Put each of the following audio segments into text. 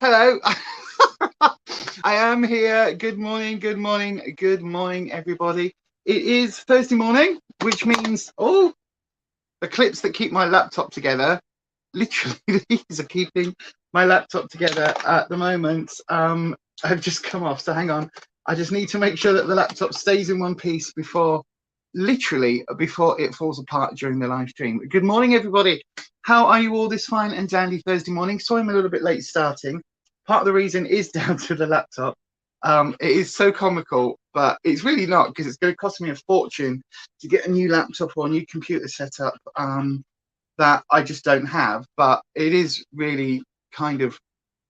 Hello. I am here. Good morning, good morning, good morning, everybody. It is Thursday morning, which means, oh, the clips that keep my laptop together, literally these are keeping my laptop together at the moment, have just come off. So hang on. I just need to make sure that the laptop stays in one piece before it falls apart during the live stream. Good morning, everybody. How are you all this fine and dandy Thursday morning? Sorry I'm a little bit late starting. Part of the reason is down to the laptop. It is so comical, but it's really not, because it's going to cost me a fortune to get a new laptop or a new computer set up that I just don't have. But it is really kind of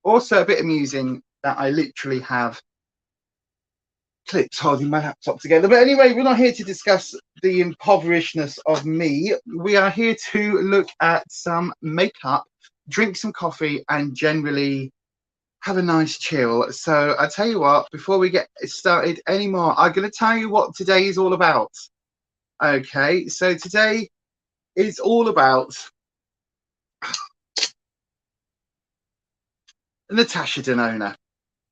also a bit amusing that I literally have clips holding my laptop together. But anyway, we're not here to discuss the impoverishedness of me. We are here to look at some makeup, drink some coffee, and generally have a nice chill. So I tell you what, before we get started anymore, I'm going to tell you what today is all about. Okay, so today is all about Natasha Denona.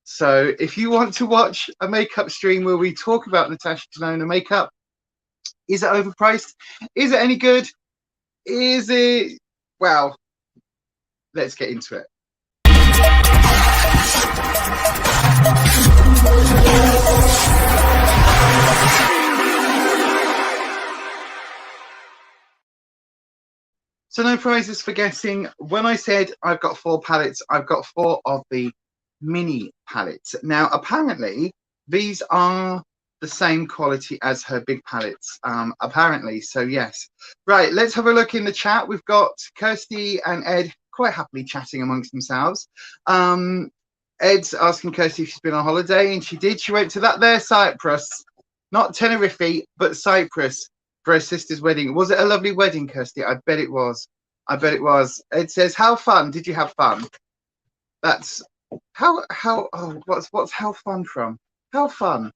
So if you want to watch a makeup stream where we talk about Natasha Denona makeup, is it overpriced? Is it any good? Is it, well, let's get into it. So no prizes for guessing. When I said I've got 4 palettes, I've got 4 of the mini palettes. Now, apparently, these are the same quality as her big palettes, apparently. So, yes. Right, let's have a look in the chat. We've got Kirsty and Ed quite happily chatting amongst themselves. Ed's asking Kirsty if she's been on holiday, and she did. She went to that there Cyprus. Not Tenerife, but Cyprus, for her sister's wedding. Was it a lovely wedding, Kirsty? I bet it was. I bet it was. Ed says, how fun? Did you have fun? That's how oh, what's how fun from? How fun?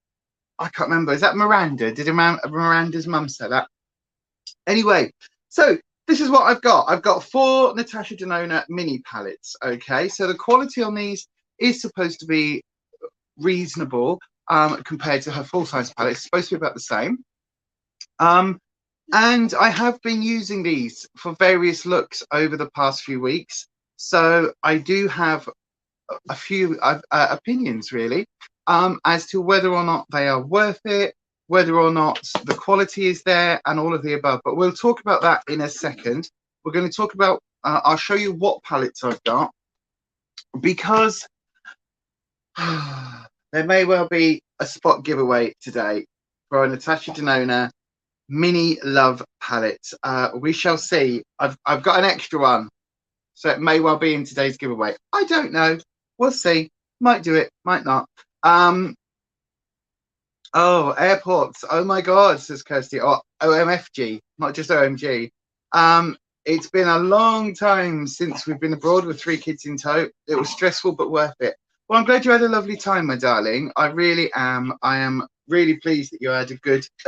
I can't remember. Is that Miranda? Did Miranda's mum say that? Anyway, so this is what I've got. I've got 4 Natasha Denona mini palettes. Okay, so the quality on these is supposed to be reasonable compared to her full-size palette. It's supposed to be about the same. And I have been using these for various looks over the past few weeks. So I do have a few opinions, really, as to whether or not they are worth it, whether or not the quality is there, and all of the above. But we'll talk about that in a second. We're going to talk about, I'll show you what palettes I've got, because there may well be a spot giveaway today for a Natasha Denona mini love palette. We shall see. I've got an extra one, so it may well be in today's giveaway. I don't know. We'll see. Might do it, might not. Oh, airports. Oh my God, says Kirsty. Oh, OMFG, not just OMG. It's been a long time since we've been abroad with 3 kids in tow. It was stressful, but worth it. Well, I'm glad you had a lovely time, my darling. I really am. I am really pleased that you had a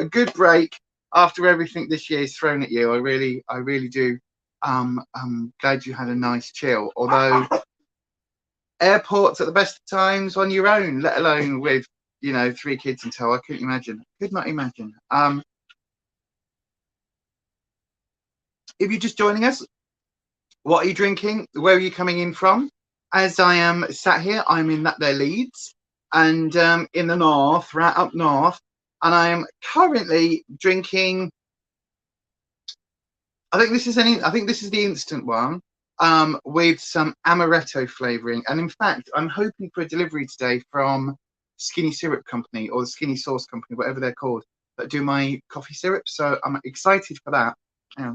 good break after everything this year's thrown at you. I really do. I'm glad you had a nice chill. Although airports at the best of times on your own, let alone with, you know, 3 kids in tow. I couldn't imagine. Could not imagine. If you're just joining us, what are you drinking? Where are you coming in from? As I am sat here, I'm in that there Leeds, and in the north, right up north, and I am currently drinking. I think this is the instant one, with some amaretto flavouring. And in fact, I'm hoping for a delivery today from Skinny Syrup Company, or the Skinny Sauce Company, whatever they're called, that do my coffee syrup. So I'm excited for that. Yeah.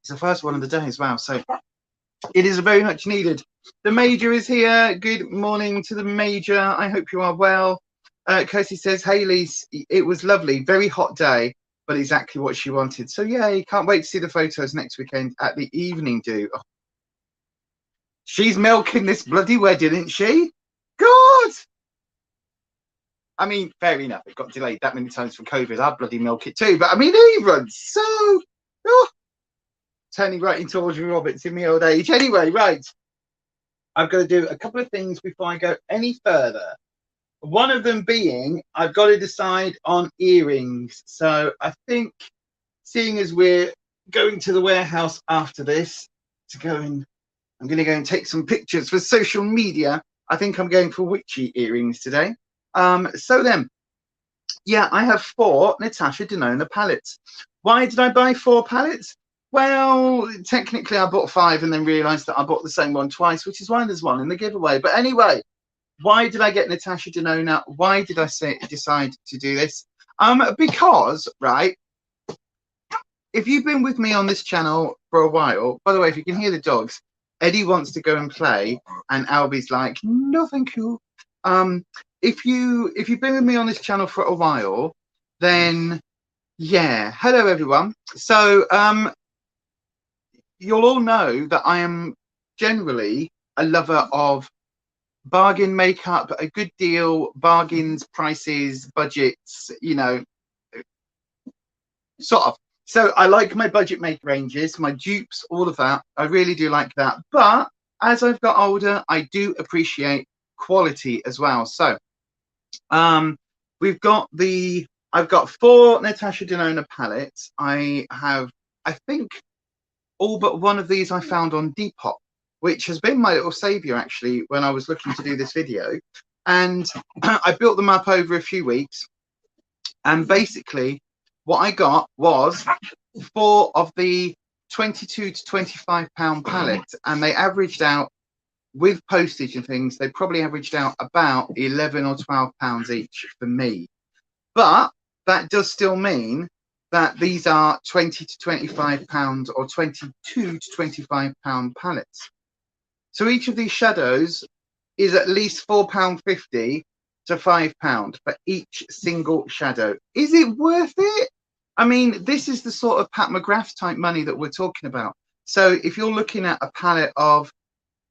It's the first one of the day as well, so it is very much needed. The Major is here. Good morning to the Major. I hope you are well. Kirsty says, hey Lise, it was lovely, very hot day, but exactly what she wanted. So yeah, can't wait to see the photos next weekend at the evening do. Oh. She's milking this bloody wedding, isn't she? God! I mean, fair enough, it got delayed that many times for COVID. I'd bloody milk it too, but I mean, even so, oh, turning right into Audrey Roberts in my old age. Anyway, right, I've got to do a couple of things before I go any further. One of them being, I've got to decide on earrings. So I think, seeing as we're going to the warehouse after this to go and I'm going to go and take some pictures for social media, I think I'm going for witchy earrings today. So then, yeah, I have 4 Natasha Denona palettes. Why did I buy 4 palettes? Well, technically I bought 5 and then realised that I bought the same one twice, which is why there's one in the giveaway. But anyway, why did I get Natasha Denona? Why did I decide to do this? Because, right, if you've been with me on this channel for a while, by the way, if you can hear the dogs, Eddie wants to go and play, and Albie's like, no, thank you. If you've been with me on this channel for a while, then yeah, hello everyone. So you'll all know that I am generally a lover of bargain makeup, a good deal, bargains, prices, budgets, you know, sort of. So I like my budget make ranges, my dupes, all of that. I really do like that. But as I've got older, I do appreciate quality as well. So I've got 4 Natasha Denona palettes. I think all but one of these I found on Depop, which has been my little savior actually when I was looking to do this video. And I built them up over a few weeks. And basically what I got was 4 of the 22 to 25 pound pallets, and they averaged out, with postage and things, they probably averaged out about 11 or 12 pounds each for me. But that does still mean that these are 20 to 25 pounds or 22 to 25 pound pallets. So each of these shadows is at least £4.50 to £5 for each single shadow. Is it worth it? I mean, this is the sort of Pat McGrath type money that we're talking about. So if you're looking at a palette of,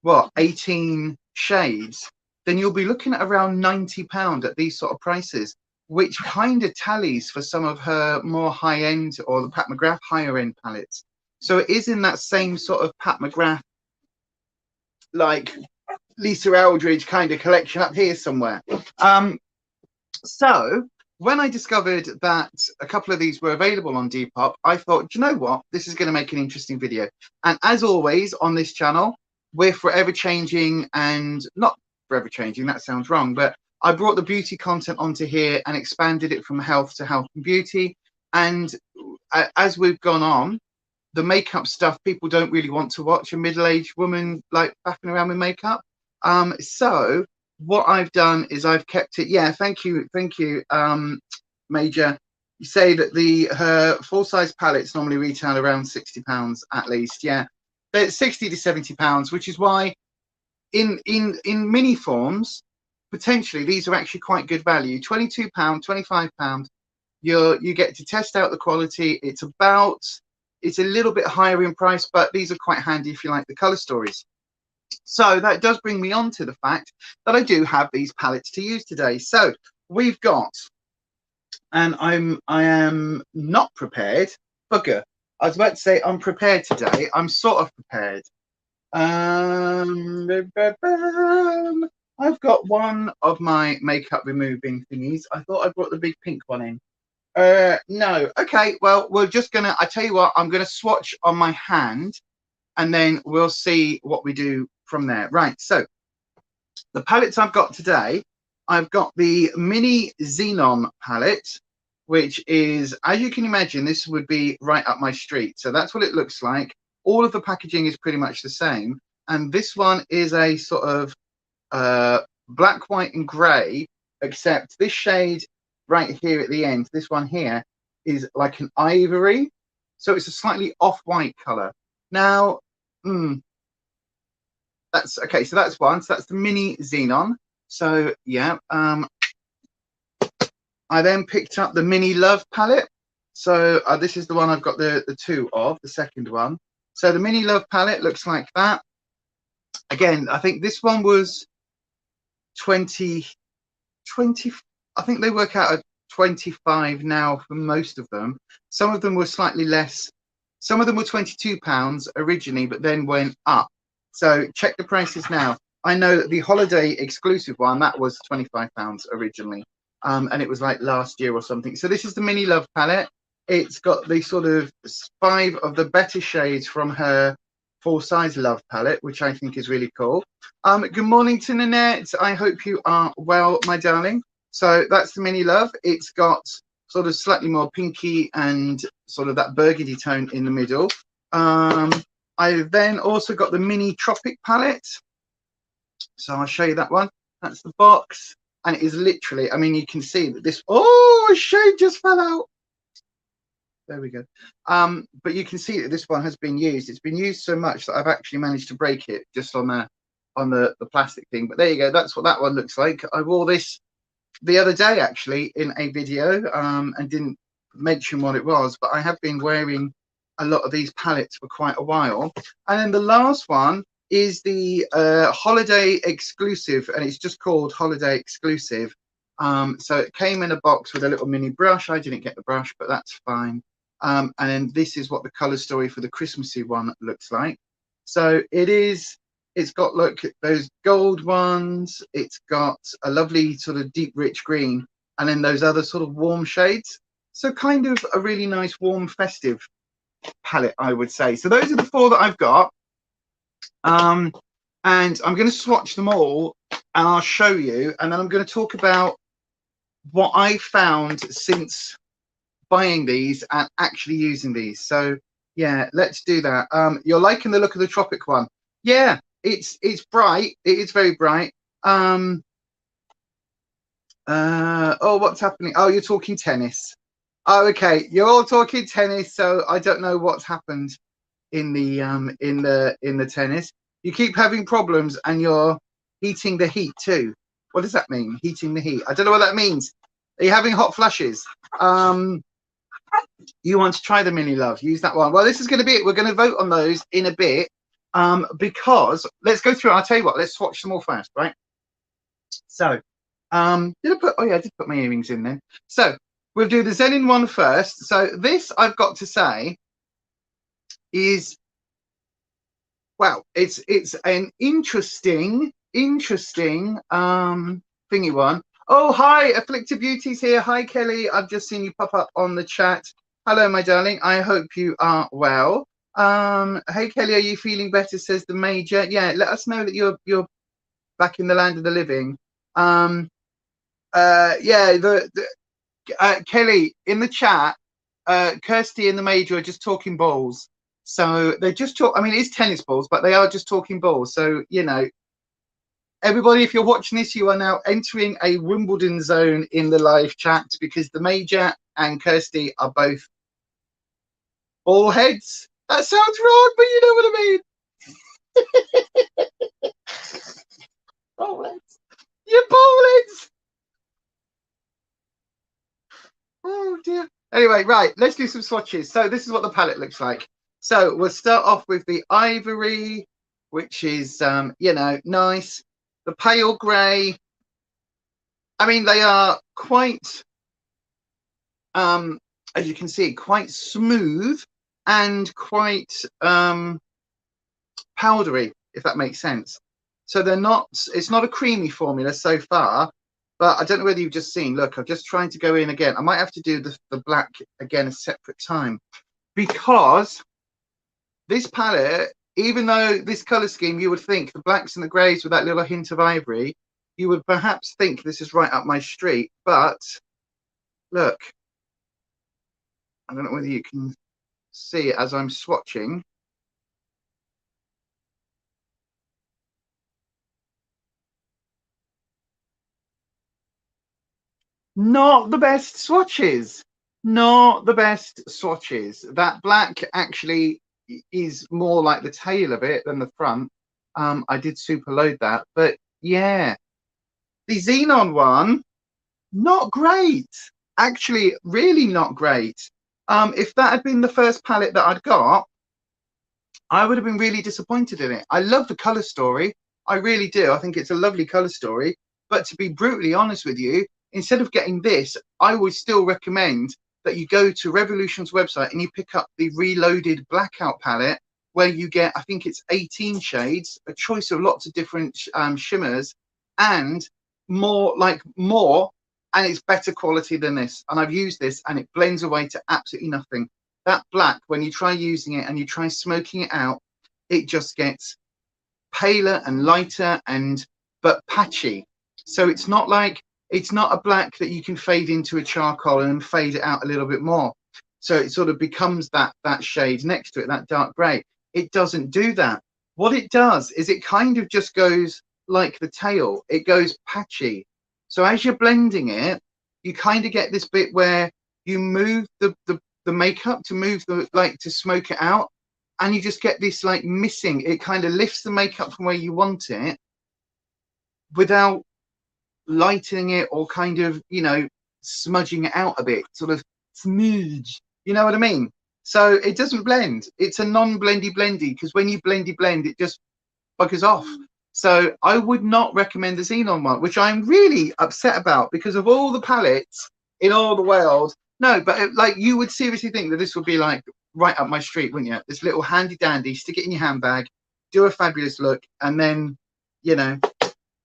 what, 18 shades, then you'll be looking at around £90 at these sort of prices, which kind of tallies for some of her more high-end, or the Pat McGrath higher-end palettes. So it is in that same sort of Pat McGrath, like Lisa Eldridge kind of collection up here somewhere. So when I discovered that a couple of these were available on Depop, I thought, do you know what? This is going to make an interesting video. And as always on this channel, we're forever changing, and not forever changing, that sounds wrong, but I brought the beauty content onto here and expanded it from health to health and beauty. And as we've gone on, the makeup stuff people don't really want to watch a middle-aged woman like faffing around with makeup. So what I've done is I've kept it. Yeah, thank you, Major. You say that her full-size palettes normally retail around £60 at least. Yeah, they're 60 to 70 pounds, which is why in mini forms potentially these are actually quite good value. £22, £25. You get to test out the quality. It's a little bit higher in price, but these are quite handy if you like the color stories. So that does bring me on to the fact that I do have these palettes to use today. So we've got, and I am not prepared. Bugger. I was about to say I'm prepared today. I'm sort of prepared. I've got one of my makeup removing thingies. I thought I brought the big pink one in. No. Okay, well, we're just gonna, I tell you what, I'm gonna swatch on my hand and then we'll see what we do from there. Right, so the palettes I've got today, I've got the mini Xenon palette, which is, as you can imagine, this would be right up my street. So that's what it looks like. All of the packaging is pretty much the same. And this one is a sort of black, white and grey, except this shade right here at the end, this one here, is like an ivory. So it's a slightly off-white colour. Now, that's okay. So that's one. So that's the mini Xenon. So yeah. I then picked up the mini Love palette. So this is the one I've got the two of, the second one. So the mini Love palette looks like that. Again, I think this one was 20. I think they work out at 25 now for most of them. Some of them were slightly less. Some of them were £22 originally, but then went up. So check the prices now. I know that the holiday exclusive one, that was £25 originally. And it was like last year or something. So this is the mini Love palette. It's got the sort of 5 of the better shades from her full-size Love palette, which I think is really cool. Good morning to Nanette. I hope you are well, my darling. So that's the mini Love. It's got sort of slightly more pinky and sort of that burgundy tone in the middle. I then also got the mini Tropic palette. So I'll show you that one. That's the box. And it is literally, I mean, you can see that this, oh, a shade just fell out. There we go. But you can see that this one has been used. It's been used so much that I've actually managed to break it just on the plastic thing. But there you go. That's what that one looks like. I wore this the other day, actually, in a video and didn't mention what it was. But I have been wearing a lot of these palettes for quite a while. And then the last one is the holiday exclusive, and it's just called holiday exclusive. So it came in a box with a little mini brush. I didn't get the brush, but that's fine. And then this is what the color story for the Christmassy one looks like. So it's got, look, those gold ones. It's got a lovely sort of deep rich green, and then those other sort of warm shades. So kind of a really nice warm festive palette, I would say. So those are the 4 that I've got. And I'm going to swatch them all and I'll show you, and then I'm going to talk about what I found since buying these and actually using these. So yeah, let's do that. You're liking the look of the tropic one. Yeah, it's bright. It is very bright. Oh, what's happening? Oh, you're talking tennis. Oh, okay, you're all talking tennis, so I don't know what's happened in the tennis. You keep having problems and you're heating the heat too. What does that mean? Heating the heat. I don't know what that means. Are you having hot flushes? You want to try the mini love, use that one. Well, this is going to be it. We're going to vote on those in a bit, because let's go through. I'll tell you what, let's swatch them all first, right? So did I put, oh yeah, I did put my earrings in then. So we'll do the Zenin one first. So this, I've got to say, is, well, it's an interesting thingy one. Oh, hi, Afflicted Beauty's here. Hi, Kelly. I've just seen you pop up on the chat. Hello, my darling. I hope you are well. Hey, Kelly, are you feeling better? Says the Major. Yeah, let us know that you're back in the land of the living. Yeah, Kelly, in the chat, Kirsty and the Major are just talking balls. So they just talk. I mean, it's tennis balls, but they are just talking balls. So, you know, everybody, if you're watching this, you are now entering a Wimbledon zone in the live chat, because the Major and Kirsty are both ball heads. That sounds wrong, but you know what I mean. Ball heads. You're ball heads. Oh dear. Anyway, right, let's do some swatches. So this is what the palette looks like. So we'll start off with the ivory, which is, you know, nice. The pale grey. I mean, they are quite, as you can see, quite smooth and quite powdery, if that makes sense. So they're not, it's not a creamy formula so far, but I don't know whether you've just seen. Look, I'm just trying to go in again. I might have to do the black again a separate time, because this palette, even though this color scheme, you would think the blacks and the grays with that little hint of ivory, you would perhaps think this is right up my street. But look, I don't know whether you can see it as I'm swatching. Not the best swatches. Not the best swatches. That black actually is more like the tail of it than the front. I did super load that, but yeah, the Xenon one, not great. Actually, really not great. If that had been the first palette that I'd got, I would have been really disappointed in it. I love the color story. I really do. I think it's a lovely color story. But to be brutally honest with you, instead of getting this, I would still recommend that you go to Revolution's website and you pick up the Reloaded Blackout palette, where you get, I think it's 18 shades, a choice of lots of different shimmers, and more, and it's better quality than this. And I've used this and it blends away to absolutely nothing. That black, when you try using it and you try smoking it out, it just gets paler and lighter but patchy. So it's not like, it's not a black that you can fade into a charcoal and fade it out a little bit more. So it sort of becomes that shade next to it, that dark grey. It doesn't do that. What it does is it kind of just goes like the tail. It goes patchy. So as you're blending it, you kind of get this bit where you move the makeup to move the, like, to smoke it out, and you just get this like missing. It kind of lifts the makeup from where you want it without lightening it or kind of, you know, smudging it out a bit, sort of smudge, you know what I mean? So it doesn't blend. It's a non-blendy because when you blend it just buggers off. So I would not recommend the Xenon one, which I'm really upset about, because of all the palettes in all the world. No, but like, you would seriously think that this would be like right up my street, wouldn't you? This little handy dandy, stick it in your handbag, do a fabulous look, and then, you know,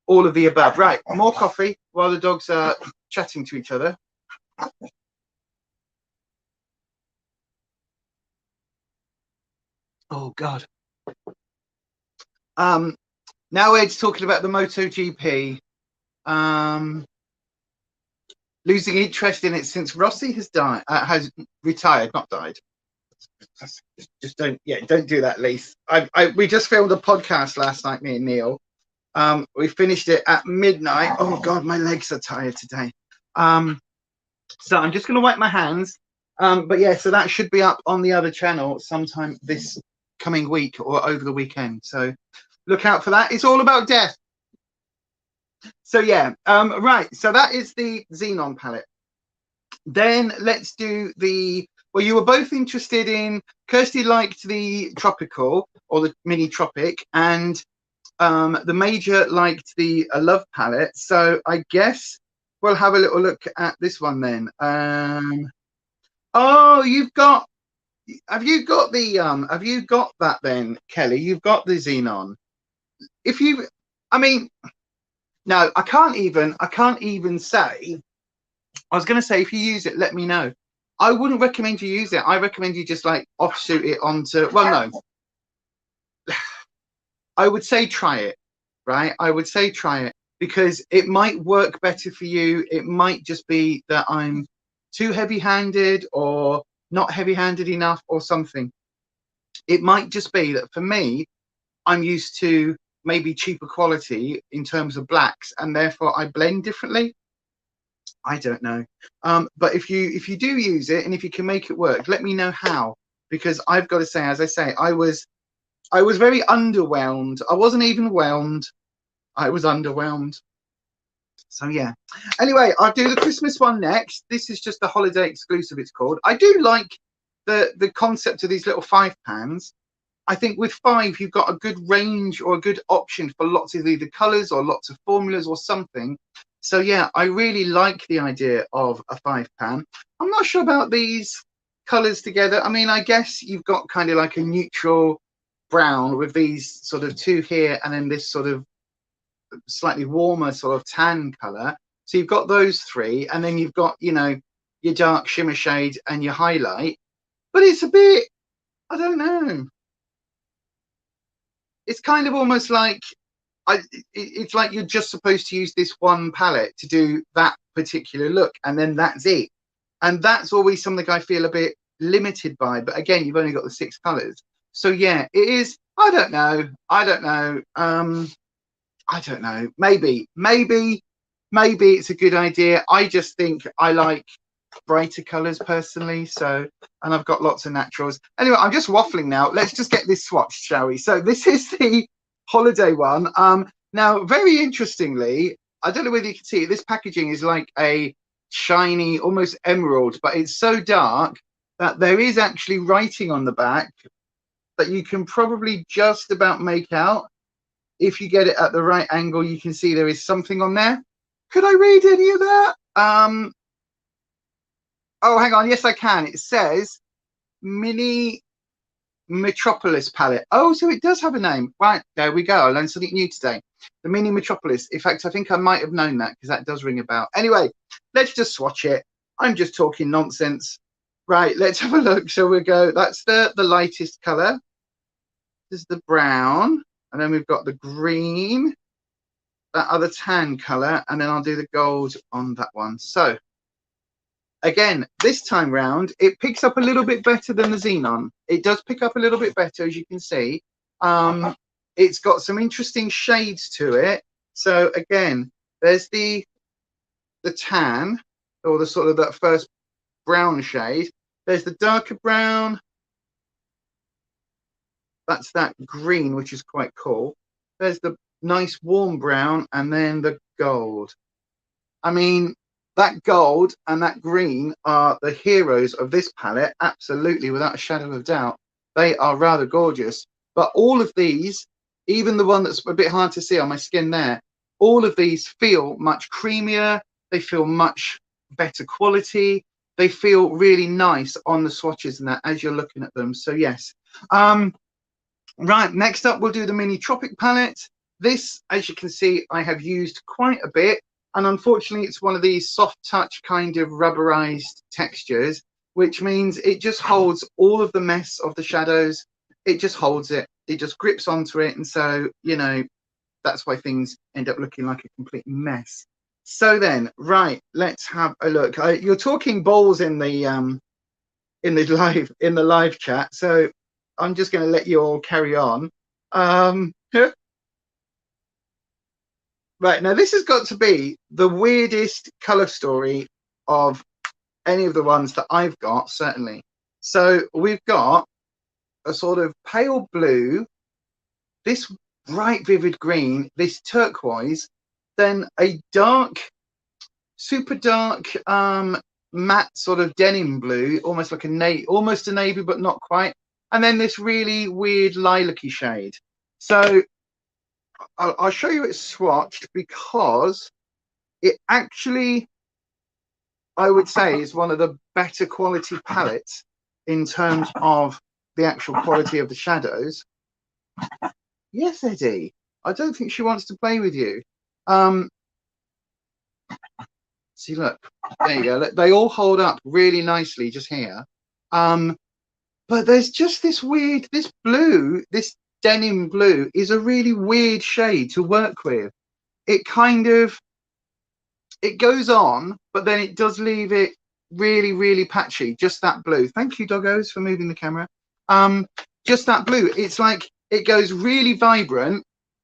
all of the above. Right, more coffee while the dogs are chatting to each other. Oh God. Now Ed's talking about the MotoGP. losing interest in it since Rossi has has retired, not died. Just don't, yeah, don't do that, Lise. We just filmed a podcast last night, me and Neil. We finished it at midnight. Oh God, my legs are tired today. So I'm just going to wipe my hands. But yeah, so that should be up on the other channel sometime this coming week or over the weekend. So look out for that. It's all about death. So yeah, right. So that is the Xenon palette. Then let's do the, well, you were both interested in, Kirsty liked the tropical or the mini tropic, and the Major liked the Love palette. So I guess we'll have a little look at this one then. Oh, have you got that then, Kelly? You've got the Xenon. If you, I mean, no, I can't even say. I was going to say, if you use it, let me know. I wouldn't recommend you use it. I recommend you just like offsuit it onto, well, no. I would say try it, right? I would say try it, because it might work better for you. It might just be that I'm too heavy-handed or not heavy-handed enough or something. It might just be that for me, I'm used to maybe cheaper quality in terms of blacks, and therefore I blend differently. I don't know. But if you do use it, and if you can make it work, let me know how, because I've got to say, as I say, I was very underwhelmed. I wasn't even whelmed. I was underwhelmed. So yeah. Anyway, I'll do the Christmas one next. This is just a holiday exclusive, it's called. I do like the concept of these little 5 pans. I think with 5, you've got a good range or a good option for lots of either colours or lots of formulas or something. So yeah, I really like the idea of a 5 pan. I'm not sure about these colours together. I mean, I guess you've got kind of like a neutral brown with these sort of 2 here, and then this sort of slightly warmer sort of tan colour. So you've got those 3, and then you've got, you know, your dark shimmer shade and your highlight. But it's a bit, I don't know. It's kind of almost like, it's like you're just supposed to use this one palette to do that particular look, and then that's it. And that's always something I feel a bit limited by. But again, you've only got the 6 colours. So yeah, it is. I don't know. I don't know. Maybe it's a good idea. I just think I like brighter colours personally. So, and I've got lots of naturals. Anyway, I'm just waffling now. Let's just get this swatched, shall we? So this is the holiday one. Now, very interestingly, I don't know whether you can see it, this packaging is like a shiny, almost emerald, but it's so dark that there is actually writing on the back that you can probably just about make out. If you get it at the right angle, you can see there is something on there. Could I read any of that? Oh, hang on. Yes, I can. It says Mini Metropolis palette. Oh, so it does have a name. Right, there we go. I learned something new today. The Mini Metropolis. In fact, I think I might have known that, because that does ring a bell. Anyway, let's just swatch it. I'm just talking nonsense. Right, let's have a look. So we'll go. That's the lightest colour. This is the brown. And then we've got the green, that other tan colour, and then I'll do the gold on that one. So again, this time round, it picks up a little bit better than the Xenon. It does pick up a little bit better, as you can see. It's got some interesting shades to it. So again, there's the tan, or the sort of that first brown shade. There's the darker brown. That's that green, which is quite cool. There's the nice warm brown, and then the gold. I mean, that gold and that green are the heroes of this palette, absolutely, without a shadow of doubt. They are rather gorgeous. But all of these, even the one that's a bit hard to see on my skin there, all of these feel much creamier. They feel much better quality. They feel really nice on the swatches and that as you're looking at them. So yes. Right, next up we'll do the Mini Tropic palette. This, as you can see, I have used quite a bit, and unfortunately it's one of these soft touch kind of rubberized textures, which means it just holds all of the mess of the shadows. It just holds it, it just grips onto it, and so, you know, that's why things end up looking like a complete mess. So then, right, let's have a look. You're talking balls in the live chat, so I'm just going to let you all carry on. Right, now this has got to be the weirdest color story of any of the ones that I've got, certainly. So we've got a sort of pale blue, this bright vivid green, this turquoise, then a dark, super dark matte sort of denim blue, almost like almost a navy but not quite, and then this really weird lilac-y shade. So I'll show you it swatched, because it actually, I would say, is one of the better quality palettes in terms of the actual quality of the shadows. Yes, Eddie, I don't think she wants to play with you. See, look, there you go. Look, they all hold up really nicely just here. But there's just this weird, this blue, this denim blue is a really weird shade to work with. It kind of, it goes on, but then it does leave it really, really patchy. Just that blue. Thank you, doggos, for moving the camera. Just that blue. It's like it goes really vibrant,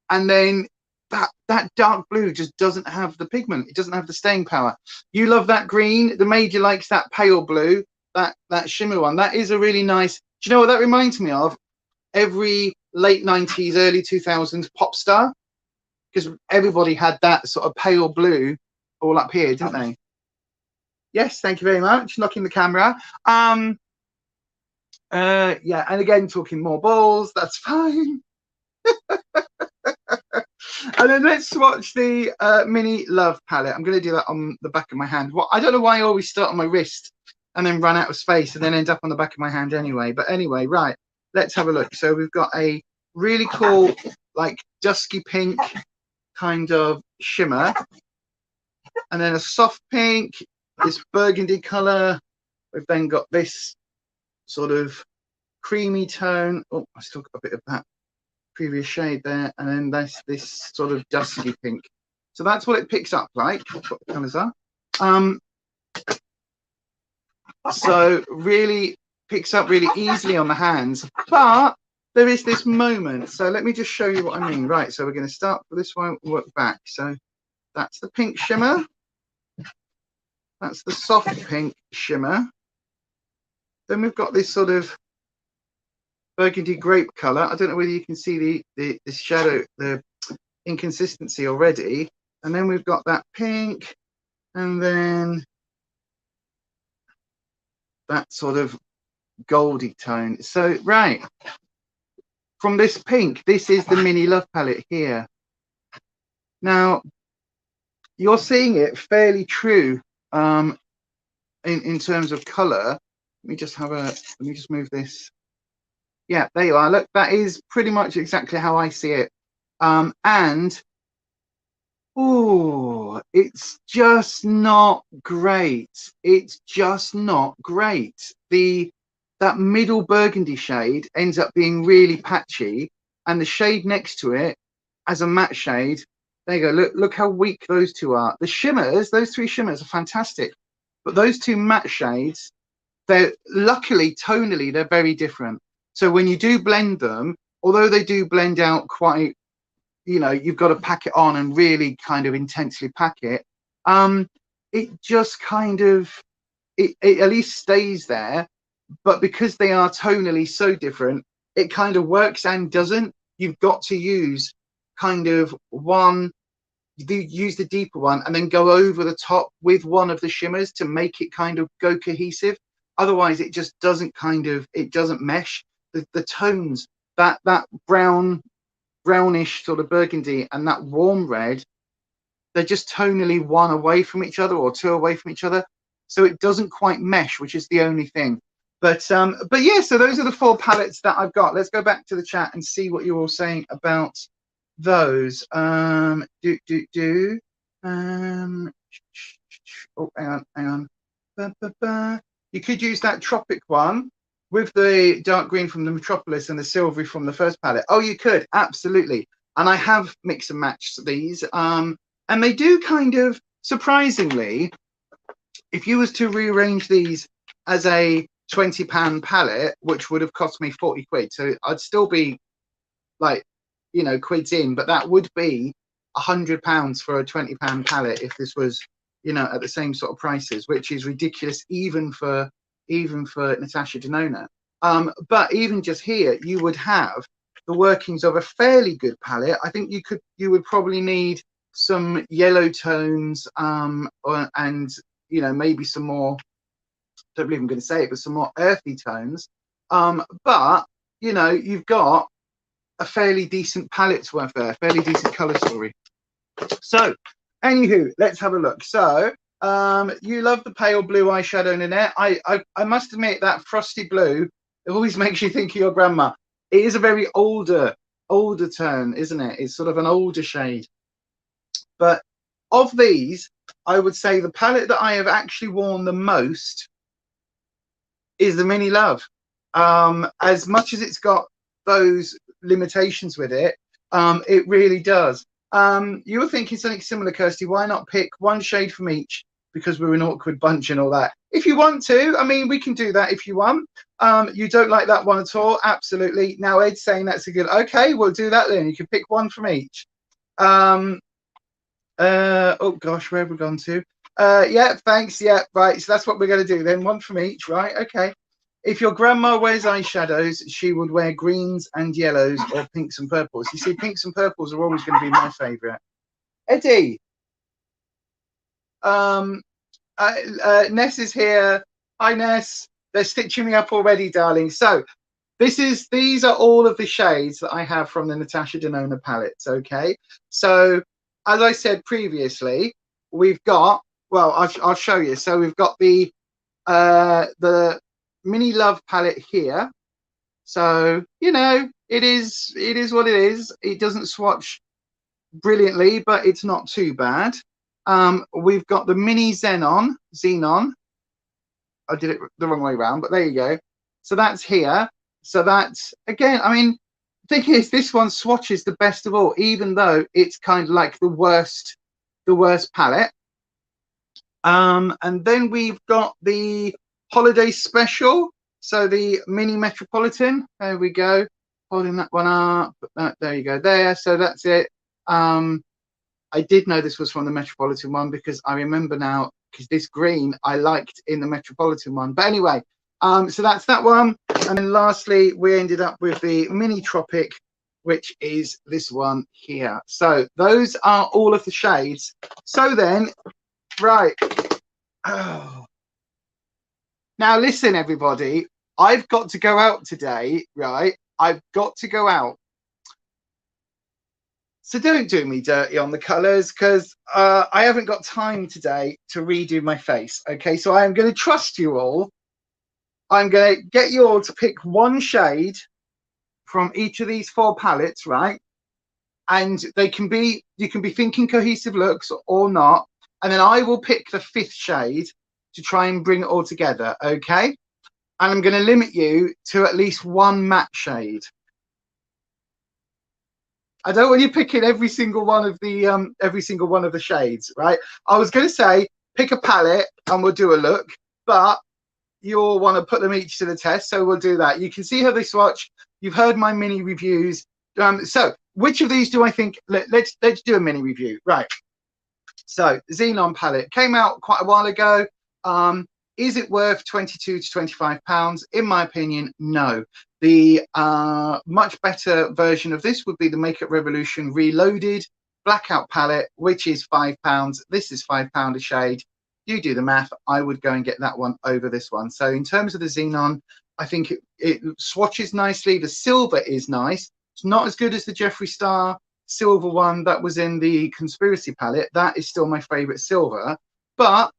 and then that dark blue just doesn't have the pigment. It doesn't have the staying power. You love that green. The Major likes that pale blue, that shimmer one. That is a really nice. Do you know what that reminds me of? Every late 90s, early 2000s pop star, because everybody had that sort of pale blue all up here, didn't they? Yes, thank you very much. Knocking the camera. Yeah, and again, talking more balls, that's fine. And then let's swatch the mini love palette. I'm going to do that on the back of my hand. Well, I don't know why I always start on my wrist and then run out of space and then end up on the back of my hand anyway. But anyway, right, let's have a look. So we've got a really cool, like dusky pink kind of shimmer, and then a soft pink, this burgundy color. We've then got this sort of creamy tone. Oh, I still got a bit of that previous shade there, and then that's this sort of dusky pink. So that's what it picks up like. That's what the colors are. So really picks up really easily on the hands, but there is this moment. So let me just show you what I mean. Right, so we're going to start with this one, work back. So that's the pink shimmer. That's the soft pink shimmer. Then we've got this sort of burgundy grape color. I don't know whether you can see the shadow, the inconsistency already. And then we've got that pink, and then that sort of goldy tone. So right, from this pink, this is the mini love palette here. Now you're seeing it fairly true in terms of color. Let me just move this. Yeah, there you are. Look, that is pretty much exactly how I see it. And oh, it's just not great. It's just not great. That middle burgundy shade ends up being really patchy, and the shade next to it as a matte shade. There you go. Look how weak those two are. The shimmers, those three shimmers are fantastic, but those two matte shades, they're luckily tonally they're very different. So when you do blend them, although they do blend out quite, you know, you've got to pack it on and really kind of intensely pack it. It just kind of, it at least stays there. But because they are tonally so different, it kind of works and doesn't. You've got to use kind of one, use the deeper one and then go over the top with one of the shimmers to make it kind of go cohesive. Otherwise, it just doesn't it doesn't mesh. The tones, that brownish sort of burgundy and that warm red, they're just tonally one away from each other or two away from each other. So it doesn't quite mesh, which is the only thing. But yeah, so those are the four palettes that I've got. Let's go back to the chat and see what you're all saying about those. Oh, hang on. You could use that tropic one with the dark green from the Metropolis and the silvery from the first palette. Oh, you could, absolutely. And I have mix and matched these. And they do kind of, surprisingly, if you was to rearrange these as a £20 palette, which would have cost me 40 quid, so I'd still be like, you know, quids in, but that would be £100 for a £20 palette if this was, you know, at the same sort of prices, which is ridiculous even for Natasha Denona. But even just here, you would have the workings of a fairly good palette. I think you would probably need some yellow tones, and, you know, maybe some more, don't believe I'm going to say it, but some more earthy tones. But, you know, you've got a fairly decent palette's worth there, fairly decent color story. So, anywho, let's have a look. So, you love the pale blue eyeshadow, Nanette. I must admit that frosty blue, it always makes you think of your grandma. It is a very older tone, isn't it? It's sort of an older shade. But of these, I would say the palette that I have actually worn the most is the Mini Love. As much as it's got those limitations with it, it really does. You were thinking something similar, Kirsty. Why not pick one shade from each? Because we're an awkward bunch and all that. If you want to, I mean, we can do that if you want. You don't like that one at all? Absolutely. Now Ed's saying that's a good. Okay, we'll do that then. You can pick one from each. Oh gosh, where have we gone to? Yeah, thanks. Yeah, right. So that's what we're going to do then. One from each, right? Okay. If your grandma wears eyeshadows, she would wear greens and yellows or pinks and purples. You see, pinks and purples are always going to be my favourite. Eddie, Ness is here. Hi, Ness. They're stitching me up already, darling. So these are all of the shades that I have from the Natasha Denona palettes. Okay. So as I said previously, we've got, well, I'll show you. So we've got the Mini Love palette here. So, you know, it is what it is. It doesn't swatch brilliantly, but it's not too bad. We've got the Mini Xenon. I did it the wrong way around, but there you go. So that's here. So that's, again, I mean, the thing is, this one swatches the best of all, even though it's kind of like the worst palette. And then we've got the Holiday Special. So the Mini Metropolitan. There we go. Holding that one up. There you go. There. So that's it. I did know this was from the Metropolitan one because I remember now, because this green I liked in the Metropolitan one. But anyway, so that's that one. And then lastly, we ended up with the Mini Tropic, which is this one here. So those are all of the shades. So then, right. Oh. Now listen, everybody, I've got to go out today, right? I've got to go out. So don't do me dirty on the colours, because I haven't got time today to redo my face. Okay, so I am going to trust you all. I'm going to get you all to pick one shade from each of these 4 palettes, right? And they can be, you can be thinking cohesive looks or not. And then I will pick the 5th shade to try and bring it all together, okay? And I'm going to limit you to at least 1 matte shade. I don't want you picking every single one of the shades, right? I was going to say pick a palette and we'll do a look, but you'll want to put them each to the test, so we'll do that. You can see how they swatch. You've heard my mini reviews. So which of these do I think? Let's do a mini review, right? So Xenon palette came out quite a while ago. Is it worth £22 to £25? In my opinion, no. The much better version of this would be the Makeup Revolution Reloaded Blackout palette, which is £5. This is £5 a shade. You do the math. I would go and get that one over this one. So in terms of the Xenon, I think it swatches nicely. The silver is nice. It's not as good as the Jeffree Star silver one that was in the Conspiracy palette. That is still my favorite silver, but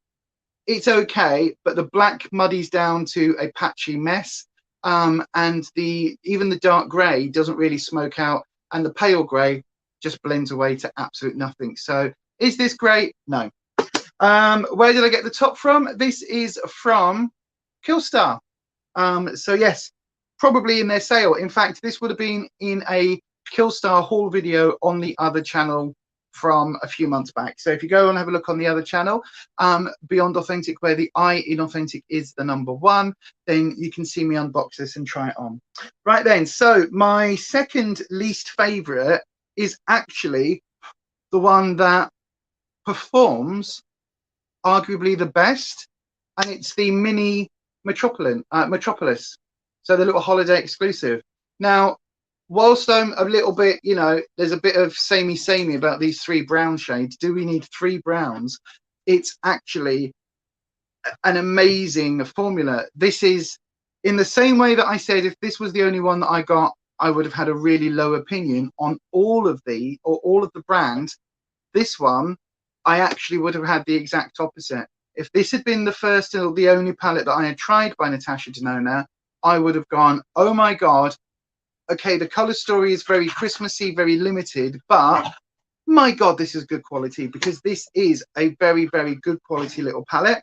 it's okay. But the black muddies down to a patchy mess, and even the dark gray doesn't really smoke out, and the pale gray just blends away to absolute nothing. So is this great? No. Where did I get the top from? This is from Killstar. So yes, probably in their sale. In fact, this would have been in a Killstar haul video on the other channel from a few months back. So if you go and have a look on the other channel, Beyond Authentic, where the I in Authentic is the #1, then you can see me unbox this and try it on. Right then, so my second least favorite is actually the one that performs arguably the best, and it's the mini Metropolis, so the little holiday exclusive. Now, whilst I'm a little bit, you know, there's a bit of samey about these 3 brown shades. Do we need 3 browns? It's actually an amazing formula. This is in the same way that I said if this was the only one that I got, I would have had a really low opinion on all of the brands. This one, I actually would have had the exact opposite. If this had been the first or the only palette that I had tried by Natasha Denona, I would have gone, oh my God, okay, the color story is very Christmassy, very limited, but my God, this is good quality, because this is a very, very good quality little palette.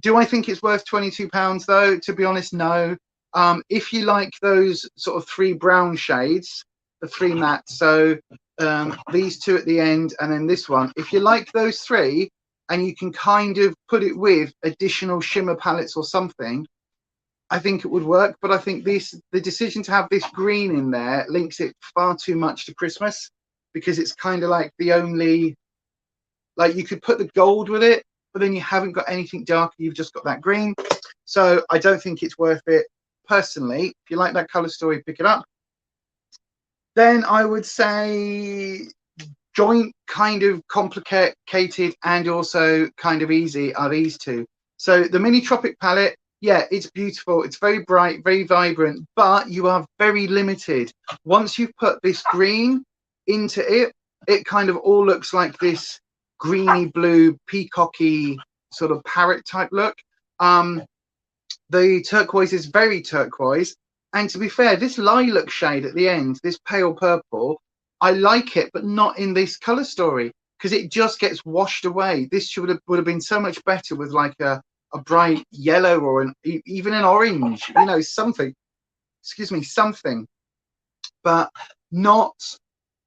Do I think it's worth £22 though? To be honest, no. If you like those sort of 3 brown shades, the 3 mattes, so these 2 at the end and then this one, if you like those 3 and you can kind of put it with additional shimmer palettes or something, I think it would work. But I think the decision to have this green in there links it far too much to Christmas, because it's kind of like the only, like, you could put the gold with it, but then you haven't got anything darker, you've just got that green. So I don't think it's worth it personally. If you like that color story, pick it up. Then I would say joint, kind of complicated and also kind of easy are these 2. So the Mini Tropic palette, yeah, it's beautiful, it's very bright, very vibrant, but you are very limited. Once you've put this green into it, it kind of all looks like this greeny blue, peacocky sort of parrot type look. The turquoise is very turquoise, and to be fair, this lilac shade at the end, this pale purple, I like it, but not in this color story, because it just gets washed away. This would have been so much better with like a bright yellow or even an orange, you know, something, excuse me, something, but not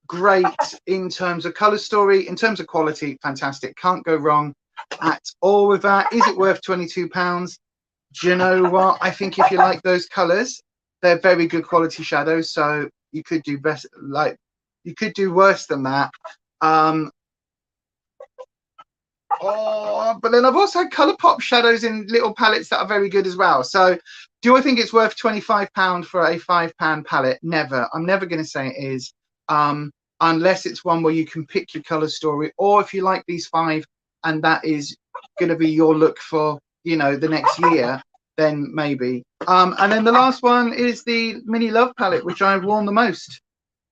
great in terms of color story. In terms of quality, fantastic, can't go wrong at all with that. Is it worth £22? Do you know what? I think if you like those colors, they're very good quality shadows, so you could do best, like you could do worse than that. But then I've also had color pop shadows in little palettes that are very good as well. So do I think it's worth £25 for a £5 palette? Never. I'm never going to say it is, unless it's one where you can pick your color story, or if you like these 5 and that is going to be your look for, you know, the next year, then maybe. And then the last one is the Mini Love palette, which I've worn the most.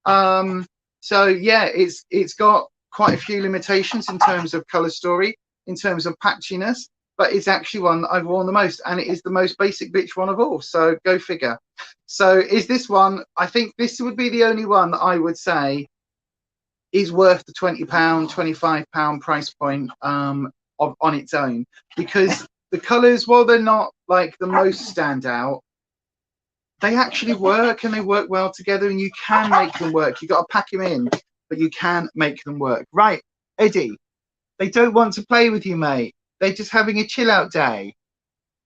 So yeah, it's got quite a few limitations in terms of color story, in terms of patchiness, but it's actually one that I've worn the most, and it is the most basic bitch one of all, so go figure. So is this one, I think this would be the only one that I would say is worth the £20, £25 price point on its own, because the colors, while they're not like the most standout, they actually work, and they work well together, and you can make them work. You got to pack them in, but you can make them work. Right, Eddie, they don't want to play with you, mate. They're just having a chill out day.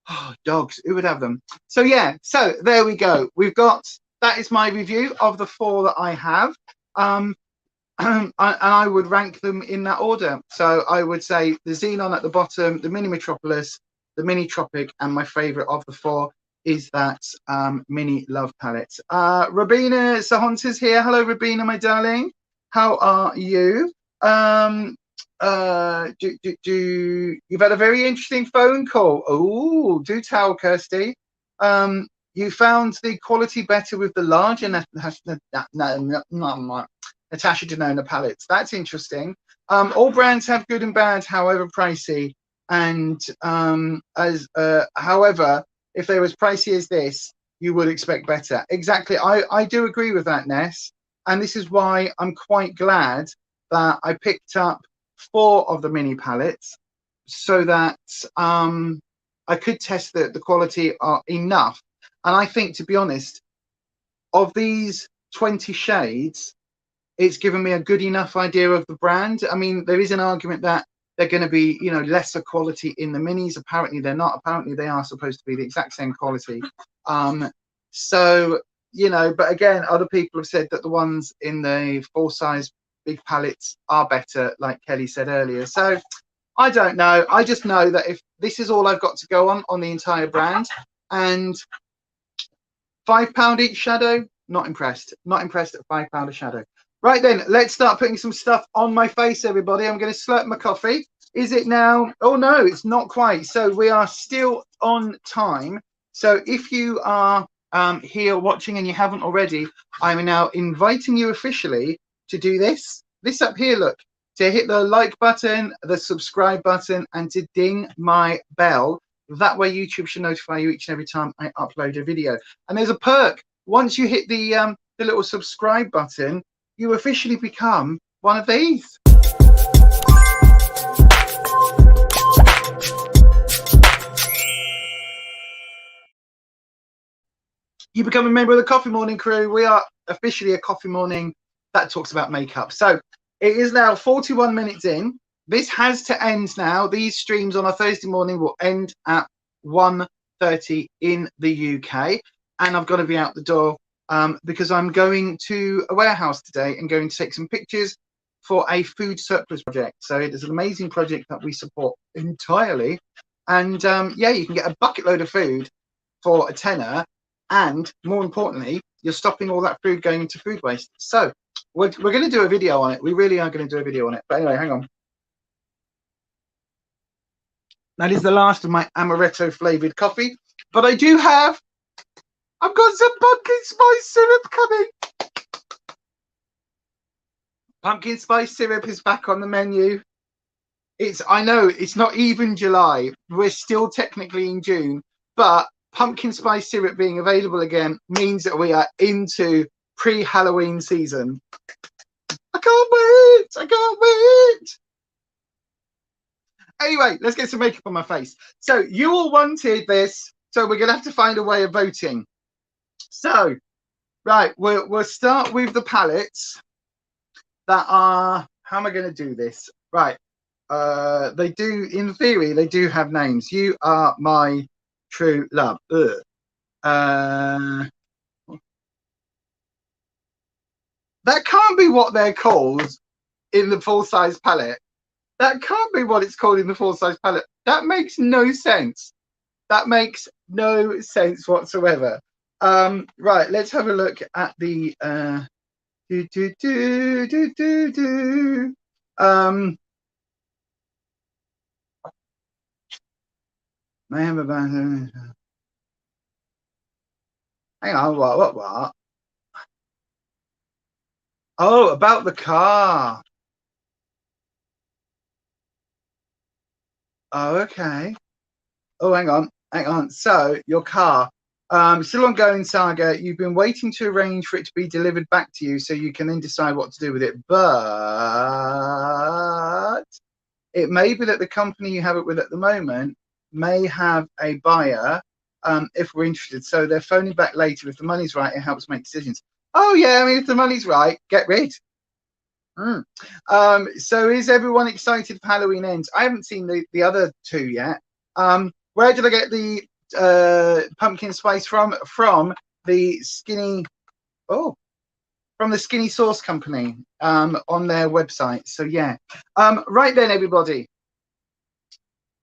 Oh, dogs, who would have them? So yeah, so there we go. We've got, that is my review of the 4 that I have. And I would rank them in that order. So I would say the Xenon at the bottom, the Mini Metropolis, the Mini Tropic, and my favorite of the 4 is that Mini Love palette. Rabina Sahonta's here. Hello, Rabina, my darling. How are you? You've had a very interesting phone call. Oh, do tell, Kirsty. You found the quality better with the larger Natasha Denona palettes. That's interesting. All brands have good and bad, however pricey. And however, if they were as pricey as this, you would expect better. Exactly. I do agree with that, Ness. And this is why I'm quite glad that I picked up 4 of the mini palettes, so that I could test that the quality are enough. And I think, to be honest, of these 20 shades, It's given me a good enough idea of the brand. I mean, there is an argument that they're going to be, you know, lesser quality in the minis. Apparently they're not. Apparently they are supposed to be the exact same quality. So, you know, but again, other people have said that the ones in the full size big palettes are better, like Kelly said earlier. So I don't know. I just know that if this is all I've got to go on the entire brand, and £5 each shadow, not impressed. Not impressed at £5 a shadow. Right then, let's start putting some stuff on my face, everybody. I'm going to slurp my coffee. Is it now? Oh, no, it's not quite. So we are still on time. So if you are here watching and you haven't already, I'm now inviting you officially to do this. This up here, look, to hit the like button, the subscribe button, and to ding my bell. That way YouTube should notify you each and every time I upload a video. And there's a perk. Once you hit the little subscribe button, you officially become one of these. You become a member of the Coffee Morning crew. We are officially a coffee morning that talks about makeup. So it is now 41 minutes in. This has to end now. These streams on a Thursday morning will end at 1:30 in the UK. And I've got to be out the door because I'm going to a warehouse today and going to take some pictures for a food surplus project. So it is an amazing project that we support entirely. And yeah, you can get a bucket load of food for a tenner. And more importantly, you're stopping all that food going into food waste. So we're going to do a video on it. We really are going to do a video on it. But anyway, hang on. That is the last of my amaretto flavored coffee. But I've got some pumpkin spice syrup coming. Pumpkin spice syrup is back on the menu. I know it's not even July. We're still technically in June, but pumpkin spice syrup being available again means that we are into pre-Halloween season. I can't wait. I can't wait. Anyway, let's get some makeup on my face. So you all wanted this, so we're going to have to find a way of voting. So, right, we'll start with the palettes that are, how am I going to do this? Right, they do, in theory, they do have names. You Are My True Love. That can't be what they're called in the full-size palette. That can't be what it's called in the full-size palette. That makes no sense. That makes no sense whatsoever. Right, let's have a look at the hang on, what? Oh, about the car. Oh, okay. Oh, hang on. So your car, still ongoing saga. You've been waiting to arrange for it to be delivered back to you so you can then decide what to do with it. But it may be that the company you have it with at the moment may have a buyer if we're interested. So they're phoning back later. If the money's right, it helps make decisions. Oh, yeah, I mean, if the money's right, get rid. So is everyone excited for Halloween Ends? I haven't seen the other two yet. Where did I get the pumpkin spice from? From the Skinny Sauce Company on their website. So yeah. Right then, everybody,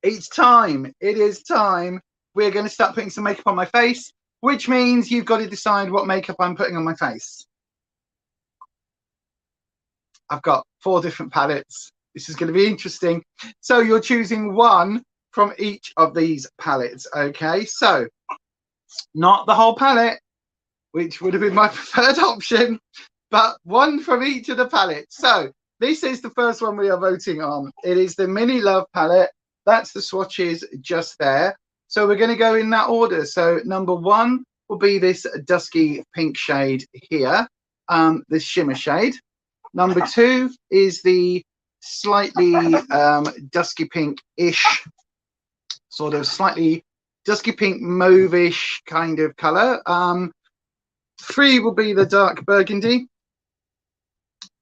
it's time. It is time. We're going to start putting some makeup on my face, which means you've got to decide what makeup I'm putting on my face. I've got 4 different palettes. This is going to be interesting. So you're choosing one from each of these palettes. Okay, so not the whole palette, which would have been my preferred option, but one from each of the palettes. So this is the first one we are voting on. It is the Mini Love palette. That's the swatches just there. So we're going to go in that order. So number 1 will be this dusky pink shade here, this shimmer shade. Number 2 is the slightly dusky pink-ish, sort of slightly dusky pink mauve-ish kind of colour. 3 will be the dark burgundy.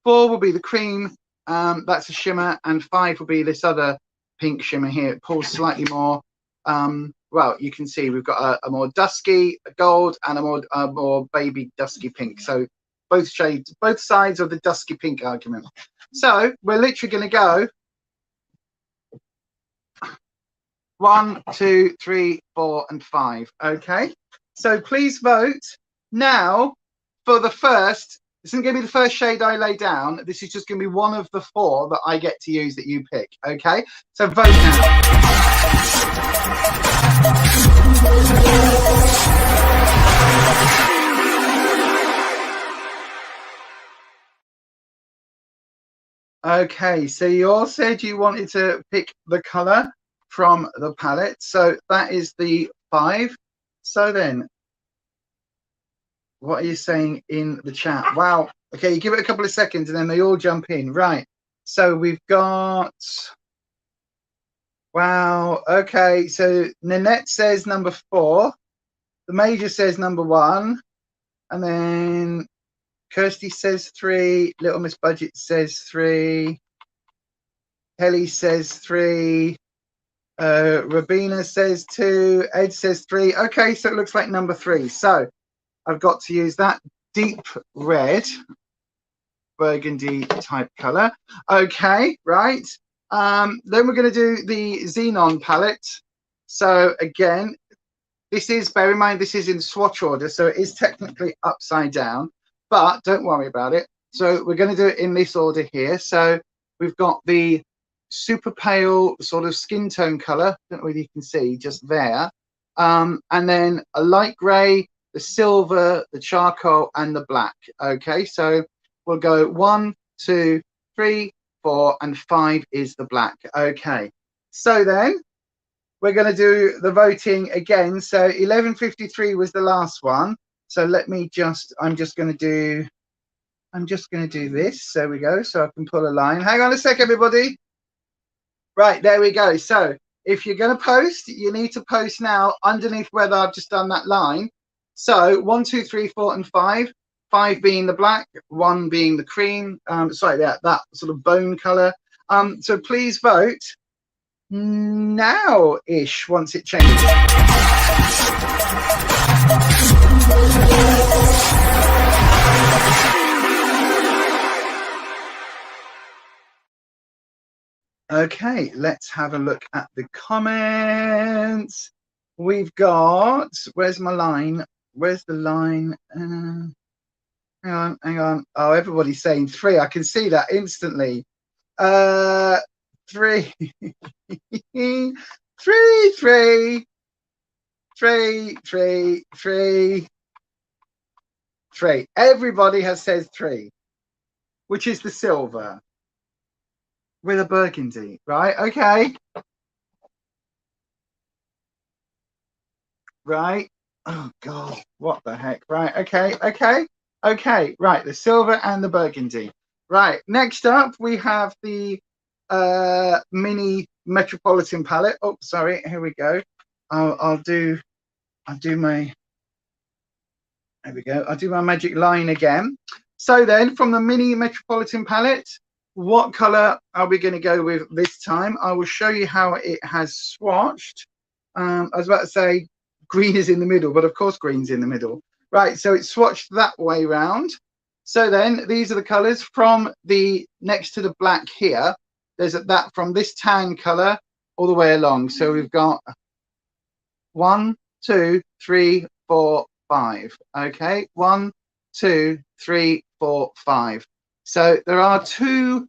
4 will be the cream, that's a shimmer, and 5 will be this other pink shimmer here. It pulls slightly more. Well, you can see we've got a more dusky gold and a more baby dusky pink. So both shades, both sides of the dusky pink argument. So we're literally going to go 1, 2, 3, 4, and 5. Okay. So please vote now for the first. This isn't going to be the first shade I lay down. This is just going to be one of the 4 that I get to use that you pick. Okay. So vote now. Okay, so you all said you wanted to pick the color from the palette, so that is the 5. So then, what are you saying in the chat? Wow. Okay, you give it a couple of seconds and then they all jump in. Right. So we've got, wow. Okay, so Nanette says number 4. The Major says number 1. And then Kirsty says 3. Little Miss Budget says 3. Kelly says 3. Rabina says 2. Ed says 3. Okay, so it looks like number 3. So I've got to use that deep red burgundy type color. Okay, right. Then we're going to do the Xenon palette. So again, this is, bear in mind, this is in swatch order, so it is technically upside down, but don't worry about it. So we're going to do it in this order here. So we've got the super pale sort of skin tone color. Don't know whether you can see just there. And then a light gray, the silver, the charcoal, and the black. Okay, so we'll go 1, 2, 3, 4, and 5 is the black. Okay, so then we're going to do the voting again. So 11:53 was the last one. So let me just, I'm just going to do this. There we go. So I can pull a line. Hang on a sec, everybody. Right, there we go. So if you're going to post, you need to post now underneath whether I've just done that line. So 1, 2, 3, 4, and 5. 5 being the black, 1 being the cream. Sorry, that sort of bone color. So please vote now-ish once it changes. Okay, let's have a look at the comments. We've got, where's my line? Where's the line? Hang on. Oh, everybody's saying 3. I can see that instantly. 3. 3, 3, 3, 3, 3, 3. Everybody has said 3, which is the silver with a burgundy, right? Okay. Right. Oh God, what the heck? Right. Okay. Right. The silver and the burgundy. Right. Next up, we have the mini Metropolitan palette. Oh, sorry. Here we go. I'll do my. There we go. I'll do my magic line again. So then, from the mini Metropolitan palette, what color are we going to go with this time? I will show you how it has swatched. I was about to say green is in the middle, but of course green's in the middle. Right, so it's swatched that way round. So then these are the colors from the next to the black here. There's that from this tan color all the way along. So we've got 1, 2, 3, 4, 5. Okay, 1, 2, 3, 4, 5. So there are 2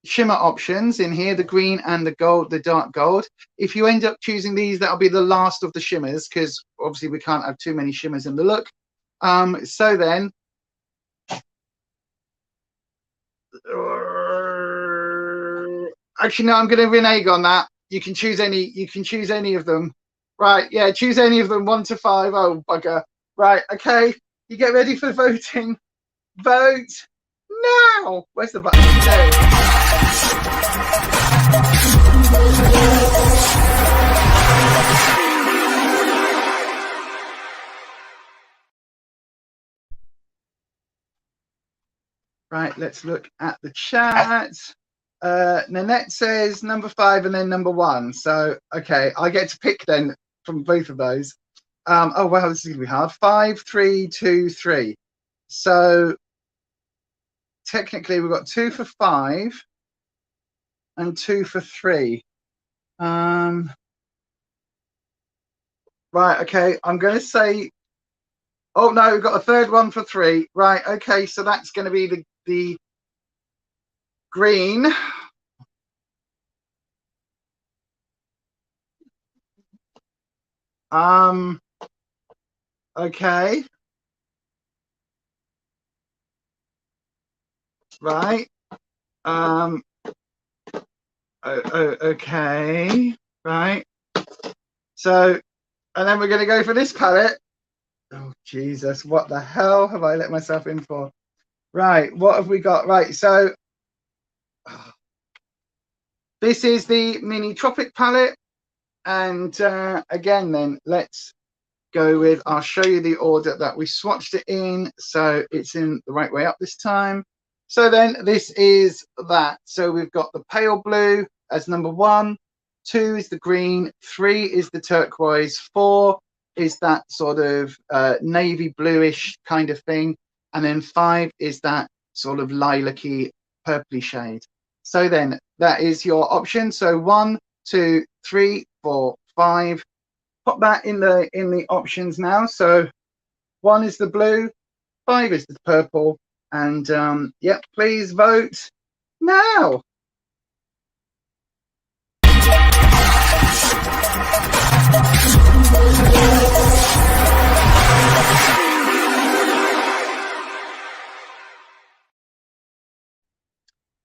shimmer options in here, the green and the gold, the dark gold. If you end up choosing these, that'll be the last of the shimmers, because obviously we can't have too many shimmers in the look. So then actually no, I'm going to renege on that. You can choose any of them. Right, yeah, choose any of them, 1 to 5. Oh bugger. Right, okay, you get ready for voting. Vote now. Where's the button? Right, let's look at the chat. Nanette says number 5 and then number 1. So, okay, I get to pick then from both of those. Oh, wow, this is going to be hard. 5, 3, 2, 3. So, technically, we've got 2 for 5 and 2 for 3. Right, okay, I'm going to say... Oh, no, we've got a third one for 3. Right, okay, so that's going to be the green. Okay. Right. Okay. Right. So, and then we're going to go for this palette. Oh, Jesus. What the hell have I let myself in for? Right. What have we got? Right. So, this is the Mini Tropic palette. And again, then let's go with, I'll show you the order that we swatched it in. So it's in the right way up this time. So then this is that. So we've got the pale blue as number 1, 2 is the green, 3 is the turquoise, 4 is that sort of navy bluish kind of thing, and then 5 is that sort of lilac-y purpley shade. So then that is your option. So 1, 2, 3, 4, 5. Pop that in the options now. So 1 is the blue, 5 is the purple, and yep, please vote now.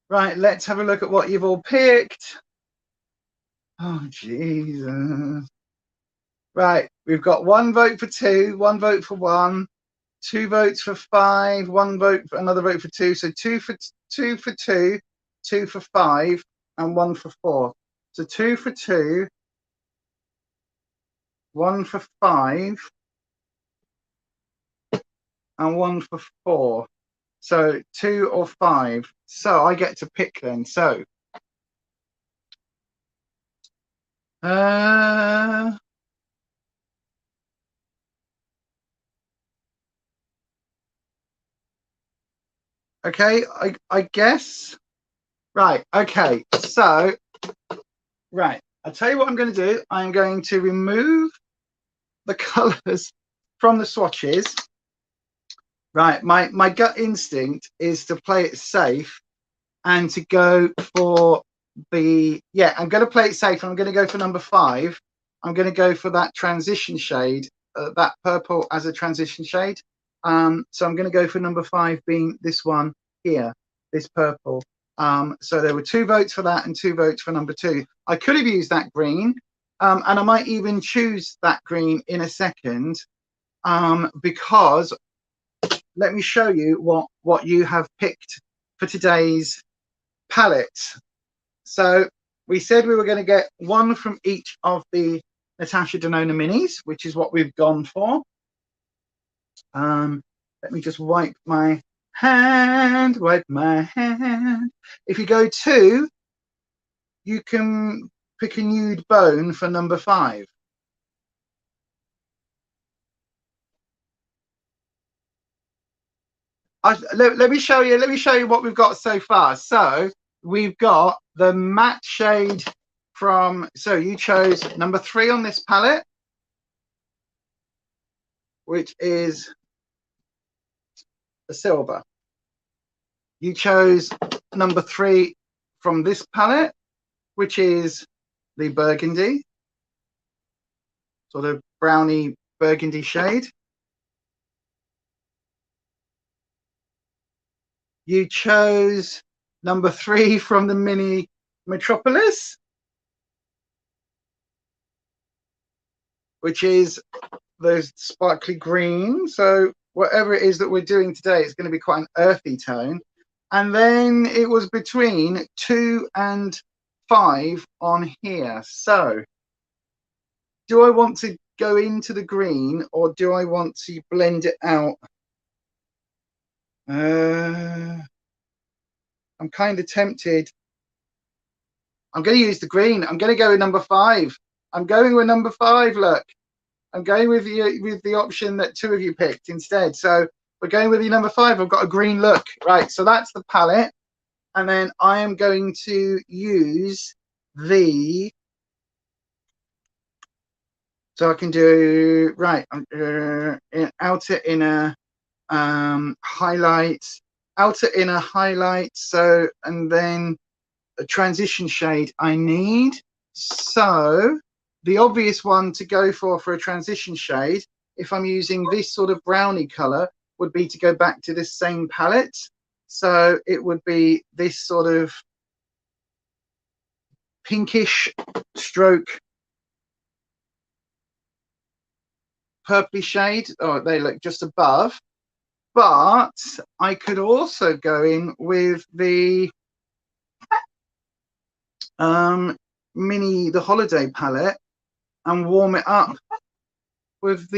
Right, let's have a look at what you've all picked. Oh, Jesus. Right, we've got 1 vote for 2, 1 vote for 1, 2 votes for 5, 1 vote for another vote for 2. So 2 for 2, 2 for 5, and 1 for 4. So 2 for 2, 1 for 5, and 1 for 4. So 2 or 5. So I get to pick then. So okay, I guess. Right, okay. So right, I'll tell you what I'm going to do. I'm going to remove the colours from the swatches. Right, my gut instinct is to play it safe and to go for the, yeah, I'm going to play it safe. I'm going to go for number 5. I'm going to go for that transition shade, that purple as a transition shade. So I'm going to go for number 5 being this one here, this purple. So there were 2 votes for that and 2 votes for number 2. I could have used that green, and I might even choose that green in a second, because let me show you what you have picked for today's palette. So we said we were going to get 1 from each of the Natasha Denona minis, which is what we've gone for. Let me just wipe my hand. If you go 2, you can pick a nude bone for number 5. Let me show you what we've got so far. So we've got the matte shade from, so you chose number 3 on this palette, which is the silver. You chose number 3 from this palette, which is the burgundy, sort of browny burgundy shade. You chose number 3 from the mini Metropolis, which is those sparkly green. So whatever it is that we're doing today, it's going to be quite an earthy tone. And then it was between 2 and 5 on here. So do I want to go into the green or do I want to blend it out? I'm kind of tempted. I'm going to use the green. I'm going to go with number 5. I'm going with number 5. Look, I'm going with the option that 2 of you picked instead. So we're going with the number 5. I've got a green look. Right, so that's the palette. And then I am going to use the, so I can do, right, outer inner highlights, outer inner highlights. So, and then a transition shade I need. So the obvious one to go for a transition shade, if I'm using this sort of brownie color, would be to go back to this same palette. So it would be this sort of pinkish stroke purpley shade. Oh, they look just above. But I could also go in with the the holiday palette and warm it up with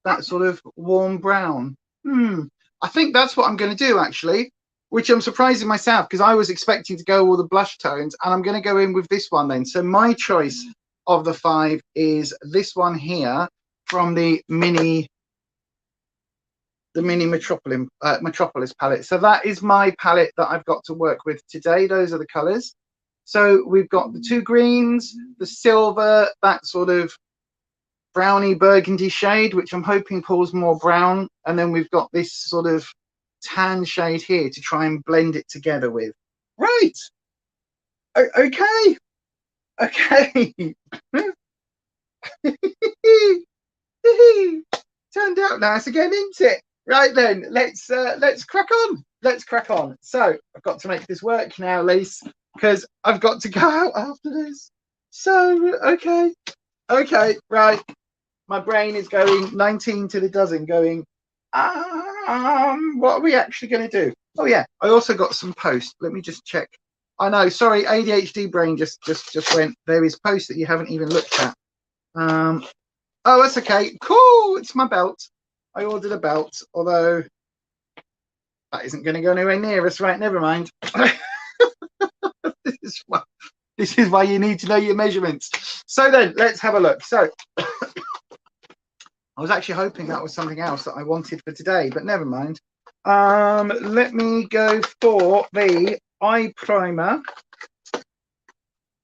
that sort of warm brown. I think that's what I'm going to do, actually, which I'm surprising myself because I was expecting to go all the blush tones, and I'm going to go in with this one then. So my choice of the 5 is this one here from the mini Metropolis palette. So that is my palette that I've got to work with today. Those are the colors. So we've got the 2 greens, the silver, that sort of browny burgundy shade, which I'm hoping pulls more brown. And then we've got this sort of tan shade here to try and blend it together with. Right. Okay. Turned out nice again, isn't it? Right then, let's crack on. Let's crack on. So I've got to make this work now, Lise, because I've got to go out after this. So okay, right. My brain is going 19 to the dozen, going, what are we actually going to do? Oh yeah, I also got some posts. Let me just check. I know, sorry, ADHD brain just went. There is posts that you haven't even looked at. Oh, that's okay. Cool. It's my belt. I ordered a belt, although that isn't going to go anywhere near us. Right, never mind. This is why you need to know your measurements. So then, let's have a look. So I was actually hoping that was something else that I wanted for today, but never mind. Let me go for the eye primer.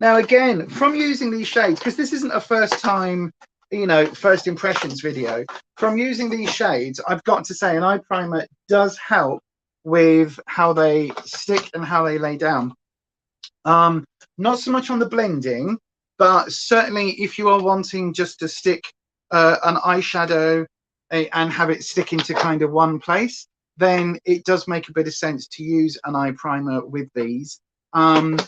Now, again, from using these shades, because this isn't a first time, first impressions video, from using these shades, I've got to say an eye primer does help with how they stick and how they lay down. Not so much on the blending, but certainly if you are wanting just to stick an eyeshadow and have it stick into kind of one place, then it does make a bit of sense to use an eye primer with these. In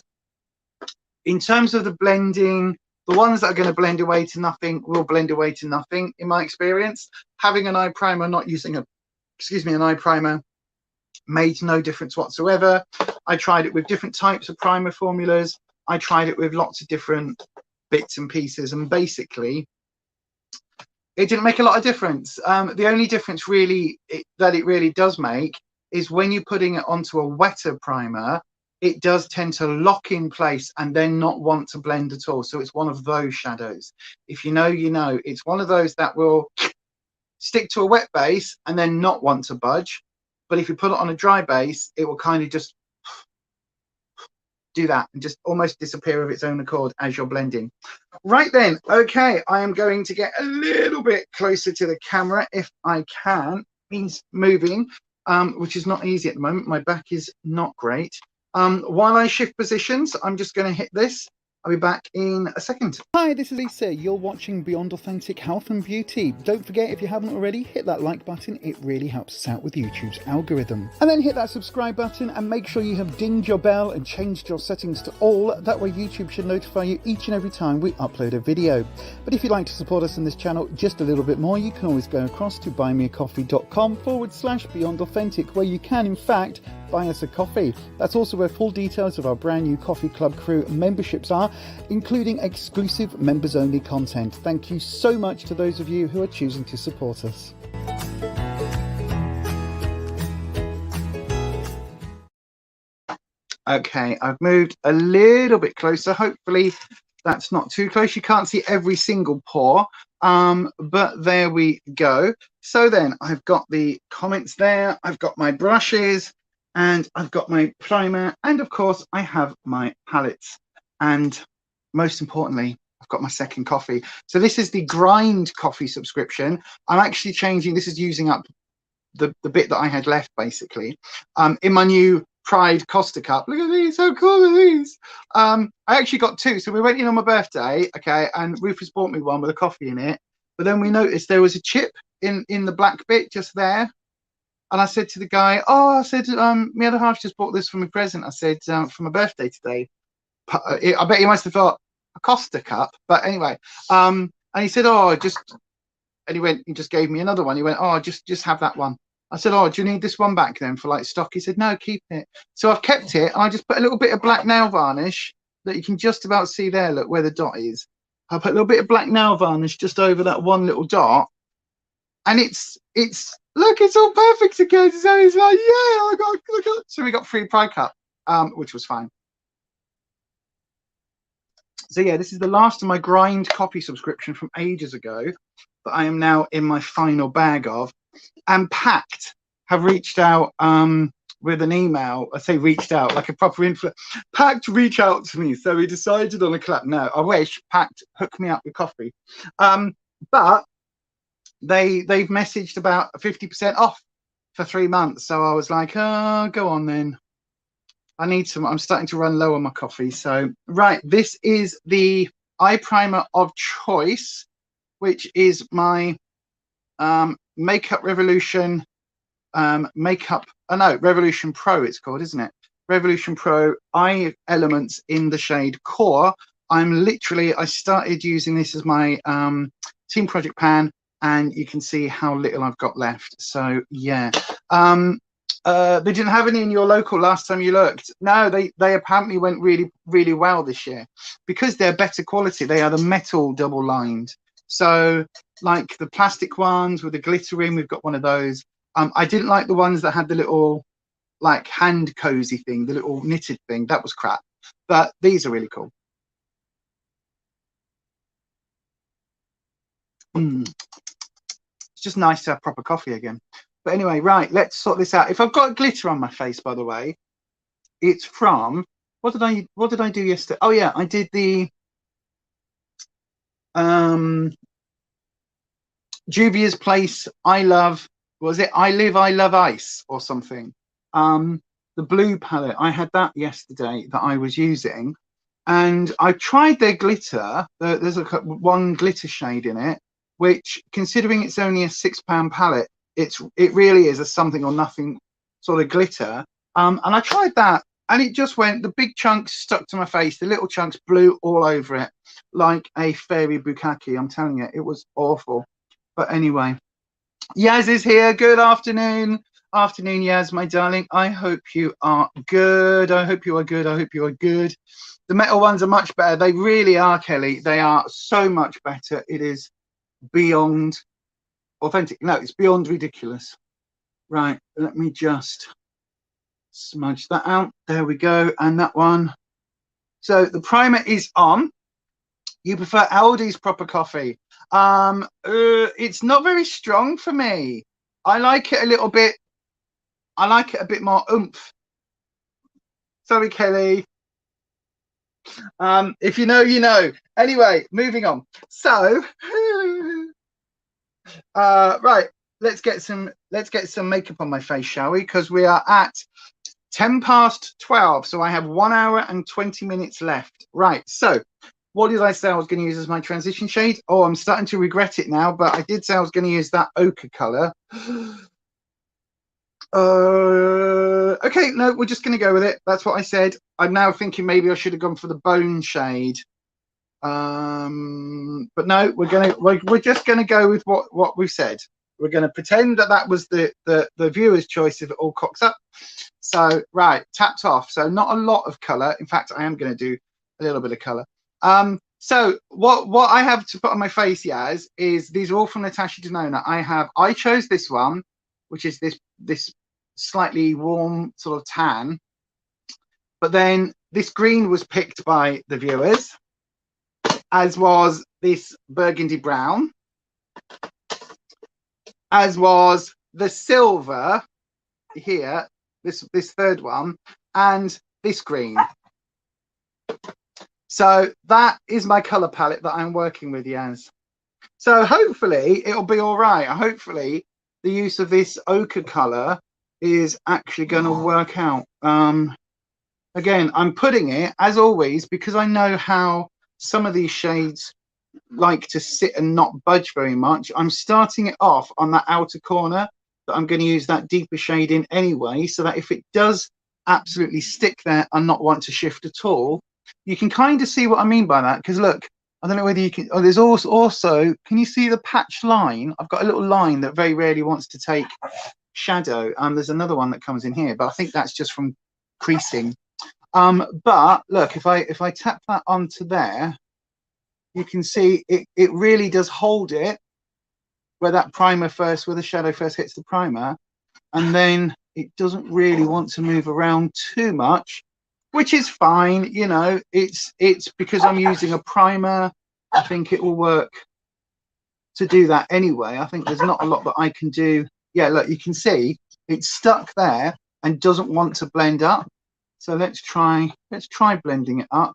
terms of the blending, the ones that are going to blend away to nothing will blend away to nothing in my experience. Having an eye primer, not using an eye primer, made no difference whatsoever. I tried it with different types of primer formulas. I tried it with lots of different bits and pieces, and basically it didn't make a lot of difference. The only difference really that it really does make is when you're putting it onto a wetter primer, it does tend to lock in place and then not want to blend at all. So it's one of those shadows. If you know, you know. It's one of those that will stick to a wet base and then not want to budge. But if you put it on a dry base, it will kind of just do that and just almost disappear of its own accord as you're blending. Right then, okay, I am going to get a little bit closer to the camera if I can. Means moving, which is not easy at the moment. My back is not great. While I shift positions, I'm just going to hit this. I'll be back in a second. Hi, this is Lisa. You're watching Beyond Authentic Health and Beauty. Don't forget, if you haven't already, hit that like button. It really helps us out with YouTube's algorithm. And then hit that subscribe button and make sure you have dinged your bell and changed your settings to all. That way YouTube should notify you each and every time we upload a video. But if you'd like to support us on this channel just a little bit more, you can always go across to buymeacoffee.com/Beyond Authentic, where you can, in fact, buy us a coffee. That's also where full details of our brand new Coffee Club Crew memberships are, including exclusive members only content. Thank you so much to those of you who are choosing to support us. Okay, I've moved a little bit closer. Hopefully that's not too close. You can't see every single pore, but there we go. So then I've got the comments there, I've got my brushes, and I've got my primer, and of course I have my palettes, and most importantly, I've got my second coffee. So this is the grind coffee subscription. I'm actually changing, this is using up the bit that I had left basically, in my new Pride Costa cup. Look at these, how cool are these? I actually got two. So we went in on my birthday, okay, and Rufus bought me one with a coffee in it. But then we noticed there was a chip in the black bit just there. And I said to the guy, oh, I said, my other half just bought this for my present. I said, for my birthday today. I bet he must have thought a Costa cup. But anyway, and he said, oh, just, and he just gave me another one. He went, oh, just have that one. I said, oh, do you need this one back then for like stock? He said, no, keep it. So I've kept it. And I just put a little bit of black nail varnish that you can just about see there. Look where the dot is. I put a little bit of black nail varnish just over that one little dot. And it's look, it's all perfect again. So he's like, yeah, so we got free Pride Cup, which was fine. So yeah, this is the last of my grind copy subscription from ages ago that I am now in my final bag of. And Pact have reached out with an email. I say reached out like a proper influencer. Pact reach out to me, so we decided on a collab. No, I wish Pact hooked me up with coffee, but they've messaged about 50% off for 3 months. So I was like, oh, go on then. I need some. I'm starting to run low on my coffee. So right, this is the eye primer of choice, which is my Makeup Revolution Revolution Pro it's called, isn't it? Revolution Pro Eye Elements in the shade Core. I started using this as my team project pan, and you can see how little I've got left. So yeah, they didn't have any in your local last time you looked. No, they apparently went really, really well this year because they're better quality. They are the metal double lined. So like the plastic ones with the glitter in, we've got one of those. I didn't like the ones that had the little like hand cozy thing, the little knitted thing. That was crap. But these are really cool. It's just nice to have proper coffee again. But anyway, right, let's sort this out. If I've got glitter on my face, by the way, it's from, what did I do yesterday? Oh yeah, I did the Juvia's Place I Love Ice or something. The blue palette, I had that yesterday that I was using, and I tried their glitter. There's one glitter shade in it, which, considering it's only a £6 palette, it really is a something or nothing sort of glitter. And I tried that, and it just went, the big chunks stuck to my face, the little chunks blew all over it like a fairy bukkake. I'm telling you, it was awful. But anyway, Yaz is here. Good afternoon. Afternoon, Yaz, my darling. I hope you are good. I hope you are good. I hope you are good. The metal ones are much better. They really are, Kelly. They are so much better. It is beyond authentic. No, it's beyond ridiculous. Right, let me just smudge that out. There we go. And that one. So the primer is on. You prefer Aldi's proper coffee? It's not very strong for me. I like it a little bit. I like it a bit more oomph. Sorry, Kelly. If you know, you know. Anyway, moving on. So, right, let's get some makeup on my face, shall we? Because we are at 12:10. So I have 1 hour and 20 minutes left. Right. So, what did I say I was going to use as my transition shade? Oh, I'm starting to regret it now, but I did say I was going to use that ochre color. Okay, no, we're just going to go with it. That's what I said. I'm now thinking maybe I should have gone for the bone shade. But no, we're just going to go with what we've said. We're going to pretend that was the viewer's choice if it all cocks up. So, right, tapped off. So not a lot of color. In fact, I am going to do a little bit of color. So what I have to put on my face, Yaz, is these are all from Natasha Denona. I chose this one, which is this slightly warm sort of tan. But then this green was picked by the viewers, as was this burgundy brown, as was the silver here, this third one, and this green. So that is my color palette that I'm working with, Yaz. So hopefully it'll be all right. Hopefully the use of this ochre color is actually going to work out. Again, I'm putting it, as always, because I know how some of these shades like to sit and not budge very much. I'm starting it off on that outer corner that I'm going to use that deeper shade in anyway, so that if it does absolutely stick there and not want to shift at all, you can kind of see what I mean by that. Because look, I don't know whether you can, oh, there's also, can you see the patch line? I've got a little line that very rarely wants to take shadow. There's another one that comes in here, but I think that's just from creasing. But look, if I tap that onto there, you can see it really does hold it where that primer first, where the shadow first hits the primer, and then it doesn't really want to move around too much, which is fine. You know, it's because I'm using a primer. I think it will work to do that anyway. I think there's not a lot that I can do. Yeah, look, you can see it's stuck there and doesn't want to blend up. So let's try blending it up.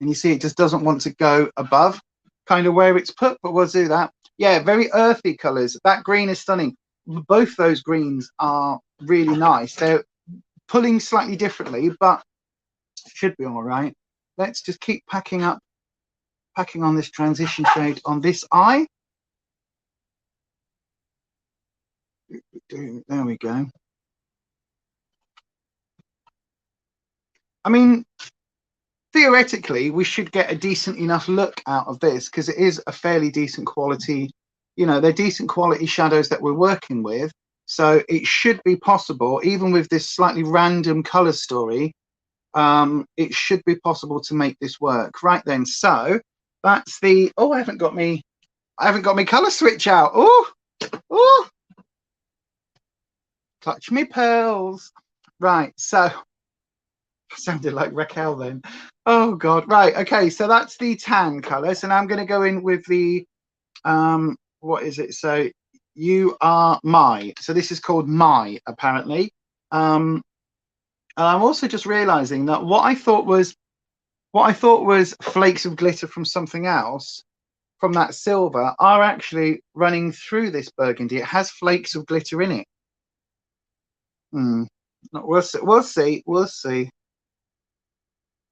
And you see it just doesn't want to go above kind of where it's put, but we'll do that. Yeah, very earthy colors. That green is stunning. Both those greens are really nice. They're pulling slightly differently, but should be all right. Let's just keep packing on this transition shade on this eye. There we go. I mean, theoretically, we should get a decent enough look out of this because it is a fairly decent quality, you know, they're decent quality shadows that we're working with. So it should be possible, even with this slightly random color story, it should be possible to make this work. Right then, so that's the, oh, I haven't got me color switch out. Oh, clutch me pearls. Right, so sounded like Raquel then. Oh god. Right, okay, so that's the tan color. So now I'm going to go in with the what is it? So you are my, so this is called my, apparently. And I'm also just realizing that what I thought was flakes of glitter from something else, from that silver, are actually running through this burgundy. It has flakes of glitter in it. We'll see.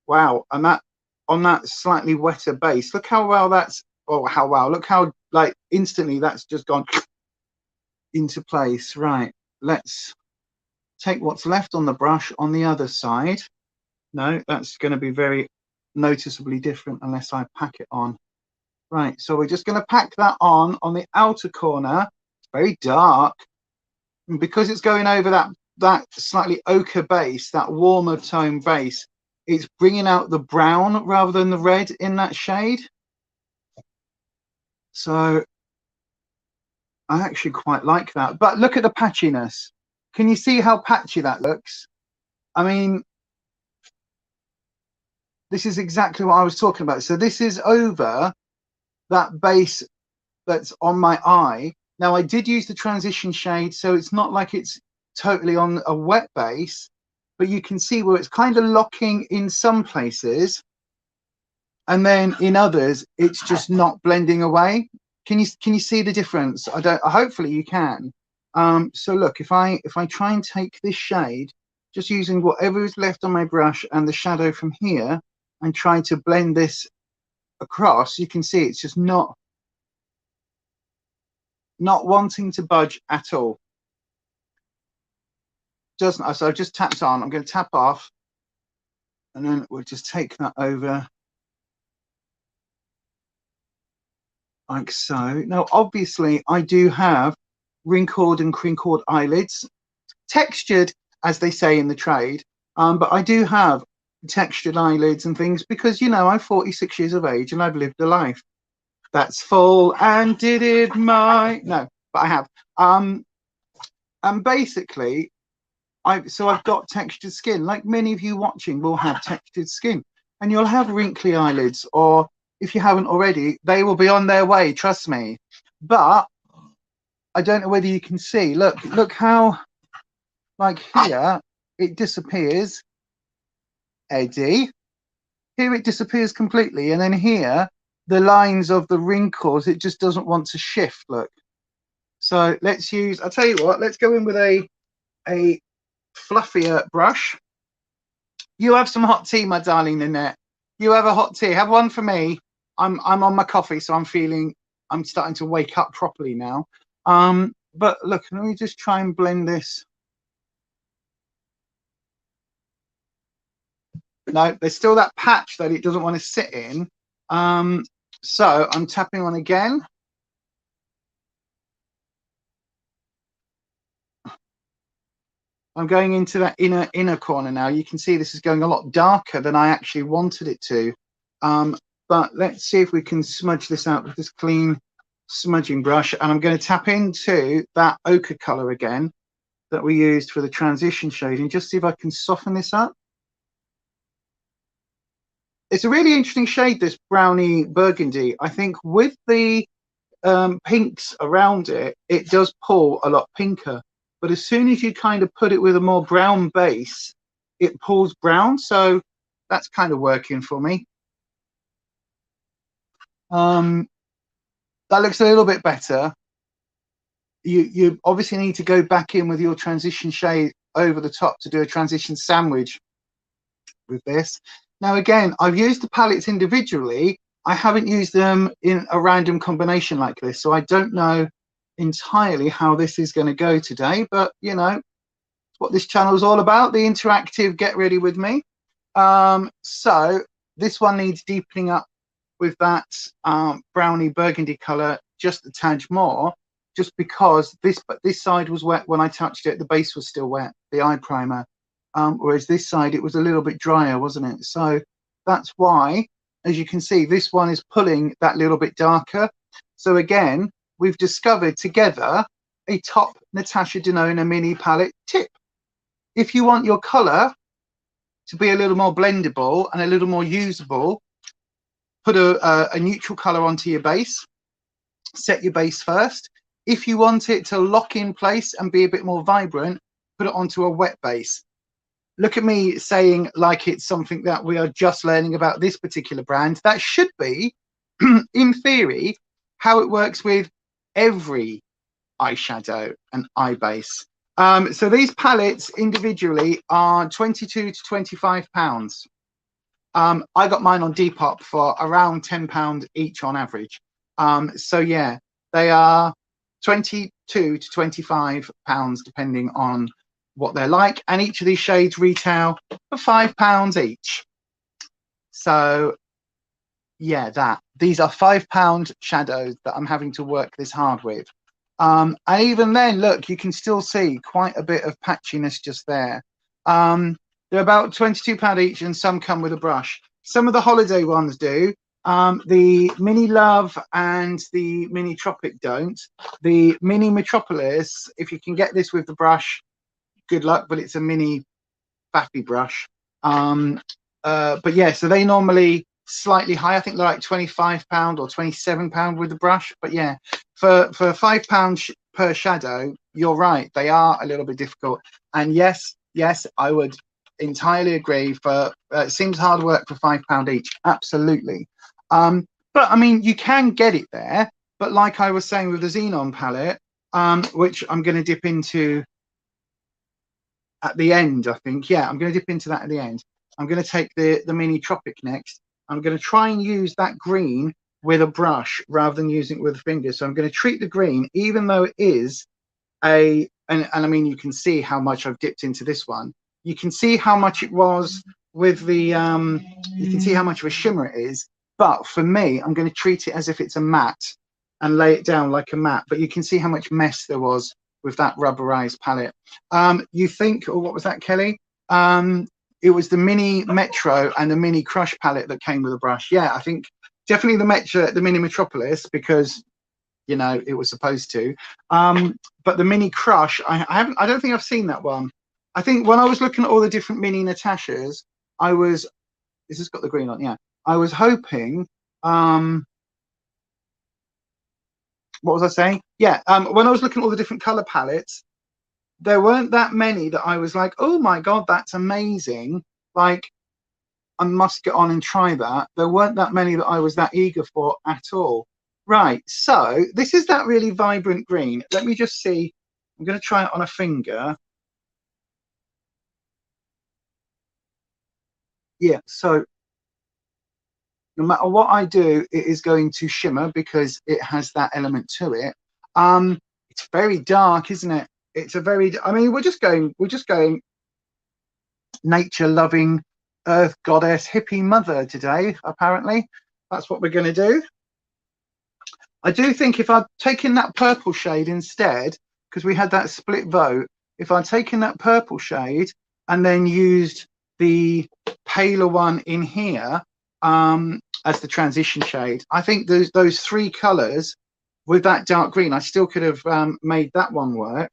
Wow, and that on that slightly wetter base, look how well that's, oh how wow, look how like instantly that's just gone into place. Right, let's take what's left on the brush on the other side. No, that's going to be very noticeably different unless I pack it on. Right, so we're just going to pack that on the outer corner. It's very dark, and because it's going over that slightly ochre base, that warmer tone base, it's bringing out the brown rather than the red in that shade. So I actually quite like that. But look at the patchiness. Can you see how patchy that looks? I mean, this is exactly what I was talking about. So this is over that base that's on my eye. Now, I did use the transition shade, so it's not like it's totally on a wet base, but you can see where it's kind of locking in some places, and then in others it's just not blending away. Can you see the difference? Hopefully you can. So look, if I try and take this shade, just using whatever is left on my brush and the shadow from here, and try to blend this across, you can see it's just not wanting to budge at all. Doesn't. So I've just tapped on. I'm going to tap off, and then we'll just take that over like so. Now, obviously, I do have wrinkled and crinkled eyelids, textured, as they say in the trade. But I do have textured eyelids and things because, you know, I'm 46 years of age and I've lived a life that's full and did it my no, but I have. And basically, I've got textured skin, like many of you watching will have textured skin, and you'll have wrinkly eyelids, or if you haven't already, they will be on their way, trust me. But I don't know whether you can see, look how, like here it disappears, Eddie, here it disappears completely, and then here the lines of the wrinkles, it just doesn't want to shift, look. So let's use, I'll tell you what, let's go in with a fluffier brush. You have some hot tea, my darling Nanette. You have a hot tea. Have one for me. I'm on my coffee, so I'm starting to wake up properly now. But look, let me just try and blend this. No, there's still that patch that it doesn't want to sit in. So I'm tapping on again. I'm going into that inner corner now. You can see this is going a lot darker than I actually wanted it to. But let's see if we can smudge this out with this clean smudging brush. And I'm going to tap into that ochre color again that we used for the transition shading, just see if I can soften this up. It's a really interesting shade, this browny burgundy. I think with the pinks around it, it does pull a lot pinker. But as soon as you kind of put it with a more brown base, it pulls brown. So that's kind of working for me. That looks a little bit better. You obviously need to go back in with your transition shade over the top to do a transition sandwich with this. Now, again, I've used the palettes individually. I haven't used them in a random combination like this. So I don't know entirely how this is going to go today, but you know what this channel is all about, the interactive get ready with me. So this one needs deepening up with that browny burgundy color just a tad more, just because this side was wet when I touched it, the base was still wet, the eye primer, whereas this side it was a little bit drier, wasn't it? So that's why, as you can see, this one is pulling that little bit darker. So again, we've discovered together a top Natasha Denona mini palette tip. If you want your color to be a little more blendable and a little more usable, put a neutral color onto your base, set your base first. If you want it to lock in place and be a bit more vibrant, put it onto a wet base. Look at me saying like it's something that we are just learning about this particular brand. That should be, in theory, how it works with every eyeshadow and eye base. So these palettes individually are 22 to 25 pounds. I got mine on Depop for around £10 each on average. So yeah, they are 22 to 25 pounds depending on what they're like, and each of these shades retail for £5 each. So yeah, these are £5 shadows that I'm having to work this hard with. And even then, look, you can still see quite a bit of patchiness just there. They're about £22 each, and some come with a brush. Some of the holiday ones do. The Mini Love and the Mini Tropic don't. The Mini Metropolis, if you can get this with the brush, good luck, but it's a mini faffy brush. But yeah, so they normally slightly high. I think they're like £25 or £27 with the brush. But yeah, for £5 per shadow, you're right, they are a little bit difficult. And yes, I would entirely agree. For it seems hard work for £5 each, absolutely. But I mean, you can get it there. But like I was saying with the Xenon palette, which I'm going to dip into at the end, I think. Yeah, I'm going to dip into that at the end. I'm going to take the Mini Tropic next. I'm going to try and use that green with a brush rather than using it with a finger. So I'm going to treat the green, even though it is and I mean, you can see how much I've dipped into this one. You can see how much it was with the, you can see how much of a shimmer it is. But for me, I'm going to treat it as if it's a matte and lay it down like a matte. But you can see how much mess there was with that rubberized palette. You think, or what was that, Kelly? It was the Mini Metro and the Mini Crush palette that came with a brush. Yeah, I think definitely the Mini Metropolis, because you know it was supposed to. But the Mini Crush, I don't think I've seen that one. I think when I was looking at all the different mini Natashas, I was, this has got the green on, yeah. I was hoping, what was I saying? Yeah, when I was looking at all the different color palettes, there weren't that many that I was like, oh my God, that's amazing. Like, I must get on and try that. There weren't that many that I was that eager for at all. Right, so this is that really vibrant green. Let me just see. I'm going to try it on a finger. Yeah, so no matter what I do, it is going to shimmer because it has that element to it. It's very dark, isn't it? It's a very, I mean, we're just going nature loving earth goddess hippie mother today, apparently. That's what we're going to do. I do think if I'd taken that purple shade instead, because we had that split vote, if I'd taken that purple shade and then used the paler one in here as the transition shade, I think those three colours with that dark green, I still could have made that one work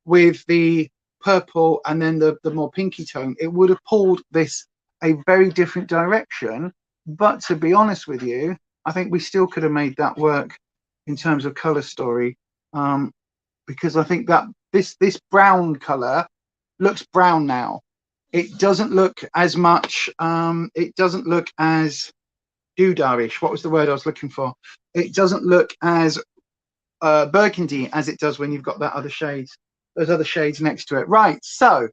with the purple and then the more pinky tone. It would have pulled this a very different direction. But to be honest with you, I think we still could have made that work in terms of color story, because I think that this brown color looks brown now. It doesn't look as much, it doesn't look as doodah-ish. What was the word I was looking for? It doesn't look as burgundy as it does when you've got that other shades, those other shades next to it. Right, so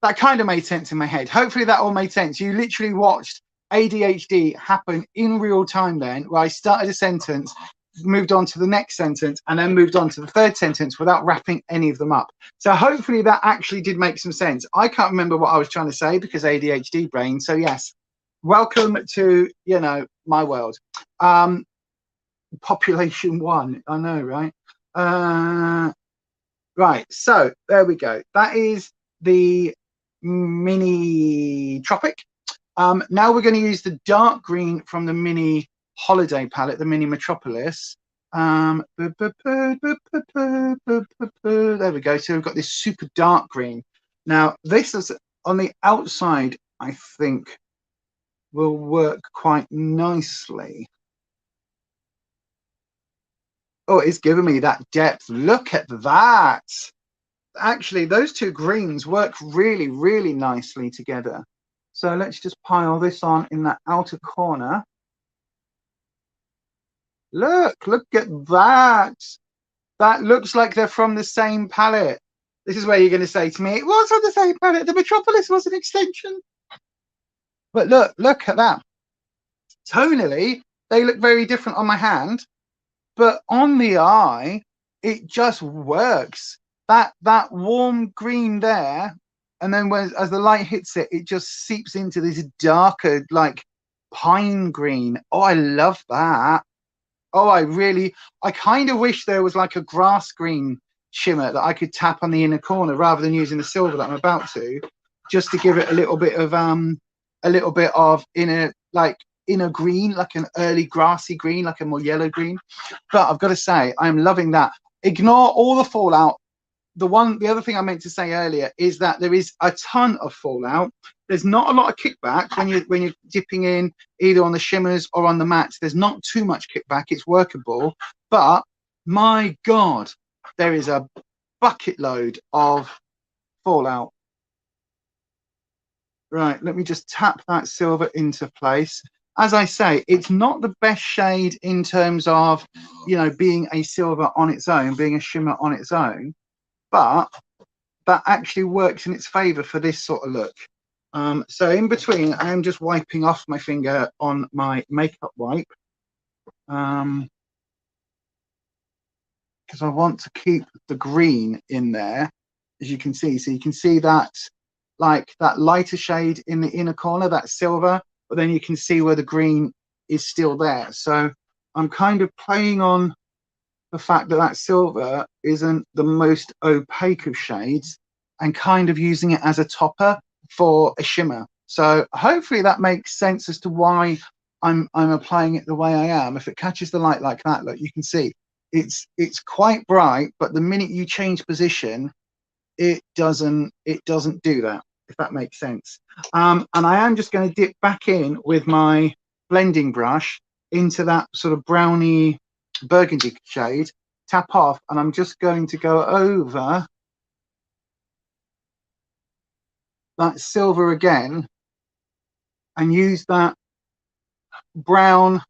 that kind of made sense in my head. Hopefully that all made sense. You literally watched ADHD happen in real time then, where I started a sentence, moved on to the next sentence, and then moved on to the third sentence without wrapping any of them up. So hopefully that actually did make some sense. I can't remember what I was trying to say because ADHD brain. So yes, welcome to, you know, my world. Population 1, I know, right? Right, so there we go. That is the mini Tropic. Now we're going to use the dark green from the mini Holiday palette, the mini Metropolis. There we go. So we've got this super dark green. Now this is on the outside, I think will work quite nicely. Oh, it's giving me that depth. Look at that. Actually, those two greens work really, really nicely together. So let's just pile this on in that outer corner. Look at that. That looks like they're from the same palette. This is where you're going to say to me, it was on the same palette. The Metropolis was an extension. But look at that. Tonally, they look very different on my hand. But on the eye, it just works. That warm green there, and then as the light hits it, it just seeps into this darker, like pine green. Oh, I love that. Oh, I kind of wish there was like a grass green shimmer that I could tap on the inner corner rather than using the silver that I'm about to, just to give it a little bit of inner green, like an early grassy green, like a more yellow green. But I've got to say, I'm loving that. Ignore all the fallout. The other thing I meant to say earlier is that there is a ton of fallout. There's not a lot of kickback when you're dipping in either on the shimmers or on the mattes. There's not too much kickback. It's workable, but my God, there is a bucket load of fallout. Right, let me just tap that silver into place. As I say, it's not the best shade in terms of, you know, being a silver on its own, being a shimmer on its own, but that actually works in its favor for this sort of look. So in between, I am just wiping off my finger on my makeup wipe, because I want to keep the green in there, as you can see. So you can see that, like that lighter shade in the inner corner, that silver, but then you can see where the green is still there. So I'm kind of playing on the fact that that silver isn't the most opaque of shades and kind of using it as a topper for a shimmer. So hopefully that makes sense as to why I'm applying it the way I am. If it catches the light like that, look, you can see it's quite bright, but the minute you change position, it doesn't do that, if that makes sense. And I am just going to dip back in with my blending brush into that sort of browny burgundy shade, tap off, and I'm just going to go over that silver again and use that brown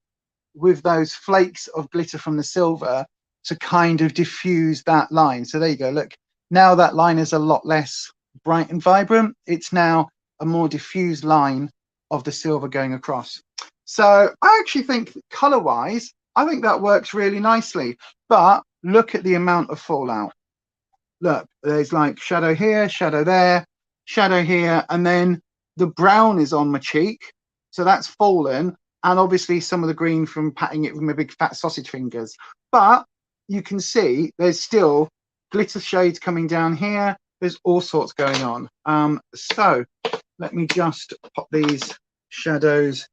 with those flakes of glitter from the silver to kind of diffuse that line. So there you go, look, now that line is a lot less bright and vibrant. It's now a more diffused line of the silver going across. So I actually think color wise, I think that works really nicely, but look at the amount of fallout. Look, there's like shadow here, shadow there, shadow here, and then the brown is on my cheek, so that's fallen, and obviously some of the green from patting it with my big fat sausage fingers. But you can see there's still glitter shades coming down here. There's all sorts going on. So let me just pop these shadows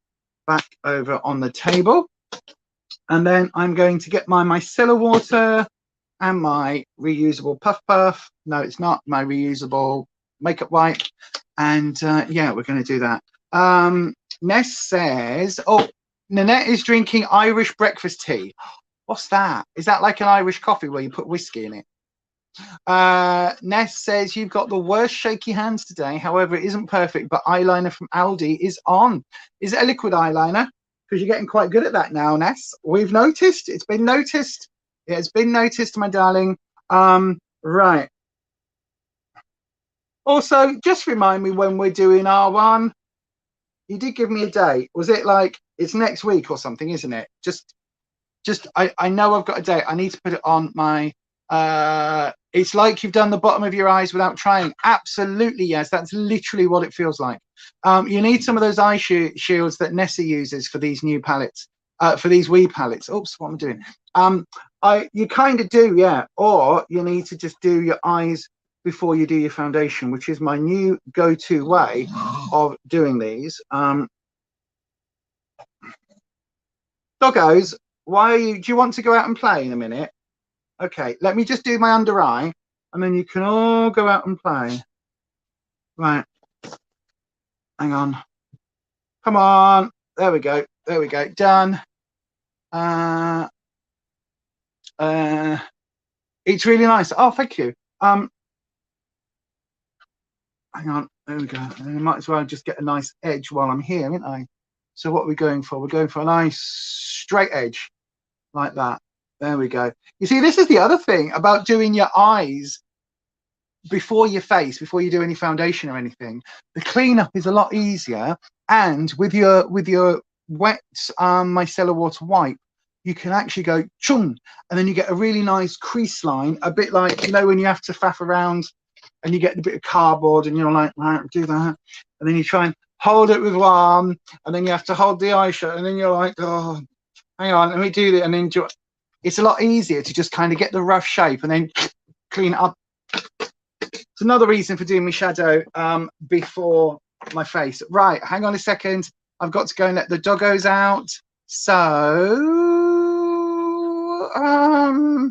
back over on the table, and then I'm going to get my micellar water and my reusable puff. No, it's not, my reusable makeup wipe. And yeah, we're going to do that. Ness says, oh, Nanette is drinking Irish breakfast tea. What's that? Is that like an Irish coffee where you put whiskey in it? Ness says, you've got the worst shaky hands today. However, it isn't perfect, but eyeliner from Aldi is on. Is it a liquid eyeliner? Because you're getting quite good at that now, Ness. We've noticed. It's been noticed. It's been noticed, my darling. Right. Also, just remind me when we're doing our one. You did give me a date. Was it like, it's next week or something, isn't it? I know I've got a date. I need to put it on my, it's like you've done the bottom of your eyes without trying. Absolutely, yes. That's literally what it feels like. You need some of those eye shields that Nessa uses for these new palettes, for these wee palettes. Oops, what am I doing? You kind of do, yeah. Or you need to just do your eyes before you do your foundation, which is my new go-to way of doing these. Doggos, why are you, do you want to go out and play in a minute? Okay, let me just do my under eye, and then you can all go out and play. Right, hang on, come on, there we go, done. It's really nice. Oh, thank you. Hang on, there we go. And I might as well just get a nice edge while I'm here, aren't I? So what are we going for? We're going for a nice straight edge like that. There we go. You see, this is the other thing about doing your eyes before your face, before you do any foundation or anything. The cleanup is a lot easier, and with your wet micellar water wipe, you can actually go chung, and then you get a really nice crease line, a bit like, you know, when you have to faff around and you get a bit of cardboard and you're like, right, do that, and then you try and hold it with one, and then you have to hold the eye shut, and then you're like, oh, hang on, let me do that, and then it's a lot easier to just kind of get the rough shape and then clean it up. It's another reason for doing my shadow before my face. Right, hang on a second, I've got to go and let the doggos out. So oh,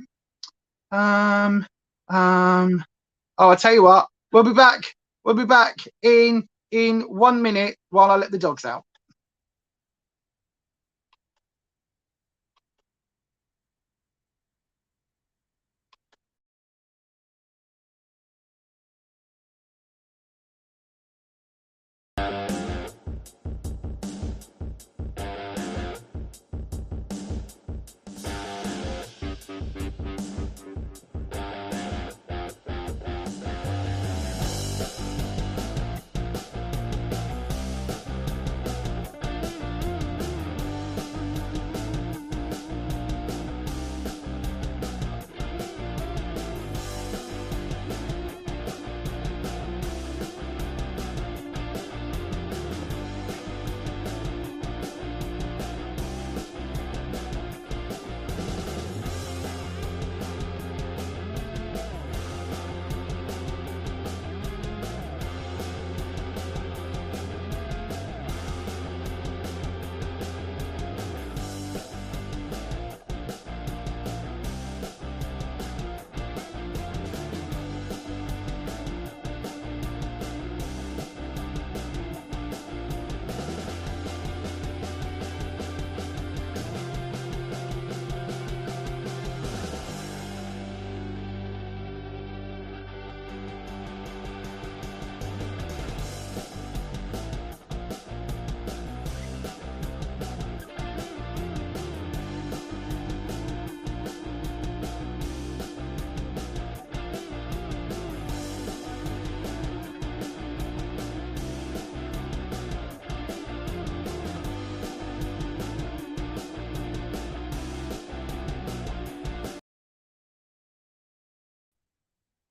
I'll tell you what, we'll be back in 1 minute while I let the dogs out.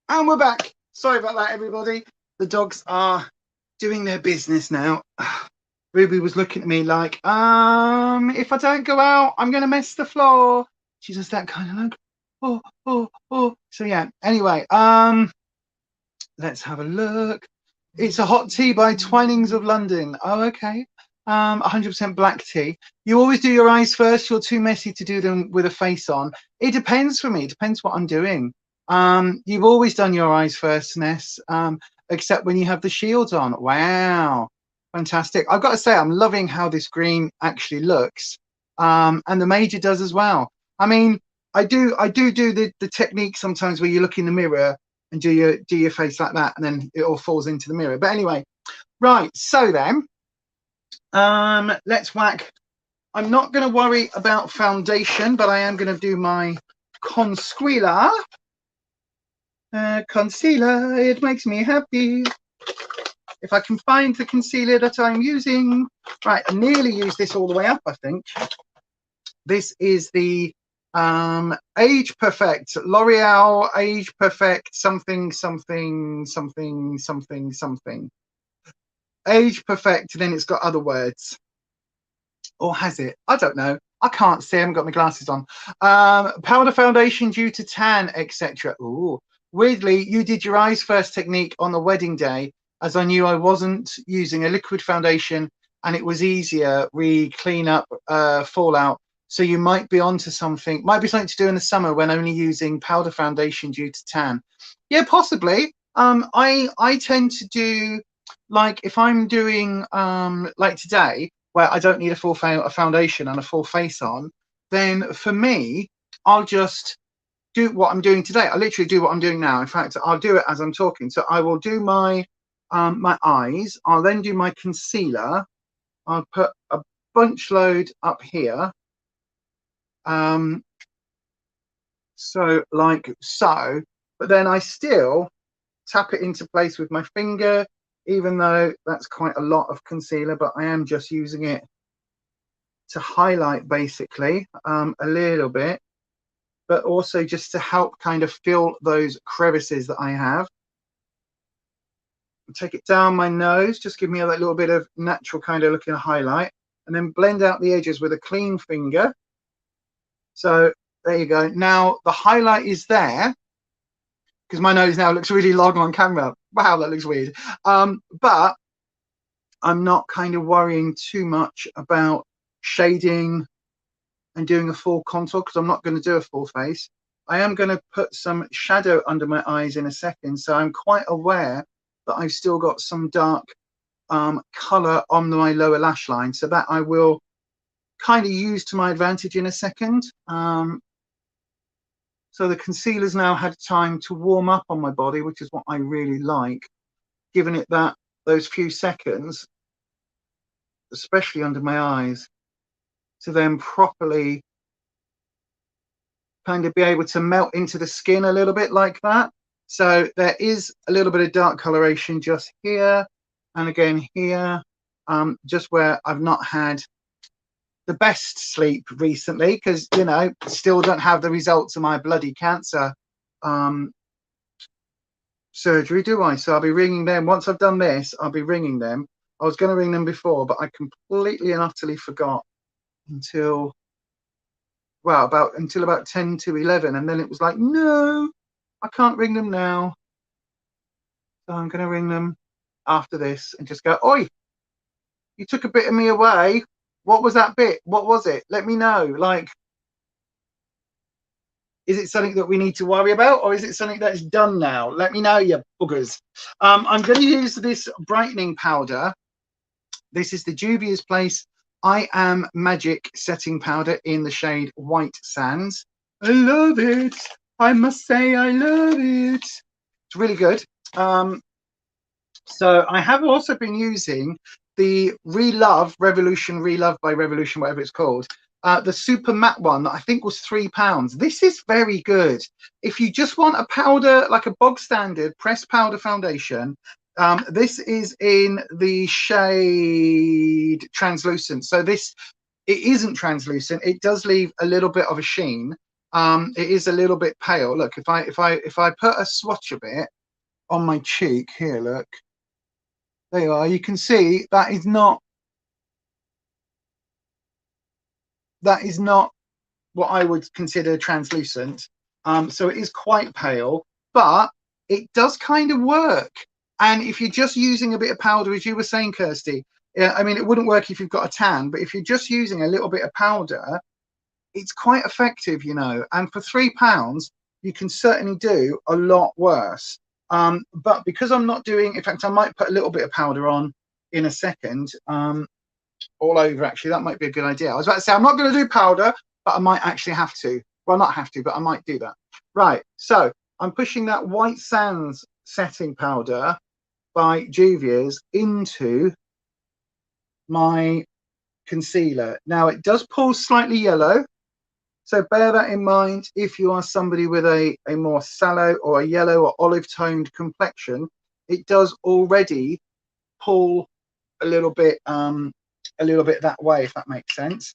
And we're back. Sorry about that, everybody. The dogs are doing their business now. Ruby was looking at me like, if I don't go out, I'm going to mess the floor. She does that kind of look. Oh. So yeah, anyway, let's have a look. It's a hot tea by Twinings of London. Oh, okay. 100% black tea. You always do your eyes first. You're too messy to do them with a face on. It depends for me. It depends what I'm doing. You've always done your eyes first, Ness, except when you have the shields on. Wow. Fantastic. I've got to say, I'm loving how this green actually looks. And the major does as well. I mean, I do the technique sometimes where you look in the mirror and do your face like that, and then it all falls into the mirror. But anyway, right. So then, let's whack. I'm not going to worry about foundation, but I am going to do my concealer. Concealer, it makes me happy. If I can find the concealer that I'm using. Right, I nearly used this all the way up, I think. This is the Age Perfect, L'Oreal Age Perfect something. Age Perfect, and then it's got other words. Or has it? I don't know. I can't see. I haven't got my glasses on. Powder foundation due to tan, etc. Ooh. Weirdly, you did your eyes first technique on the wedding day, as I knew I wasn't using a liquid foundation and it was easier clean up fallout. So you might be onto something. Might be something to do in the summer when only using powder foundation due to tan. Yeah, possibly. I tend to do, like, if I'm doing like today, where I don't need a full foundation and a full face on, then for me, I'll just do what I'm doing today. I literally do what I'm doing now. In fact, I'll do it as I'm talking. So I will do my my eyes. I'll then do my concealer. I'll put a bunch load up here. So like so, but then I still tap it into place with my finger, even though that's quite a lot of concealer, but I am just using it to highlight basically a little bit, but also just to help kind of fill those crevices that I have. Take it down my nose, just give me a little bit of natural kind of looking highlight, and then blend out the edges with a clean finger. So there you go. Now the highlight is there, because my nose now looks really long on camera. Wow, that looks weird. But I'm not kind of worrying too much about shading and doing a full contour, because I'm not going to do a full face. I am going to put some shadow under my eyes in a second, so I'm quite aware that I've still got some dark colour on my lower lash line, so that I will kind of use to my advantage in a second. So the concealer's now had time to warm up on my body, which is what I really like, giving it those few seconds, especially under my eyes, to then properly kind of be able to melt into the skin a little bit like that. So there is a little bit of dark coloration just here and again here, just where I've not had the best sleep recently, because, you know, still don't have the results of my bloody cancer surgery, do I? So I'll be ringing them. Once I've done this, I'll be ringing them. I was going to ring them before, but I completely and utterly forgot until about 10 to 11, and then it was like, no, I can't ring them now. So I'm going to ring them after this and just go, oi, you took a bit of me away. What was that bit? What was it? Let me know. Like, is it something that we need to worry about, or is it something that's done now? Let me know, you buggers. I'm going to use this brightening powder. This is the Juvia's Place I Am Magic setting powder in the shade White Sands. I love it. I must say I love it. It's really good. So I have also been using the Revolution by Revolution, whatever it's called, the super matte one that I think was £3. This is very good. If you just want a powder, like a bog standard pressed powder foundation, this is in the shade Translucent. So it isn't translucent. It does leave a little bit of a sheen, it is a little bit pale. Look, if I put a swatch of it on my cheek here, look, there you are. You can see that is not what I would consider translucent. So it is quite pale, but it does kind of work. And if you're just using a bit of powder, as you were saying, Kirsty, I mean, it wouldn't work if you've got a tan, but if you're just using a little bit of powder, it's quite effective, you know. And for £3, you can certainly do a lot worse. But because I'm not doing, in fact, I might put a little bit of powder on in a second, all over. Actually, that might be a good idea. I was about to say I'm not going to do powder, but I might actually have to. Well, not have to, but I might do that. Right, so I'm pushing that White Sands setting powder by Juvia's into my concealer. Now it does pull slightly yellow, so bear that in mind if you are somebody with a more sallow or a yellow or olive toned complexion. It does already pull a little bit that way, if that makes sense.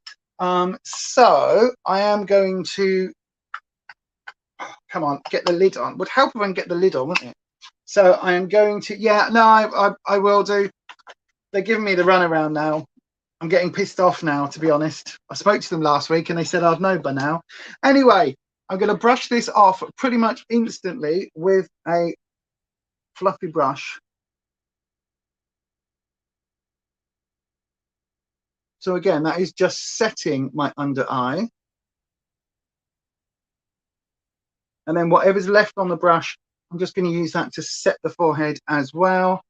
So I am going to, come on, get the lid on. Would help if I can get the lid on, wouldn't it? So I am going to, yeah, no, I will do. They're giving me the runaround now. I'm getting pissed off now, to be honest. I spoke to them last week and they said I'd know by now. Anyway, I'm going to brush this off pretty much instantly with a fluffy brush. So again, that is just setting my under eye. And then whatever's left on the brush, I'm just going to use that to set the forehead as well.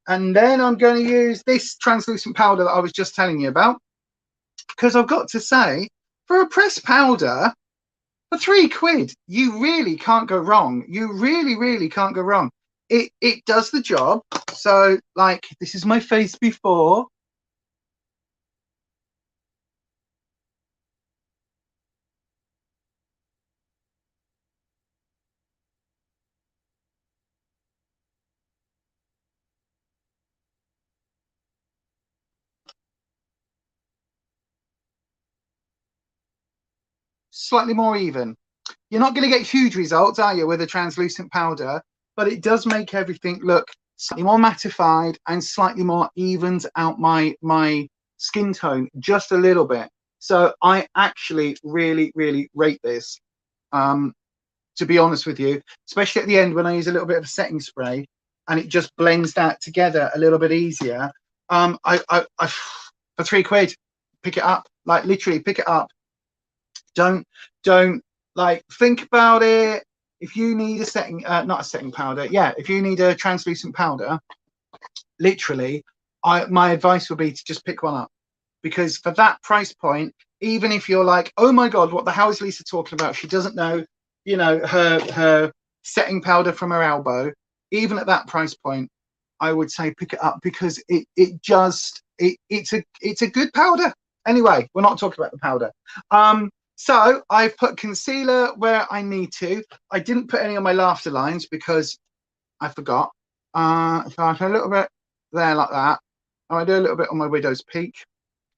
And then I'm going to use this translucent powder that I was just telling you about. Because I've got to say, for a pressed powder, for £3, you really can't go wrong. You really, really can't go wrong. It does the job. So, like, this is my face before. Slightly more even. You're not going to get huge results, are you, with a translucent powder? But it does make everything look slightly more mattified and slightly more evens out my skin tone just a little bit. So I actually really, really rate this, to be honest with you, especially at the end when I use a little bit of a setting spray and it just blends that together a little bit easier. I for £3, pick it up, like literally pick it up. Don't like think about it. If you need a setting, not a setting powder, yeah, if you need a translucent powder, literally, my advice would be to just pick one up, because for that price point, even if you're like, oh my god, what the hell is Lisa talking about? She doesn't know, you know, her setting powder from her elbow. Even at that price point, I would say pick it up, because it's a good powder. Anyway, we're not talking about the powder. So I've put concealer where I need to. I didn't put any on my laughter lines because I forgot. So I put a little bit there like that. And I do a little bit on my widow's peak.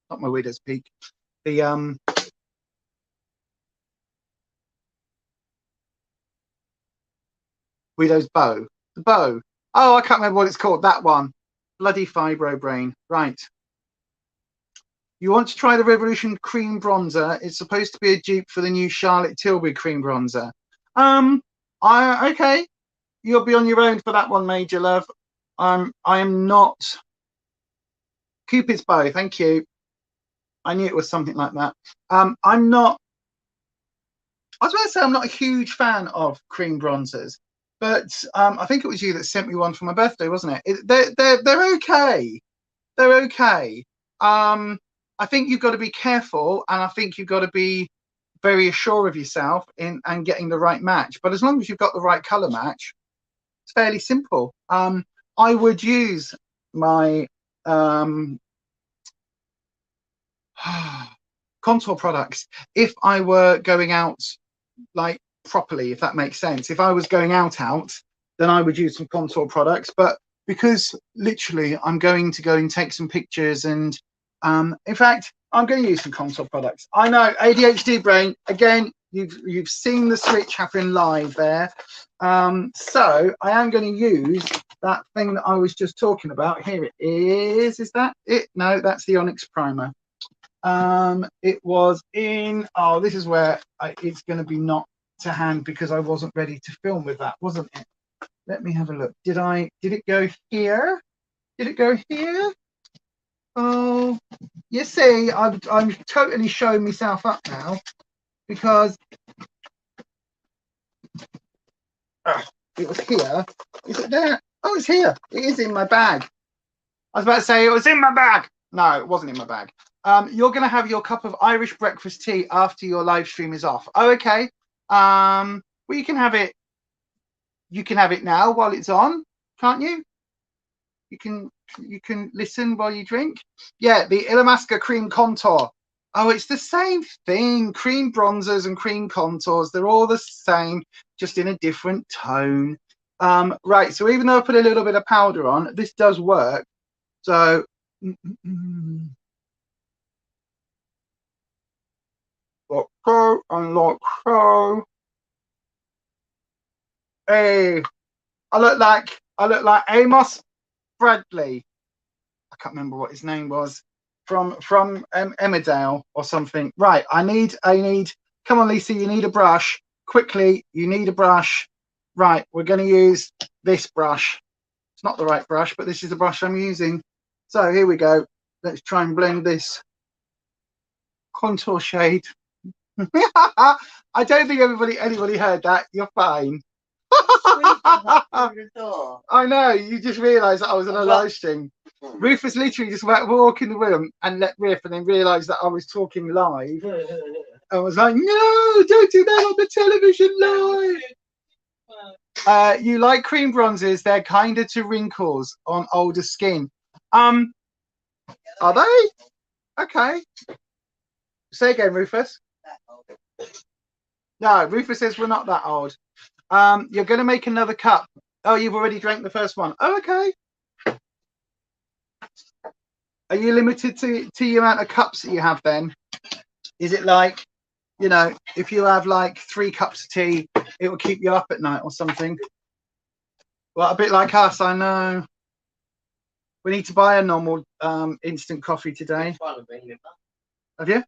Not my widow's peak. The widow's bow. The bow. Oh, I can't remember what it's called. That one. Bloody fibro brain. Right. You want to try the Revolution cream bronzer. It's supposed to be a dupe for the new Charlotte Tilbury cream bronzer. Okay. You'll be on your own for that one, Major Love. I am not. Cupid's bow, thank you. I knew it was something like that. I'm not. I was going to say I'm not a huge fan of cream bronzers, but I think it was you that sent me one for my birthday, wasn't it? They're okay. They're okay. I think you've got to be careful, and I think you've got to be very assured of yourself and getting the right match. But as long as you've got the right color match, it's fairly simple. I would use my contour products if I were going out like properly, if that makes sense. If I was going out, then I would use some contour products. But because literally I'm going to go and take some pictures, and in fact, I'm going to use some contour products. I know, ADHD brain, again, you've seen the switch happen live there. So I am going to use that thing that I was just talking about. Here it is. Is that it? No, that's the Onyx primer. It was in, oh, this is where it's going to be not to hand because I wasn't ready to film with that, wasn't it? Let me have a look. Did it go here? Did it go here? Oh, you see, I'm totally showing myself up now because it was here. Is it there? Oh, it's here. It is in my bag. I was about to say it was in my bag. No, it wasn't in my bag. You're going to have your cup of Irish breakfast tea after your live stream is off. Oh, okay. Well, you can have it. You can have it now while it's on, can't you? You can listen while you drink. Yeah, the Illamasqua cream contour. Oh, it's the same thing. Cream bronzers and cream contours. They're all the same, just in a different tone. Right. So even though I put a little bit of powder on, this does work. So. Like so and like so. Hey, I look like Amos Bradley. I can't remember what his name was from Emmerdale or something. Right, I need. Come on, Lisa, you need a brush quickly. You need a brush. Right, we're going to use this brush. It's not the right brush, but this is the brush I'm using. So here we go. Let's try and blend this contour shade. I don't think anybody heard that. You're fine. I know, you just realised that I was on a live stream. Rufus literally just walked in the room and let rip and then realised that I was talking live. I was like, no, don't do that on the television live. You like cream bronzers? They're kinder to wrinkles on older skin. Are they? Okay. Say again, Rufus. No, Rufus says we're not that old. You're going to make another cup. Oh, you've already drank the first one. Oh, okay. Are you limited to the amount of cups that you have then? Is it like, you know, if you have like 3 cups of tea, it will keep you up at night or something? Well, a bit like us, I know. We need to buy a normal instant coffee today. Have you?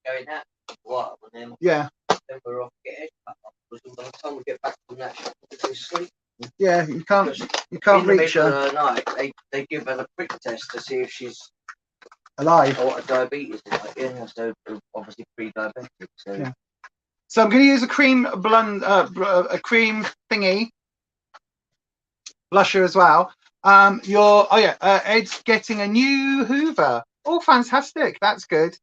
Going out. What? Yeah. Then we're off getting by the time we get back from that shop, we sleep. Yeah, you can't reach her. In the middle of the night, they give her the prick test to see if she's alive. Or what diabetes is like. Yeah, so obviously pre-diabetic. So. Yeah. So I'm going to use a cream a cream thingy blusher as well. Ed's getting a new Hoover. Oh, fantastic! That's good.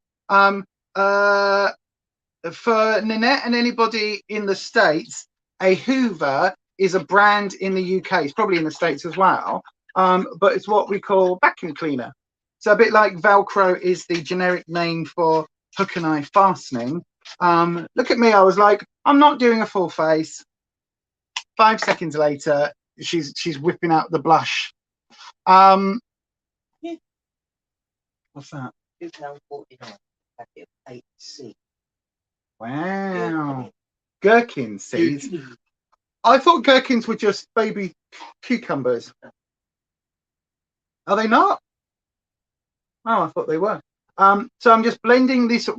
For Nanette and anybody in the States, a Hoover is a brand in the UK. It's probably in the States as well, but it's what we call vacuum cleaner. So a bit like Velcro is the generic name for hook and eye fastening. Look at me, I was like, I'm not doing a full face. 5 seconds later, she's whipping out the blush. What's that? £2.49. Packet of 8C. Wow. Gherkin seeds. I thought gherkins were just baby cucumbers. Are they not? Oh, I thought they were. So I'm just blending this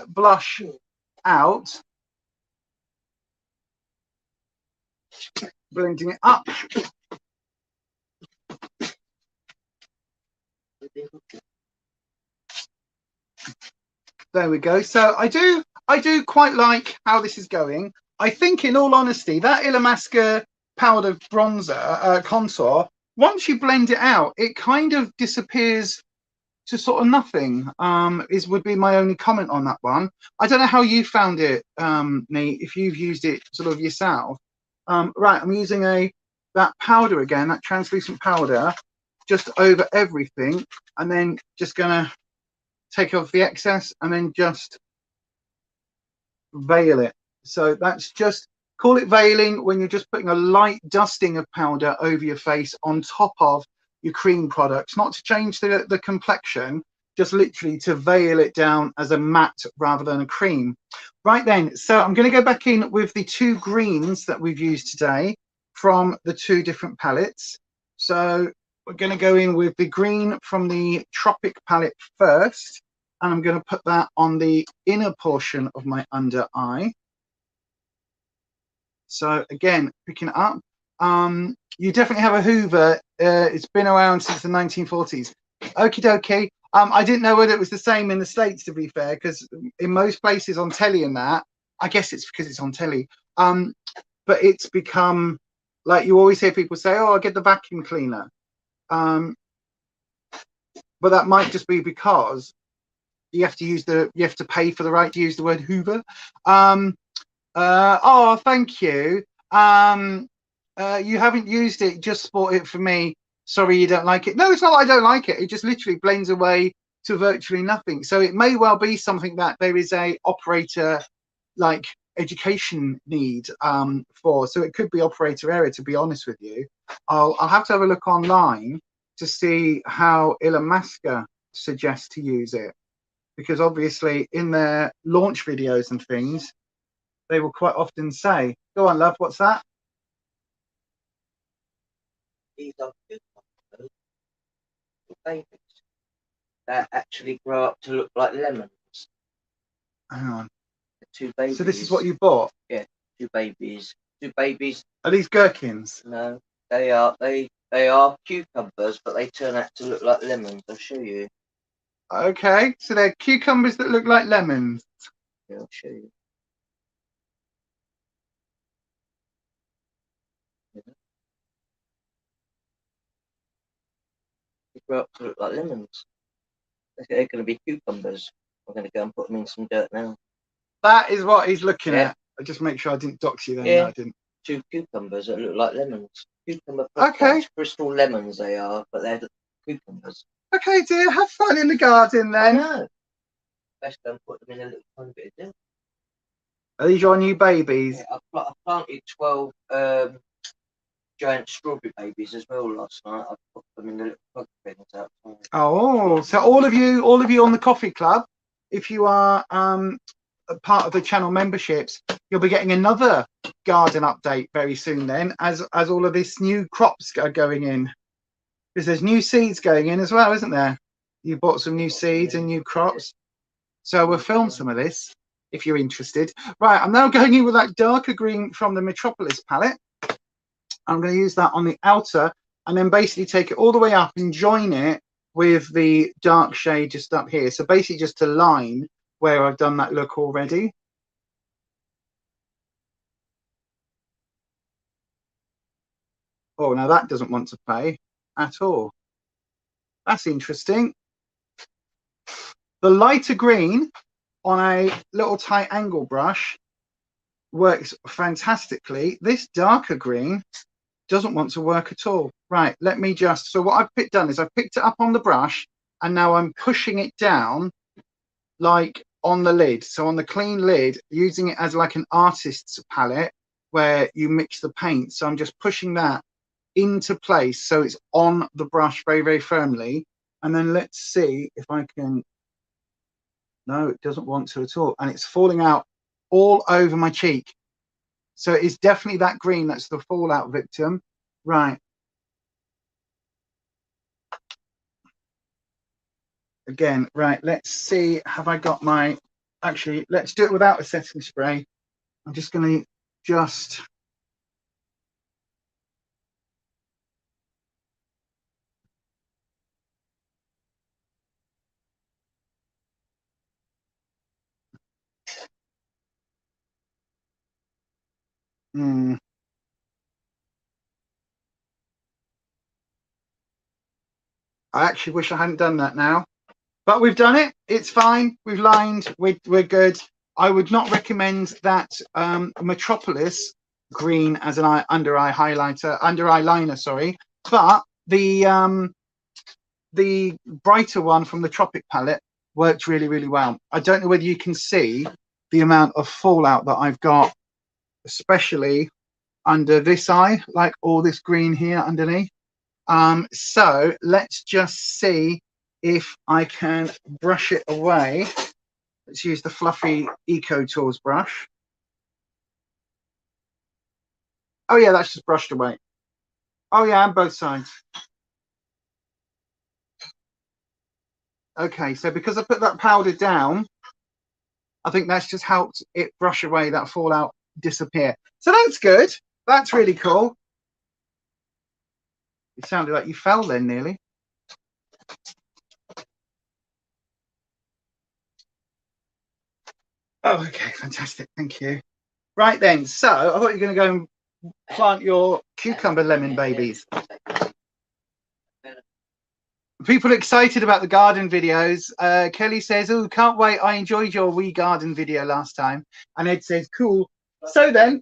blush out. Blending it up. There we go. So I do quite like how this is going. I think, in all honesty, that Illamasqua powder bronzer contour, once you blend it out, it kind of disappears to sort of nothing. Would be my only comment on that one. I don't know how you found it, Nee, if you've used it sort of yourself. Right, I'm using that powder again, that translucent powder, just over everything, and then just gonna take off the excess and then just veil it. So that's just, call it veiling when you're just putting a light dusting of powder over your face on top of your cream products, not to change the complexion, just literally to veil it down as a matte rather than a cream. Right then, so I'm going to go back in with the 2 greens that we've used today from the 2 different palettes. So we're going to go in with the green from the Tropic palette first, and I'm going to put that on the inner portion of my under eye. So again, picking it up. You definitely have a Hoover. It's been around since the 1940s. Okie dokie. I didn't know whether it was the same in the States, to be fair, because in most places on telly and that, I guess it's because it's on telly. But it's become, like, you always hear people say, oh, I'll get the vacuum cleaner. But that might just be because you have to pay for the right to use the word Hoover. Oh, thank you. You haven't used it, just bought it for me. Sorry, you don't like it. No, it's not I don't like it. It just literally blends away to virtually nothing. So it may well be something that there is a operator like education need for. So it could be operator error, to be honest with you. I'll have to have a look online to see how Illamasqua suggests to use it, because obviously in their launch videos and things, they will quite often say, go on, love, what's that? These are cucumbers, babies, that actually grow up to look like lemons. Hang on. The 2 babies. So this is what you bought? Yeah, 2 babies. 2 babies. Are these gherkins? No, they are cucumbers, but they turn out to look like lemons. I'll show you. Okay, so they're cucumbers that look like lemons. Yeah, I'll show you. They grow up to look like lemons. They're going to be cucumbers. I'm going to go and put them in some dirt now. That is what he's looking at. I just make sure I didn't dox you then. Yeah. No, I didn't. 2 cucumbers that look like lemons. Cucumber Okay. crystal lemons they are, but they're cucumbers. Okay, dear, have fun in the garden then. I know. Best go and put them in a little tiny bit of dirt. Are these your new babies? Yeah, I planted 12 giant strawberry babies as well last night. I put them in the little plug things outside. Oh, so all of you on the coffee club, if you are a part of the channel memberships, you'll be getting another garden update very soon then, as all of these new crops are going in, because there's new seeds going in as well, isn't there? You bought some new seeds and new crops, so we'll film some of this if you're interested. Right, I'm now going in with that darker green from the Metropolis palette. I'm going to use that on the outer, and then basically take it all the way up and join it with the dark shade just up here. So basically just to line where I've done that look already. Oh, now that doesn't want to play at all. That's interesting. The lighter green on a little tight angle brush works fantastically. This darker green doesn't want to work at all. Right, let me just, so what I've done is I've picked it up on the brush, and now I'm pushing it down like on the lid. So on the clean lid, using it as like an artist's palette where you mix the paint. So I'm just pushing that into place so it's on the brush very, very firmly. And then let's see if I can, no, it doesn't want to at all. And it's falling out all over my cheek. So it's definitely that green that's the fallout victim. Right. Again, right, let's see, have I got my, actually, let's do it without a setting spray. I'm just going to just, I actually wish I hadn't done that now, but we've done it. It's fine. We've lined. We're good. I would not recommend that Metropolis green as an under eye liner, sorry. But the brighter one from the Tropic palette worked really, really well. I don't know whether you can see the amount of fallout that I've got, especially under this eye, like all this green here underneath. So let's just see if I can brush it away. Let's use the fluffy Eco Tools brush. Oh yeah, that's just brushed away. Oh yeah, on both sides. Okay, so because I put that powder down, I think that's just helped it brush away that fallout, disappear. So that's good. That's really cool. It sounded like you fell then nearly. Oh, okay, fantastic. Thank you. Right then, so I thought you were going to go and plant your cucumber lemon babies. People are excited about the garden videos. Kelly says, oh, can't wait. I enjoyed your wee garden video last time. And Ed says, cool. So then,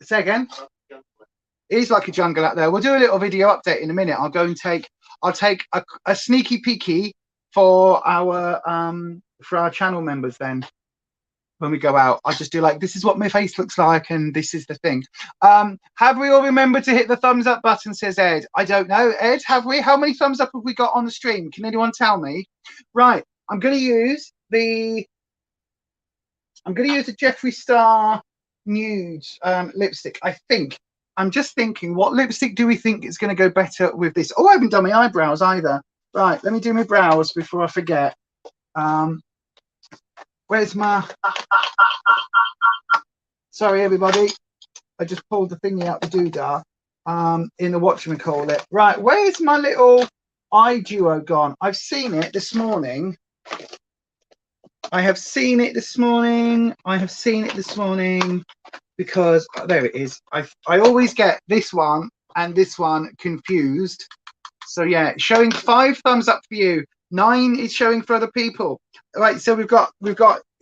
say again. It is like a jungle out there. We'll do a little video update in a minute. I'll go and I'll take a sneaky peeky for our channel members then. When we go out, I just do like, this is what my face looks like and this is the thing. Have we all remembered to hit the thumbs up button, says Ed? I don't know, Ed, have we? How many thumbs up have we got on the stream? Can anyone tell me? Right, I'm going to use the Jeffree Star nude lipstick. I think I'm just thinking, what lipstick do we think is going to go better with this? Oh, I haven't done my eyebrows either. Right, let me do my brows before I forget. Where's my... Sorry, everybody. I just pulled the thingy out the doodah in the whatchamacallit. Right, where's my little eye duo gone? I've seen it this morning. I have seen it this morning because... Oh, there it is. I always get this one and this one confused. So, yeah, showing 5 thumbs up for you. 9 is showing for other people. Right, so we've got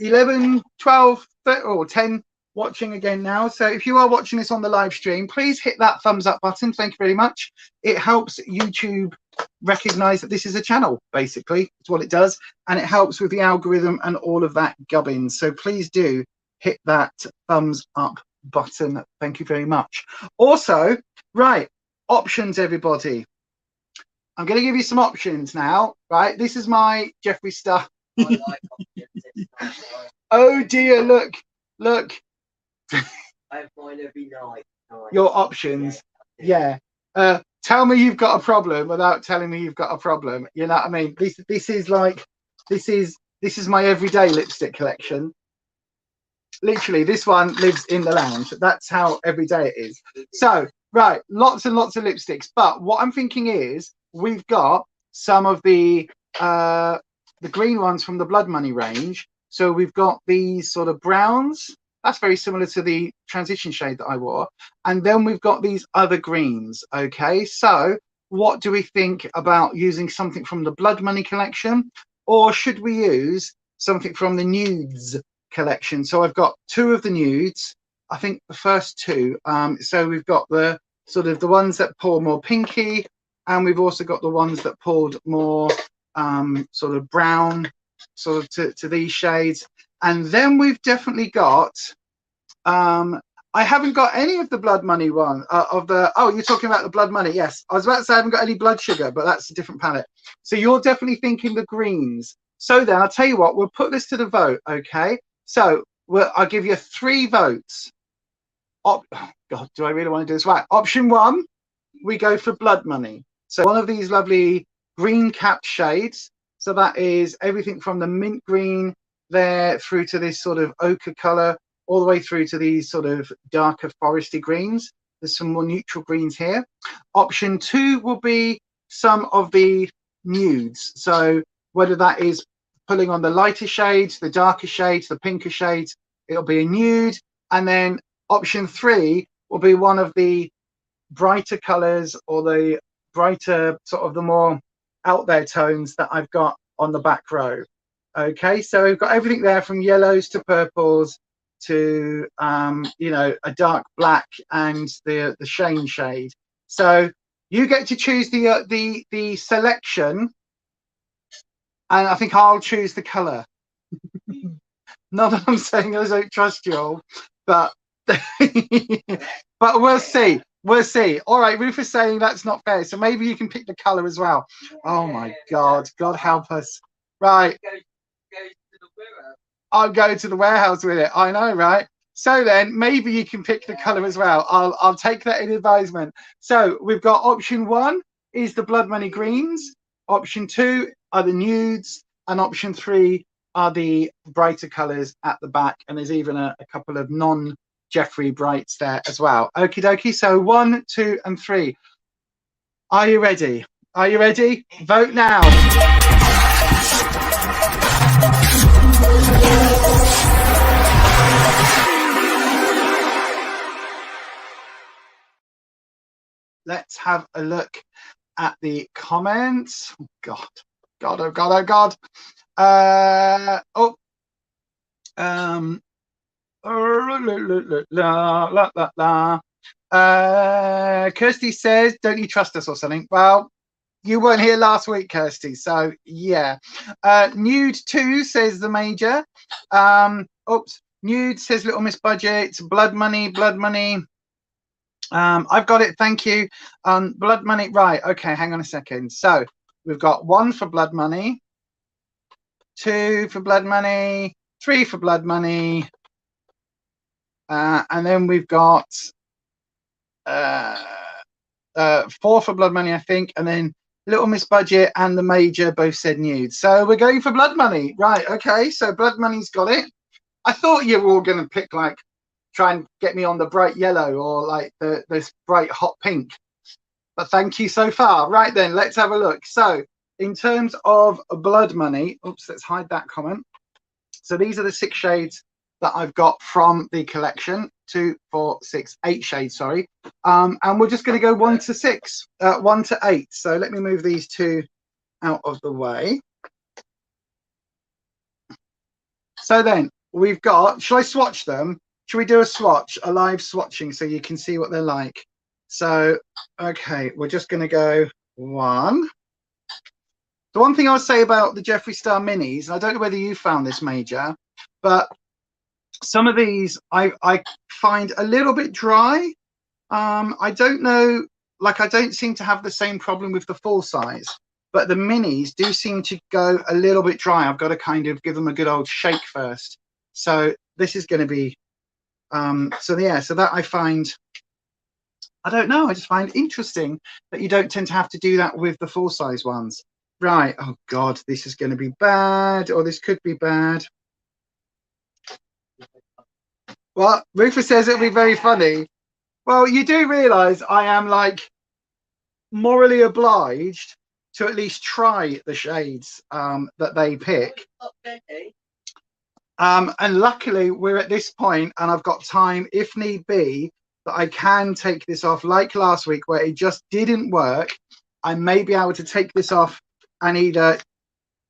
11, 12, 13, or 10 watching again now. So if you are watching this on the live stream, please hit that thumbs up button. Thank you very much. It helps YouTube recognize that this is a channel, basically. It's what it does. And it helps with the algorithm and all of that gubbins. So please do hit that thumbs up button. Thank you very much. Also, right, options, everybody. I'm going to give you some options now, right? This is my Jeffree Star. I like options. Oh dear, look. I have mine every night. Your options. Yeah. Tell me you've got a problem without telling me you've got a problem. You know what I mean? This is my everyday lipstick collection. Literally, this one lives in the lounge. That's how everyday it is. So, right, lots and lots of lipsticks. But what I'm thinking is, we've got some of the green ones from the Blood Money range. So we've got these sort of browns. That's very similar to the transition shade that I wore. And then we've got these other greens. Okay, so what do we think about using something from the Blood Money collection? Or should we use something from the nudes collection? So I've got 2 of the nudes. I think the first 2. So we've got the sort of the ones that pour more pinky. And we've also got the ones that poured more sort of brown, sort of to these shades. And then we've definitely got, I haven't got any of the Blood Money one, oh, you're talking about the Blood Money. Yes, I was about to say I haven't got any Blood Sugar, but that's a different palette. So you're definitely thinking the greens. So then I'll tell you what, we'll put this to the vote, okay? So I'll give you 3 votes. Oh, God, do I really want to do this? Right, option 1, we go for Blood Money. So one of these lovely green capped shades. So that is everything from the mint green there through to this sort of ochre color, all the way through to these sort of darker foresty greens. There's some more neutral greens here. Option 2 will be some of the nudes. So whether that is pulling on the lighter shades, the darker shades, the pinker shades, it'll be a nude. And then option 3 will be one of the brighter colors or the brighter sort of the more out there tones that I've got on the back row. Okay, so we've got everything there from yellows to purples to you know, a dark black and the Shane shade. So you get to choose the selection, and I think I'll choose the color. Not that I'm saying I don't trust you all, but but we'll see. We'll see. All right, Ruth is saying that's not fair. So maybe you can pick the color as well. Oh my God. God help us. Right. I'll go to the warehouse with it. I know, right? So then maybe you can pick the color as well. I'll take that in advisement. So we've got option 1 is the blood money greens. Option 2 are the nudes. And option 3 are the brighter colors at the back. And there's even a couple of non-Jeffrey brights there as well. Okie dokie. So 1, 2, and 3. Are you ready? Are you ready? Vote now. Let's have a look at the comments. Oh God, God, oh God, oh God. Kirsty says, don't you trust us or something? Well, you weren't here last week, Kirsty, so yeah. Nude 2 says the major. Nude says Little Miss Budget. Blood money, blood money. I've got it, thank you. Blood money, right, okay, hang on a second. So we've got 1 for blood money, 2 for blood money, 3 for blood money, and then we've got 4 for blood money, I think, and then Little Miss Budget and the major both said nude. So we're going for blood money, right? Okay, so blood money's got it. I thought you were all going to pick like try and get me on the bright yellow or like this bright hot pink, but thank you so far. Right then, let's have a look. So in terms of blood money, oops, let's hide that comment. So these are the 6 shades that I've got from the collection. 2, 4, 6, 8 shades, sorry. And we're just going to go 1 to 6, 1 to 8. So let me move these 2 out of the way. So then we've got, shall I swatch them? Should we do a swatch, a live swatching, so you can see what they're like? So, okay, we're just going to go 1. The one thing I'll say about the Jeffree Star minis, and I don't know whether you found this, Major, but some of these I find a little bit dry. I don't know, like I don't seem to have the same problem with the full size, but the minis do seem to go a little bit dry. I've got to kind of give them a good old shake first. So this is going to be, so that I find, I don't know, I just find interesting that you don't tend to have to do that with the full size ones. Right, oh God, this is going to be bad, or this could be bad. Well, Rufus says it'll be very funny. Well, you do realise I am like morally obliged to at least try the shades that they pick. And luckily we're at this point and I've got time, if need be, that I can take this off like last week where it just didn't work. I may be able to take this off and either,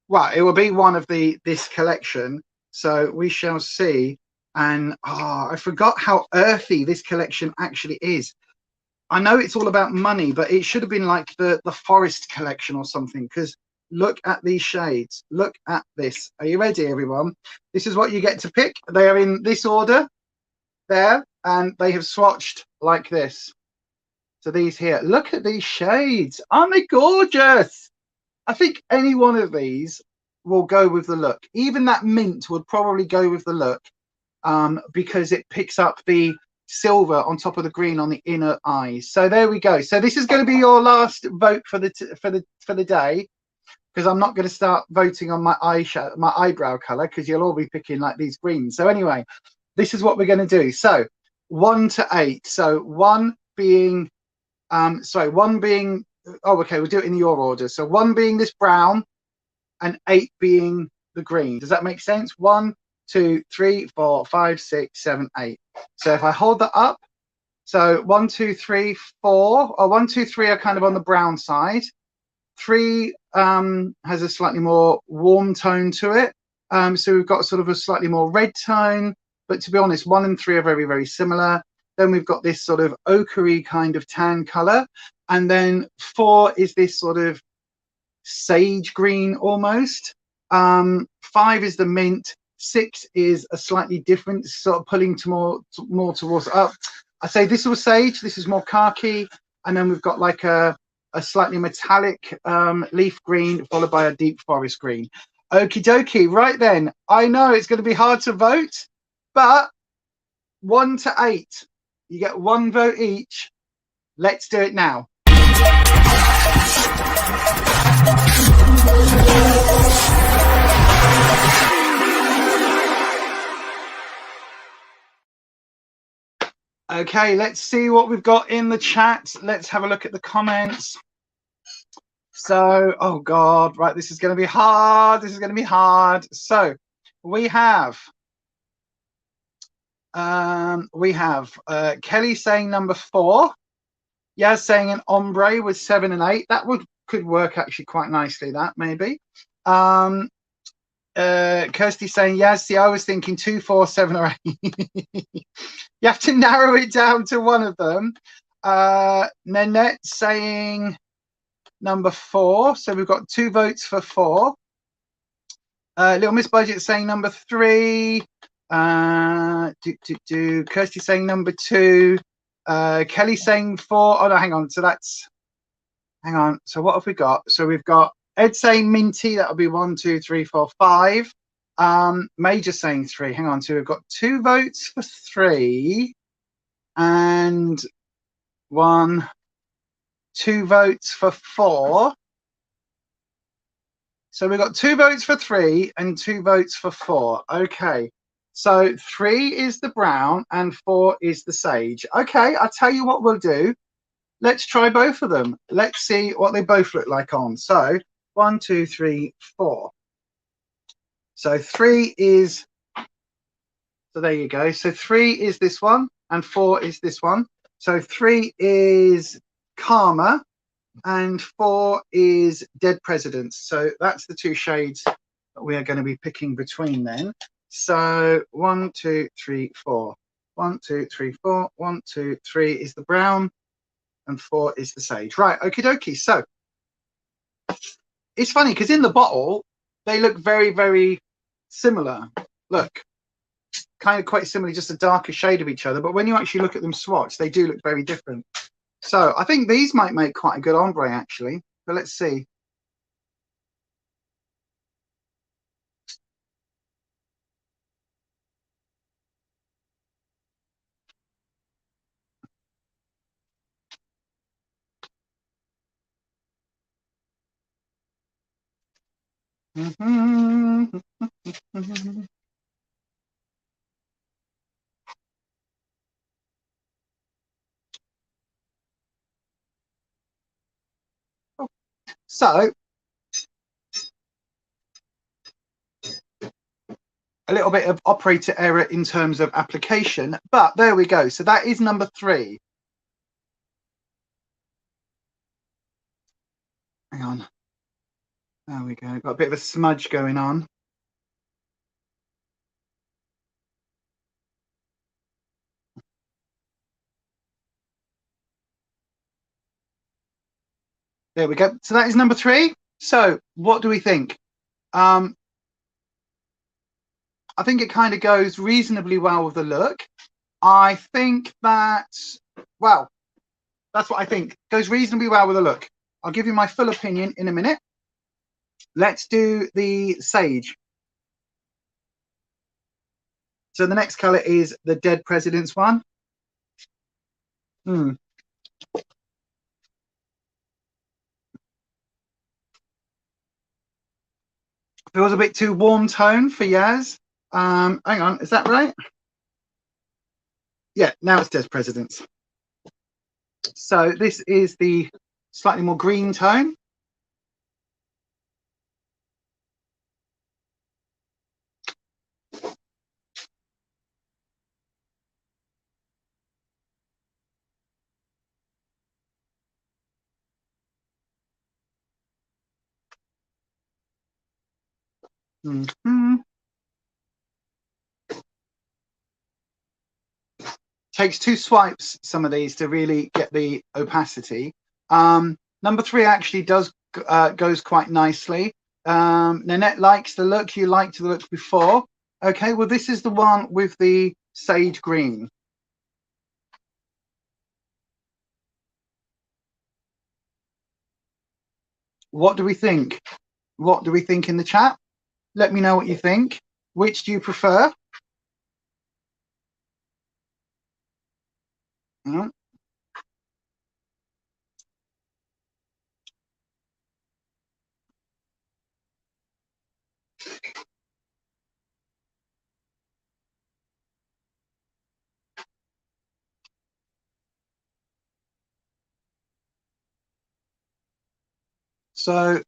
well, it will be one of this collection. So we shall see. And I forgot how earthy this collection actually is. I know it's all about money, but it should have been like the forest collection or something, because look at these shades. Look at this. Are you ready, everyone? This is what you get to pick. They are in this order there, and they have swatched like this. So these here, look at these shades. Aren't they gorgeous? I think any one of these will go with the look. Even that mint would probably go with the look, because it picks up the silver on top of the green on the inner eyes. So there we go. So this is going to be your last vote for the day, because I'm not going to start voting on my eyebrow color, because you'll all be picking like these greens. So anyway, this is what we're going to do. So 1 to 8. So 1 being oh, okay, we'll do it in your order. So 1 being this brown and 8 being the green. Does that make sense? 1, 2, 3, 4, 5, 6, 7, 8. So if I hold that up, so 1, 2, 3, 4, or 1, 2, 3 are kind of on the brown side. 3 has a slightly more warm tone to it. So we've got sort of a slightly more red tone, but to be honest, 1 and 3 are very, very similar. Then we've got this sort of ochre kind of tan color. And then 4 is this sort of sage green almost. 5 is the mint. 6 is a slightly different, sort of pulling to more towards up. I say this was sage, this is more khaki, and then we've got like a slightly metallic leaf green followed by a deep forest green. Okie dokie. Right then, I know it's going to be hard to vote, but 1 to 8, you get 1 vote each. Let's do it now. Okay, let's see what we've got in the chat. Let's have a look at the comments. So, oh God, right, this is going to be hard. This is going to be hard. So, we have Kelly saying number 4. Yaz saying an ombre with 7 and 8. That could work actually quite nicely. That maybe. Kirsty saying yes. See, I was thinking 2, 4, 7, or 8. You have to narrow it down to one of them. Nanette saying number 4. So we've got 2 votes for 4. Little Miss Budget saying number 3. Kirsty saying number 2. Kelly saying 4. Oh no, hang on. So that's, hang on. So what have we got? So we've got Ed saying minty. That'll be 1, 2, 3, 4, 5. Major saying 3. Hang on. So we've got 2 votes for 3 and 2 votes for 4. So we've got 2 votes for 3 and 2 votes for 4. Okay. So 3 is the brown and 4 is the sage. Okay, I'll tell you what we'll do. Let's try both of them. Let's see what they both look like on. So 1, 2, 3, 4. So 3 is, so there you go. So 3 is this one and 4 is this one. So 3 is Karma and 4 is Dead Presidents. So that's the 2 shades that we are going to be picking between then. So 1, 2, 3, 4. 1, 2, 3, 4. 1, 2, 3 is the brown and 4 is the sage. Right, okie dokie. So it's funny because in the bottle they look very, very similar. Look, kind of quite similar, just a darker shade of each other. But when you actually look at them swatched, they do look very different. So I think these might make quite a good ombre actually. But let's see. So a little bit of operator error in terms of application, but there we go. So that is number 3. Hang on. There we go. Got a bit of a smudge going on. There we go. So that is number 3. So what do we think? I think it kind of goes reasonably well with the look. I think that, well, that's what I think. Goes reasonably well with the look. I'll give you my full opinion in a minute. Let's do the sage. So the next color is the Dead Presidents one. Feels a bit too warm tone for Yaz. Hang on, is that right? Yeah, now it's Dead Presidents. So this is the slightly more green tone. Takes 2 swipes, some of these, to really get the opacity. Number 3 actually does goes quite nicely. Nanette likes the look. You liked the look before. Okay, well, this is the one with the sage green. What do we think? What do we think in the chat? Let me know what you think. Which do you prefer? Mm. So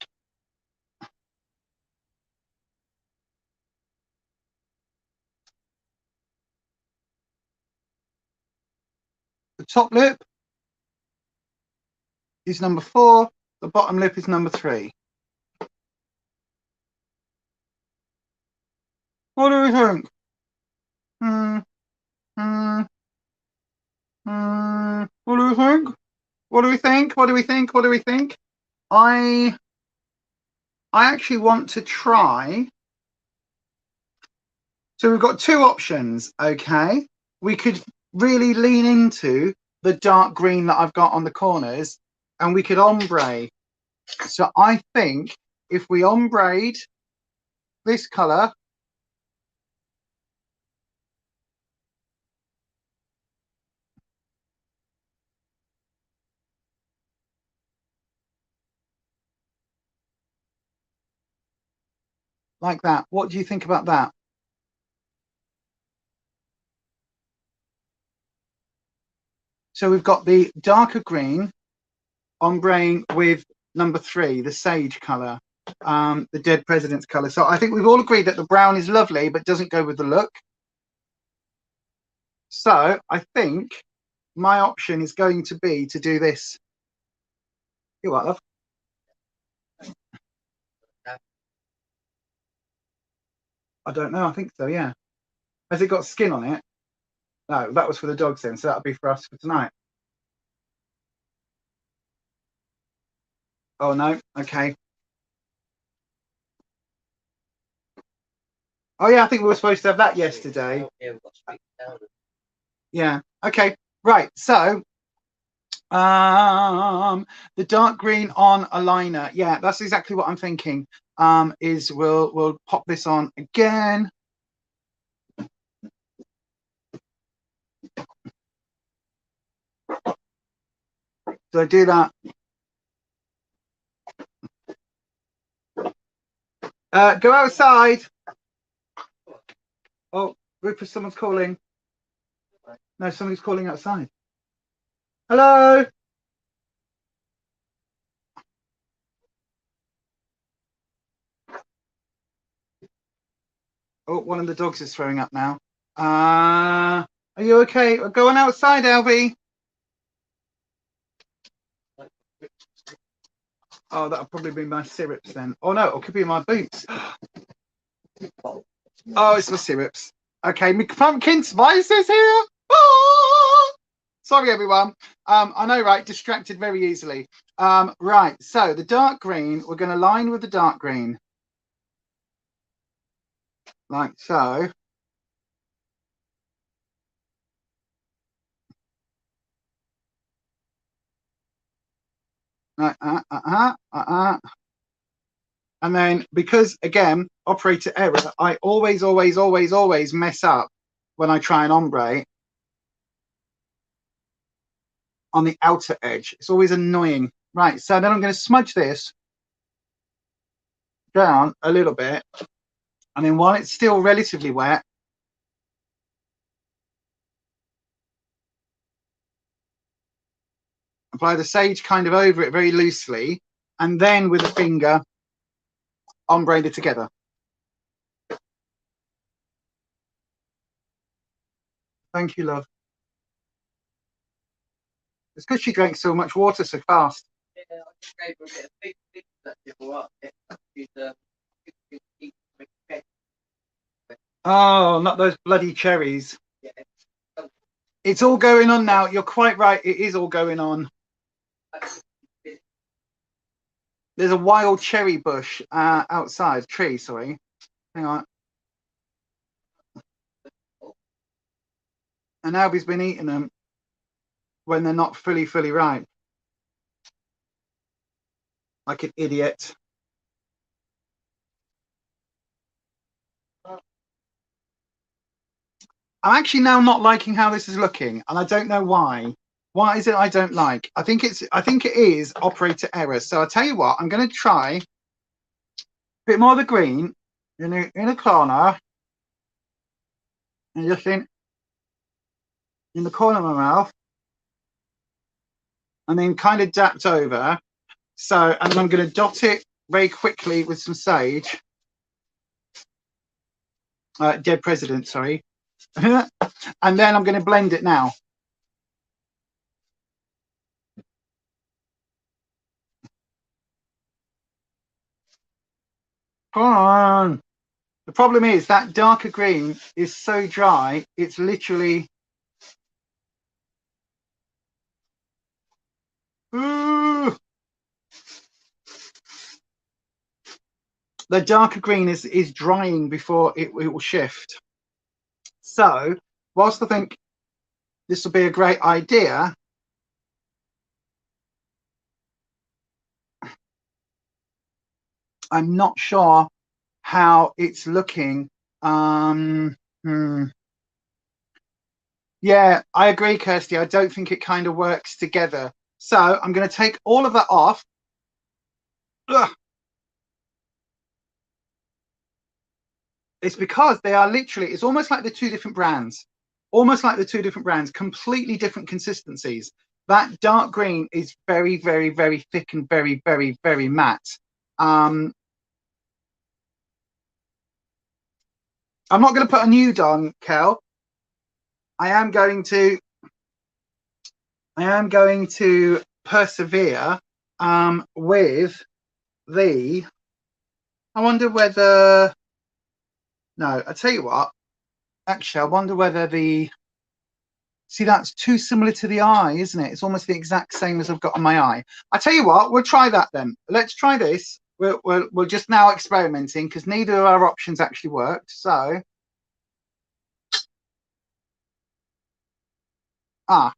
the top lip is number 4. The bottom lip is number 3. What do we think? What do we think? What do we think? What do we think? What do we think? I actually want to try. So we've got 2 options, okay? We could really lean into the dark green that I've got on the corners, and we could ombre. So I think if we ombre this colour, like that, what do you think about that? So we've got the darker green ombreing with number 3, the sage colour, the dead president's colour. So I think we've all agreed that the brown is lovely but doesn't go with the look. So I think my option is going to be to do this. You what, love? I don't know. I think so, yeah. Has it got skin on it? No, that was for the dogs then, so that'll be for us for tonight. Oh, no. Okay. Oh, yeah, I think we were supposed to have that yesterday. Yeah. Okay. Right. So, the dark green on a liner. Yeah, that's exactly what I'm thinking. Is we'll pop this on again. Do I do that? Go outside. Oh, Rupert, someone's calling. No, somebody's calling outside. Hello. Oh, one of the dogs is throwing up now. Are you okay? Go on outside, Albie. Oh, that'll probably be my syrups then. Oh no, it could be my boots. Oh, it's my syrups. Okay, my pumpkin spice is here. Oh! Sorry, everyone. I know, right? Distracted very easily. Right, so the dark green, we're going to line with the dark green. Like so. Like And then, because again, operator error, I always mess up when I try and ombre on the outer edge. It's always annoying. Right, so then I'm going to smudge this down a little bit. And then while it's still relatively wet, apply the sage kind of over it very loosely. And then with a finger, ombre it together. Thank you, love. It's because she drank so much water so fast. Yeah, I just gave her a bit of oh, not those bloody cherries. Yeah. It's all going on now. You're quite right. It is all going on. There's a wild cherry bush outside. Tree, sorry. Hang on. And Albie's been eating them when they're not fully ripe. like an idiot. I'm actually now not liking how this is looking, and I don't know why. Why is it I don't like? I think it is operator error. So I'll tell you what, I'm going to try a bit more of the green in a corner, and just in the corner of my mouth, and then kind of dapped over. So, and I'm going to dot it very quickly with some sage. Dead president, sorry. And then I'm going to blend it now. Come on. The problem is that darker green is so dry, it's literally... Ooh. The darker green is drying before it will shift. So, whilst I think this will be a great idea, I'm not sure how it's looking. Yeah, I agree, Kirsty. I don't think it kind of works together. So I'm going to take all of that off. Ugh. It's because they are literally, it's almost like the two different brands. Almost like the two different brands, completely different consistencies. That dark green is very, very, very thick and very, very, very matte. I'm not going to put a nude on, Kel. I am going to persevere with the... I wonder whether... No, I tell you what. Actually, I wonder whether the... See, that's too similar to the eye, isn't it? It's almost the exact same as I've got on my eye. I tell you what, we'll try that then. Let's try this. We're just now experimenting because neither of our options actually worked. So...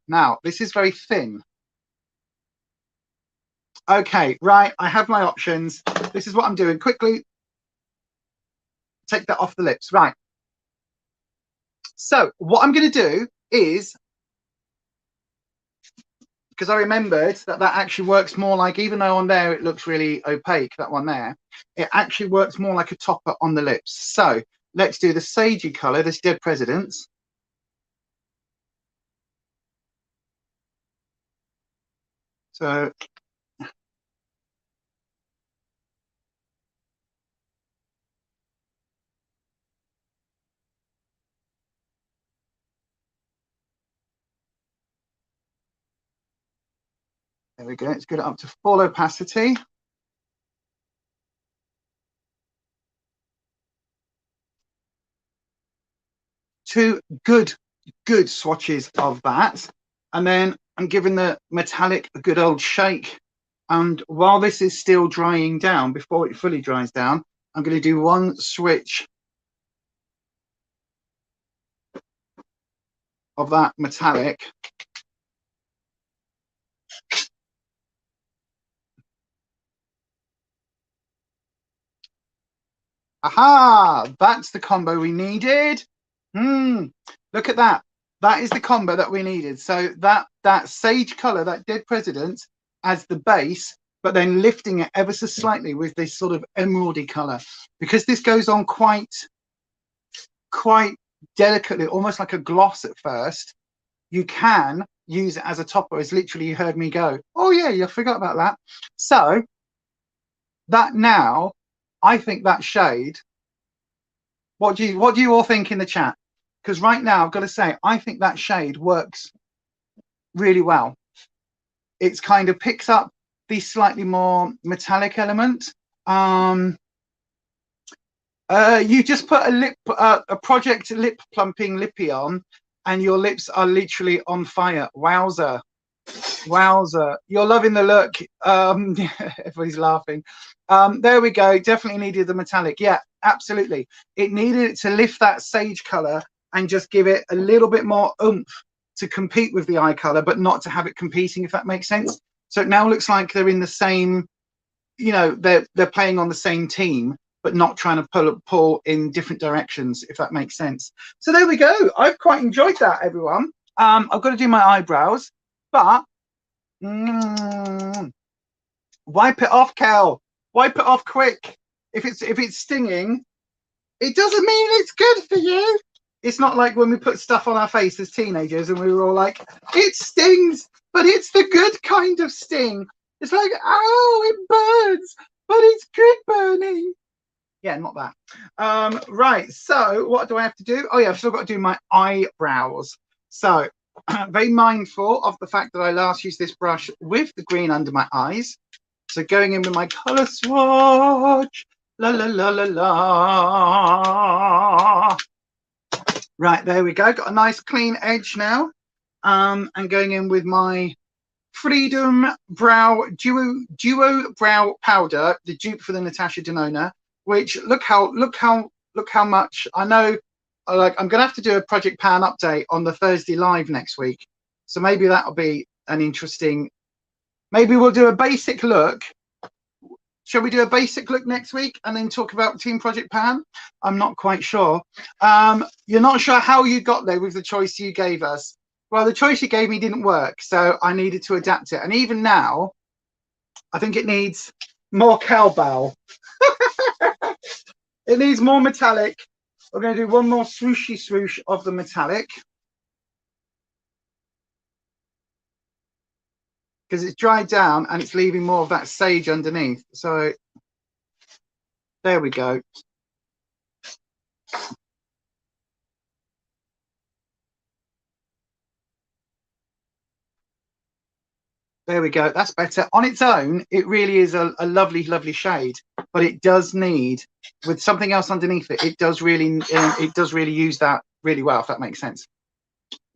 now, this is very thin. Okay, right, I have my options. This is what I'm doing. Quickly, take that off the lips. Right. So what I'm going to do is, because I remembered that actually works more like, even though on there it looks really opaque, that one there, it actually works more like a topper on the lips. So let's do the sagey colour, this Dead Presidents. So there we go. Let's get it up to full opacity. Two good swatches of that. And then I'm giving the metallic a good old shake. And while this is still drying down, before it fully dries down, I'm going to do one switch of that metallic. Aha! That's the combo we needed. Look at that. That is the combo that we needed. So that sage color, that Dead President, as the base, but then lifting it ever so slightly with this sort of emeraldy color, because this goes on quite delicately, almost like a gloss at first. You can use it as a topper, as literally you heard me go, oh yeah, you forgot about that. So that now, I think that shade, what do you all think in the chat? Because right now I've got to say, I think that shade works really well. It's kind of picks up the slightly more metallic element. You just put a Project Lip Plumping Lippy on, and your lips are literally on fire. Wowza. You're loving the look. Everybody's laughing. There we go. Definitely needed the metallic. Yeah, absolutely. It needed it to lift that sage color and just give it a little bit more oomph to compete with the eye color, but not to have it competing, if that makes sense. So it now looks like they're in the same you know, they're playing on the same team, but not trying to pull in different directions, if that makes sense. So there we go. I've quite enjoyed that, everyone. I've got to do my eyebrows, but wipe it off, Cal. Wipe it off quick. If it's stinging, it doesn't mean it's good for you. It's not like when we put stuff on our face as teenagers and we were all like, it stings, but it's the good kind of sting. It's like, oh, it burns, but it's good burning. Yeah, not that. Right, so what do I have to do? Oh yeah, I've still got to do my eyebrows. So very mindful of the fact that I last used this brush with the green under my eyes. So going in with my colour swatch. La la la la la. Right, there we go. Got a nice clean edge now. And going in with my Freedom Brow Duo Brow Powder, the dupe for the Natasha Denona. Which look how much I know. Like, I'm gonna have to do a Project Pan update on the Thursday live next week. So maybe that'll be an interesting. Maybe we'll do a basic look. Shall we do a basic look next week and then talk about Team Project Pan? I'm not quite sure. You're not sure how you got there with the choice you gave us. Well, the choice you gave me didn't work, so I needed to adapt it. And even now, I think it needs more cowbell. It needs more metallic. We're going to do one more swooshy swoosh of the metallic. Because it's dried down and it's leaving more of that sage underneath. So there we go. There we go. That's better. On its own, it really is a lovely, lovely shade. But it does need, with something else underneath it, it does really use that really well, if that makes sense.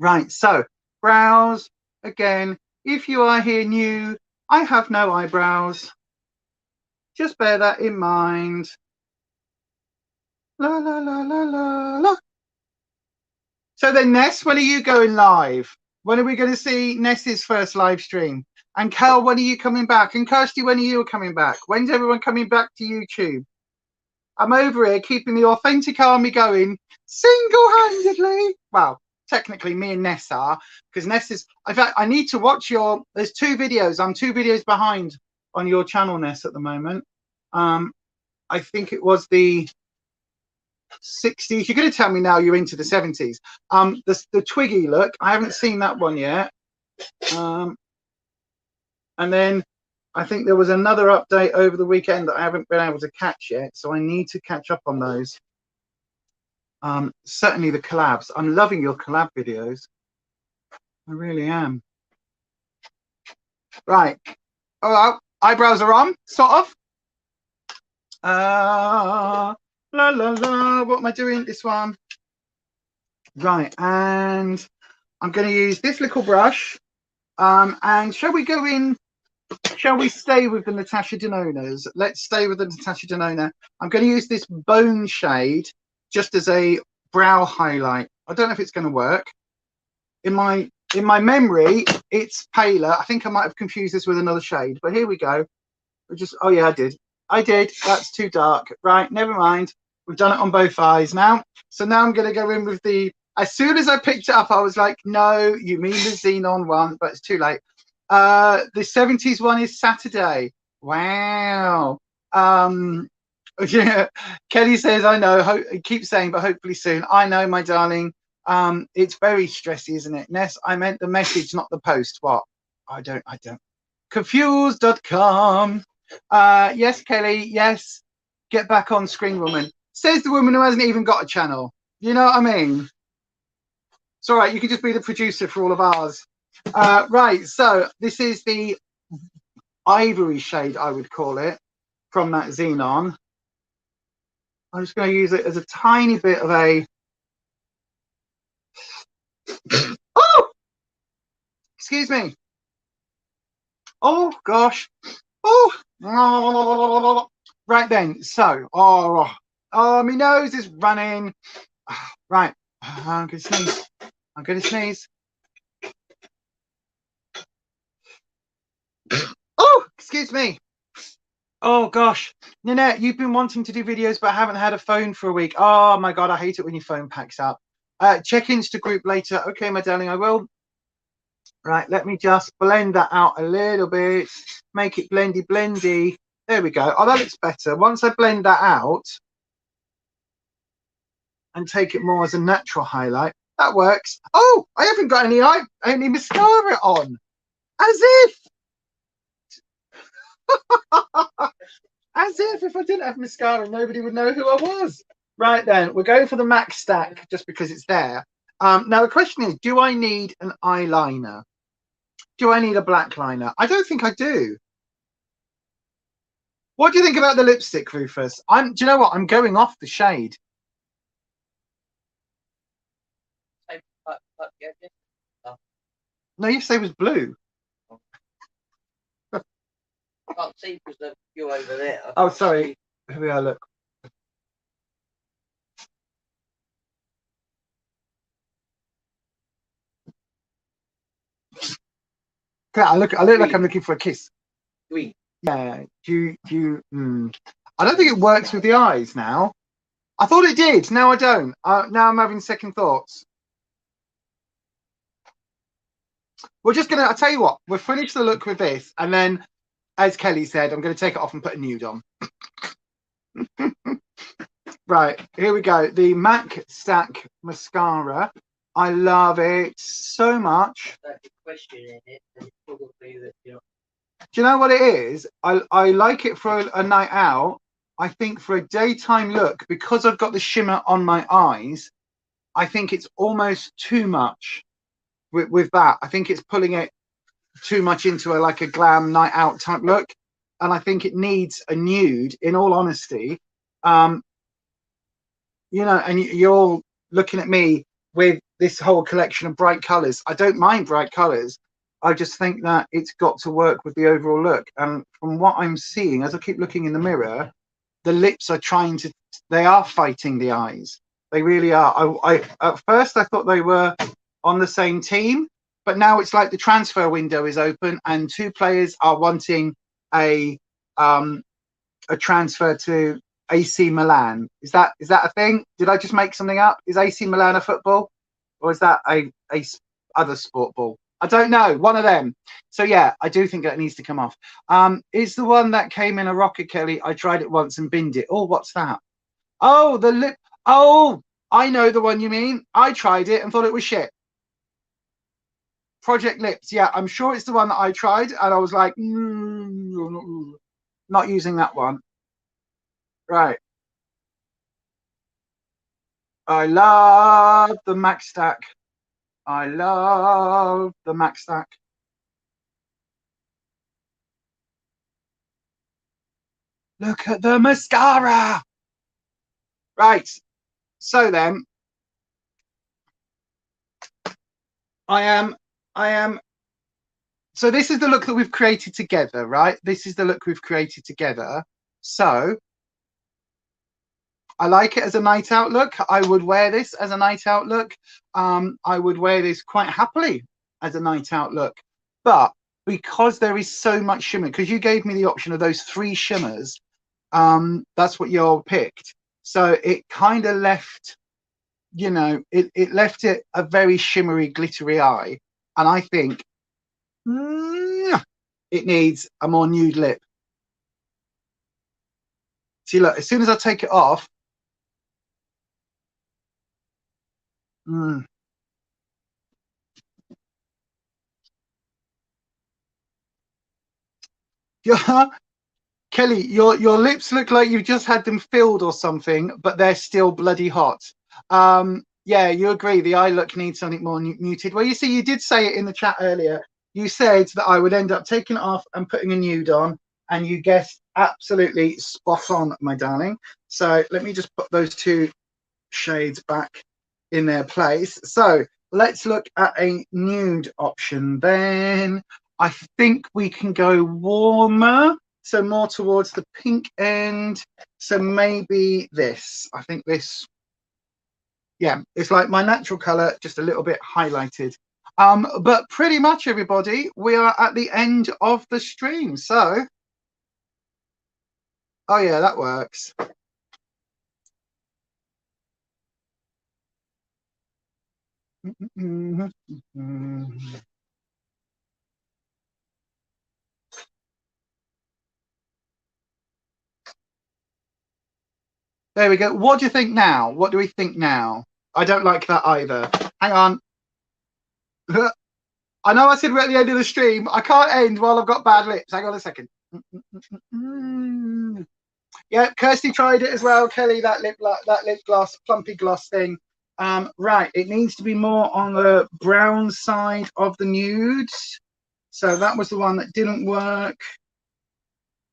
Right. So brows again. If you are here new, I have no eyebrows. Just bear that in mind. La la la la la la. So then, Ness, when are you going live? When are we going to see Ness's first live stream? And Cal, when are you coming back? And Kirsty, when are you coming back? When's everyone coming back to YouTube? I'm over here keeping the authentic army going single-handedly. Well, technically me and Ness are, because Ness is, in fact, I need to watch your, there's 2 videos. I'm 2 videos behind on your channel, Ness, at the moment. I think it was the 60s. You're going to tell me now you're into the 70s. The Twiggy look, I haven't seen that one yet. And then I think there was another update over the weekend that I haven't been able to catch yet, so I need to catch up on those. Certainly the collabs. I'm loving your collab videos. I really am. Right. Oh, eyebrows are on, sort of. La la la. What am I doing? This one. Right, and I'm going to use this little brush. And shall we go in? Shall we stay with the Natasha Denonas? Let's stay with the Natasha Denona. I'm going to use this bone shade just as a brow highlight. I don't know if it's going to work. In my memory, it's paler. I think I might have confused this with another shade, but here we go. Oh yeah, I did. That's too dark. Right, never mind. We've done it on both eyes now. So now I'm going to go in with the. As soon as I picked it up, I was like, no, you mean the Xenon one, but it's too late. The 70s one is Saturday. Wow. Yeah. Kelly says, I know, keep saying, but hopefully soon. I know, my darling. It's very stressy, isn't it? Ness, I meant the message, not the post. What? I don't. Confused.com. Yes, Kelly, yes. Get back on, Screen Woman. Says the woman who hasn't even got a channel. You know what I mean? It's all right. You can just be the producer for all of ours. Right, so this is the ivory shade, I would call it, from that Xenon. I'm just going to use it as a tiny bit of a... Oh! Excuse me. Oh, gosh. Oh! Right then, so... Oh, my nose is running. Right, I'm going to sneeze. I'm going to sneeze. Oh, excuse me. Oh gosh, Nanette, you've been wanting to do videos but haven't had a phone for a week. Oh my god, I hate it when your phone packs up. Check Insta group later. Okay, my darling, I will. Right, let me just blend that out a little bit. Make it blendy, blendy. There we go. Oh, that looks better. Once I blend that out and take it more as a natural highlight, that works. Oh, I haven't got any mascara on. As if. As if I didn't have mascara, nobody would know who I was. Right then, we're going for the MAC stack just because it's there. Now the question is, do I need an eyeliner? Do I need a black liner? I don't think I do. What do you think about the lipstick, Rufus? Do you know what? I'm going off the shade. No, you say it was blue. I can't see because of you over there. Oh, sorry. Here we are, look. I look like I'm looking for a kiss. Green. Yeah. I don't think it works with the eyes now. I thought it did. Now I don't. Now I'm having second thoughts. We're just gonna. I tell you what. We'll finish the look with this, and then, as Kelly said, I'm going to take it off and put a nude on. Right, here we go. The MAC Stack Mascara. I love it so much. Do you know what it is? I like it for a night out. I think for a daytime look, because I've got the shimmer on my eyes, I think it's almost too much with that. I think it's pulling it too much into like a glam night out type look. And I think it needs a nude, in all honesty. You know, and you're all looking at me with this whole collection of bright colors. I don't mind bright colors. I just think that it's got to work with the overall look. And from what I'm seeing, as I keep looking in the mirror, the lips are they are fighting the eyes. They really are. I at first I thought they were on the same team, but now it's like the transfer window is open and two players are wanting a transfer to AC Milan. Is that a thing? Did I just make something up? Is AC Milan a football, or is that a other sport ball? I don't know. One of them. So yeah, I do think that needs to come off. Is the one that came in a rocket, Kelly? I tried it once and binned it. Oh, what's that? Oh, the lip. Oh, I know the one you mean. I tried it and thought it was shit. Project Lips. Yeah, I'm sure it's the one that I tried, and I was like, not using that one. Right. I love the MAC Stack. I love the MAC Stack. Look at the mascara. Right. So then, I am. So this is the look that we've created together, right? This is the look we've created together. So I like it as a night out look. I would wear this as a night out look. I would wear this quite happily as a night out look. But because there is so much shimmer, because you gave me the option of those 3 shimmers, that's what you all picked. So it kind of left, you know, it left it a very shimmery, glittery eye. And I think it needs a more nude lip. See, look, as soon as I take it off, yeah, Kelly, your lips look like you've just had them filled or something, but they're still bloody hot. Yeah, you agree. The eye look needs something more muted. Well, you see, you did say it in the chat earlier. You said that I would end up taking it off and putting a nude on, and you guessed absolutely spot on, my darling. So let me just put those 2 shades back in their place. So let's look at a nude option then. I think we can go warmer, so more towards the pink end. So maybe this. I think this, yeah, it's like my natural color, just a little bit highlighted. But pretty much, everybody, we are at the end of the stream. So Oh yeah, that works. There we go. What do you think now? What do we think now? I don't like that either. Hang on. I know I said we're at the end of the stream. I can't end while I've got bad lips. Hang on a second. Yeah, Kirsty tried it as well. Kelly, that lip gloss, plumpy gloss thing. Right, it needs to be more on the brown side of the nudes. So that was the one that didn't work.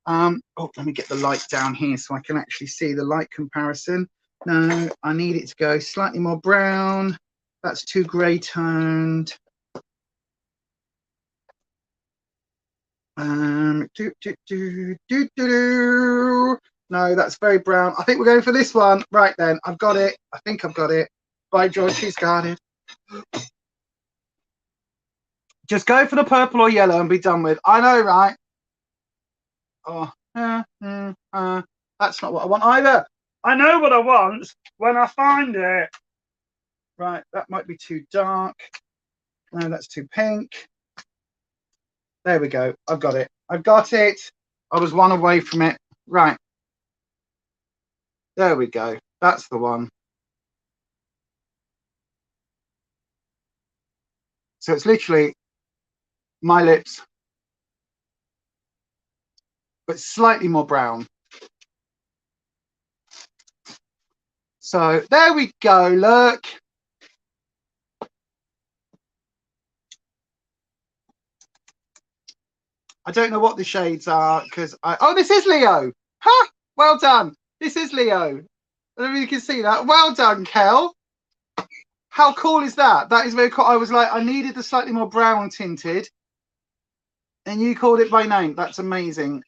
Oh, let me get the light down here so I can actually see the light comparison. No, I need it to go slightly more brown. That's too grey toned. No, that's very brown. I think we're going for this one. Right then, I've got it. I think I've got it. By George, she's got it. Just go for the purple or yellow and be done with. I know, right? Oh, that's not what I want either. I know what I want when I find it. Right, that might be too dark. No, that's too pink. There we go. I've got it. I've got it. I was one away from it. Right. There we go. That's the one. So it's literally my lips, but slightly more brown. So there we go. Look. I don't know what the shades are because oh, this is Leo. Ha! Well done. This is Leo. I don't know if you can see that. Well done, Kel. How cool is that? That is very cool. I was like, I needed the slightly more brown tinted, and you called it by name. That's amazing.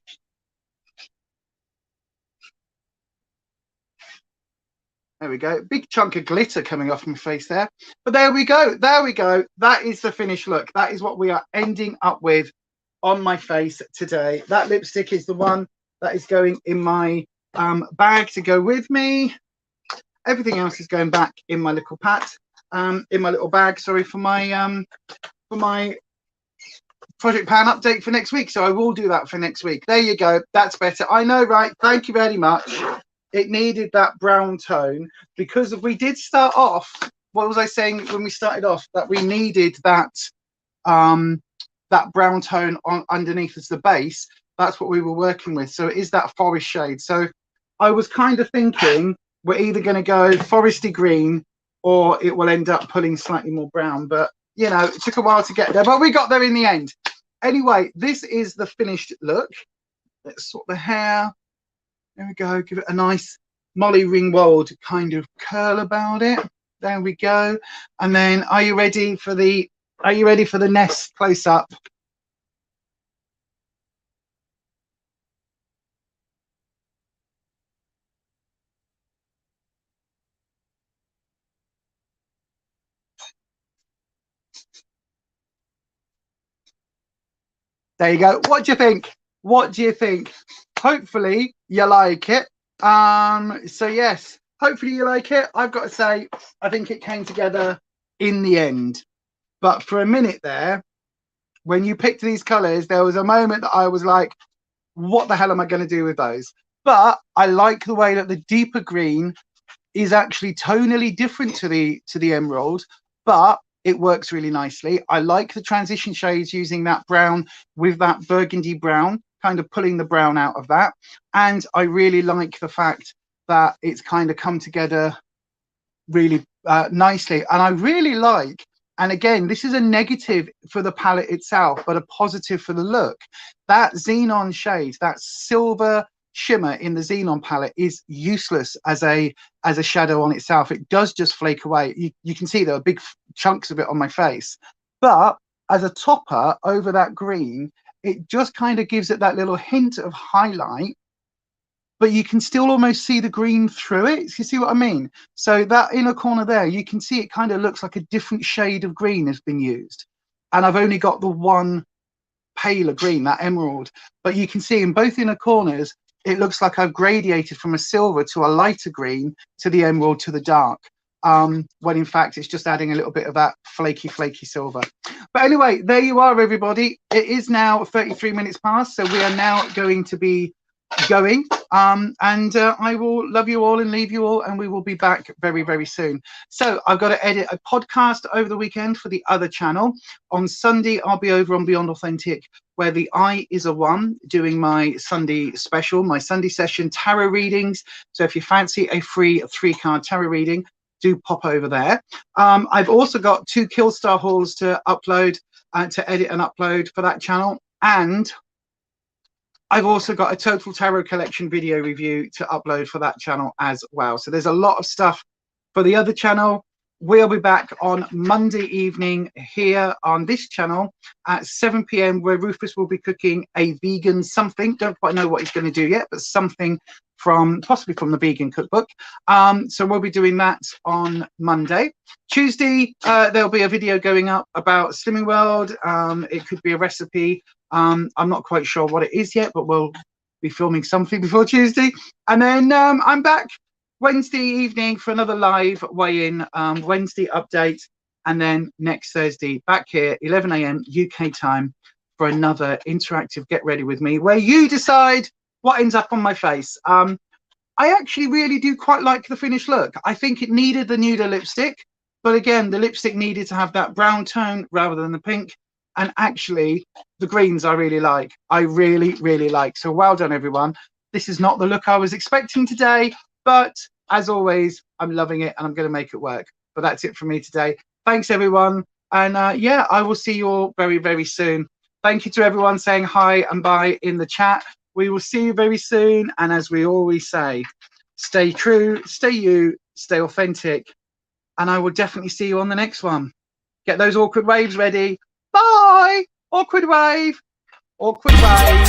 There we go. Big chunk of glitter coming off my face there. But there we go. There we go. That is the finished look. That is what we are ending up with on my face today. That lipstick is the one that is going in my bag to go with me. Everything else is going back in my little in my little bag, sorry, for my project plan update for next week. So I will do that for next week. There you go. That's better. I know, right? Thank you very much. It needed that brown tone because if we did start off, what was I saying when we started off? That we needed that that brown tone on underneath as the base. That's what we were working with. So it is that forest shade. So I was kind of thinking we're either going to go foresty green or it will end up pulling slightly more brown. But, you know, it took a while to get there, but we got there in the end. Anyway, this is the finished look. Let's sort the hair. There we go. Give it a nice Molly Ringwald kind of curl about it. There we go. And then are you ready for the nest close up? There you go. What do you think? What do you think? Hopefully you like it. So yes, hopefully you like it. I've got to say, I think it came together in the end. But for a minute there, when you picked these colors, there was a moment that I was like, what the hell am I going to do with those? But I like the way that the deeper green is actually tonally different to the emerald, but it works really nicely. I like the transition shades using that brown with that burgundy brown, kind of pulling the brown out of that. And I really like the fact that it's kind of come together really nicely. And I really like, and again, this is a negative for the palette itself, but a positive for the look. That xenon shade, that silver shimmer in the xenon palette is useless as a shadow on itself. It does just flake away. You can see there are big chunks of it on my face, but as a topper over that green, it just kind of gives it that little hint of highlight, but you can still almost see the green through it. You see what I mean? So that inner corner there, you can see it kind of looks like a different shade of green has been used. And I've only got the one paler green, that emerald, but you can see in both inner corners, it looks like I've gradiated from a silver to a lighter green to the emerald to the dark. When in fact it's just adding a little bit of that flaky silver. But anyway, there you are, everybody. It is now 33 minutes past, so we are now going to be going, and I will love you all and leave you all, and we will be back very soon. So I've got to edit a podcast over the weekend for the other channel. On Sunday I'll be over on Beyond Authentic, where the I is a 1, doing my Sunday special, my Sunday session tarot readings. So if you fancy a free 3-card tarot reading, do pop over there. I've also got 2 Killstar hauls to upload, to edit and upload for that channel, and I've also got a Total Tarot Collection video review to upload for that channel as well. So there's a lot of stuff for the other channel. We'll be back on Monday evening here on this channel at 7 p.m, where Rufus will be cooking a vegan something. Don't quite know what he's going to do yet, but something possibly from the vegan cookbook. So we'll be doing that on Monday. Tuesday, there'll be a video going up about Slimming World. It could be a recipe. I'm not quite sure what it is yet, but we'll be filming something before Tuesday. And then I'm back Wednesday evening for another live weigh-in, Wednesday update, and then next Thursday back here 11 a.m. UK time for another interactive Get Ready With Me, where you decide what ends up on my face. I actually really do quite like the finished look. I think it needed the nude lipstick, but again, the lipstick needed to have that brown tone rather than the pink. And actually, the greens I really like. I really like. So well done, everyone. This is not the look I was expecting today, but as always, I'm loving it and I'm going to make it work. But that's it from me today. Thanks, everyone. And yeah, I will see you all very soon. Thank you to everyone saying hi and bye in the chat. We will see you very soon. And as we always say, stay true, stay you, stay authentic. And I will definitely see you on the next one. Get those awkward waves ready. Bye. Awkward wave. Awkward wave.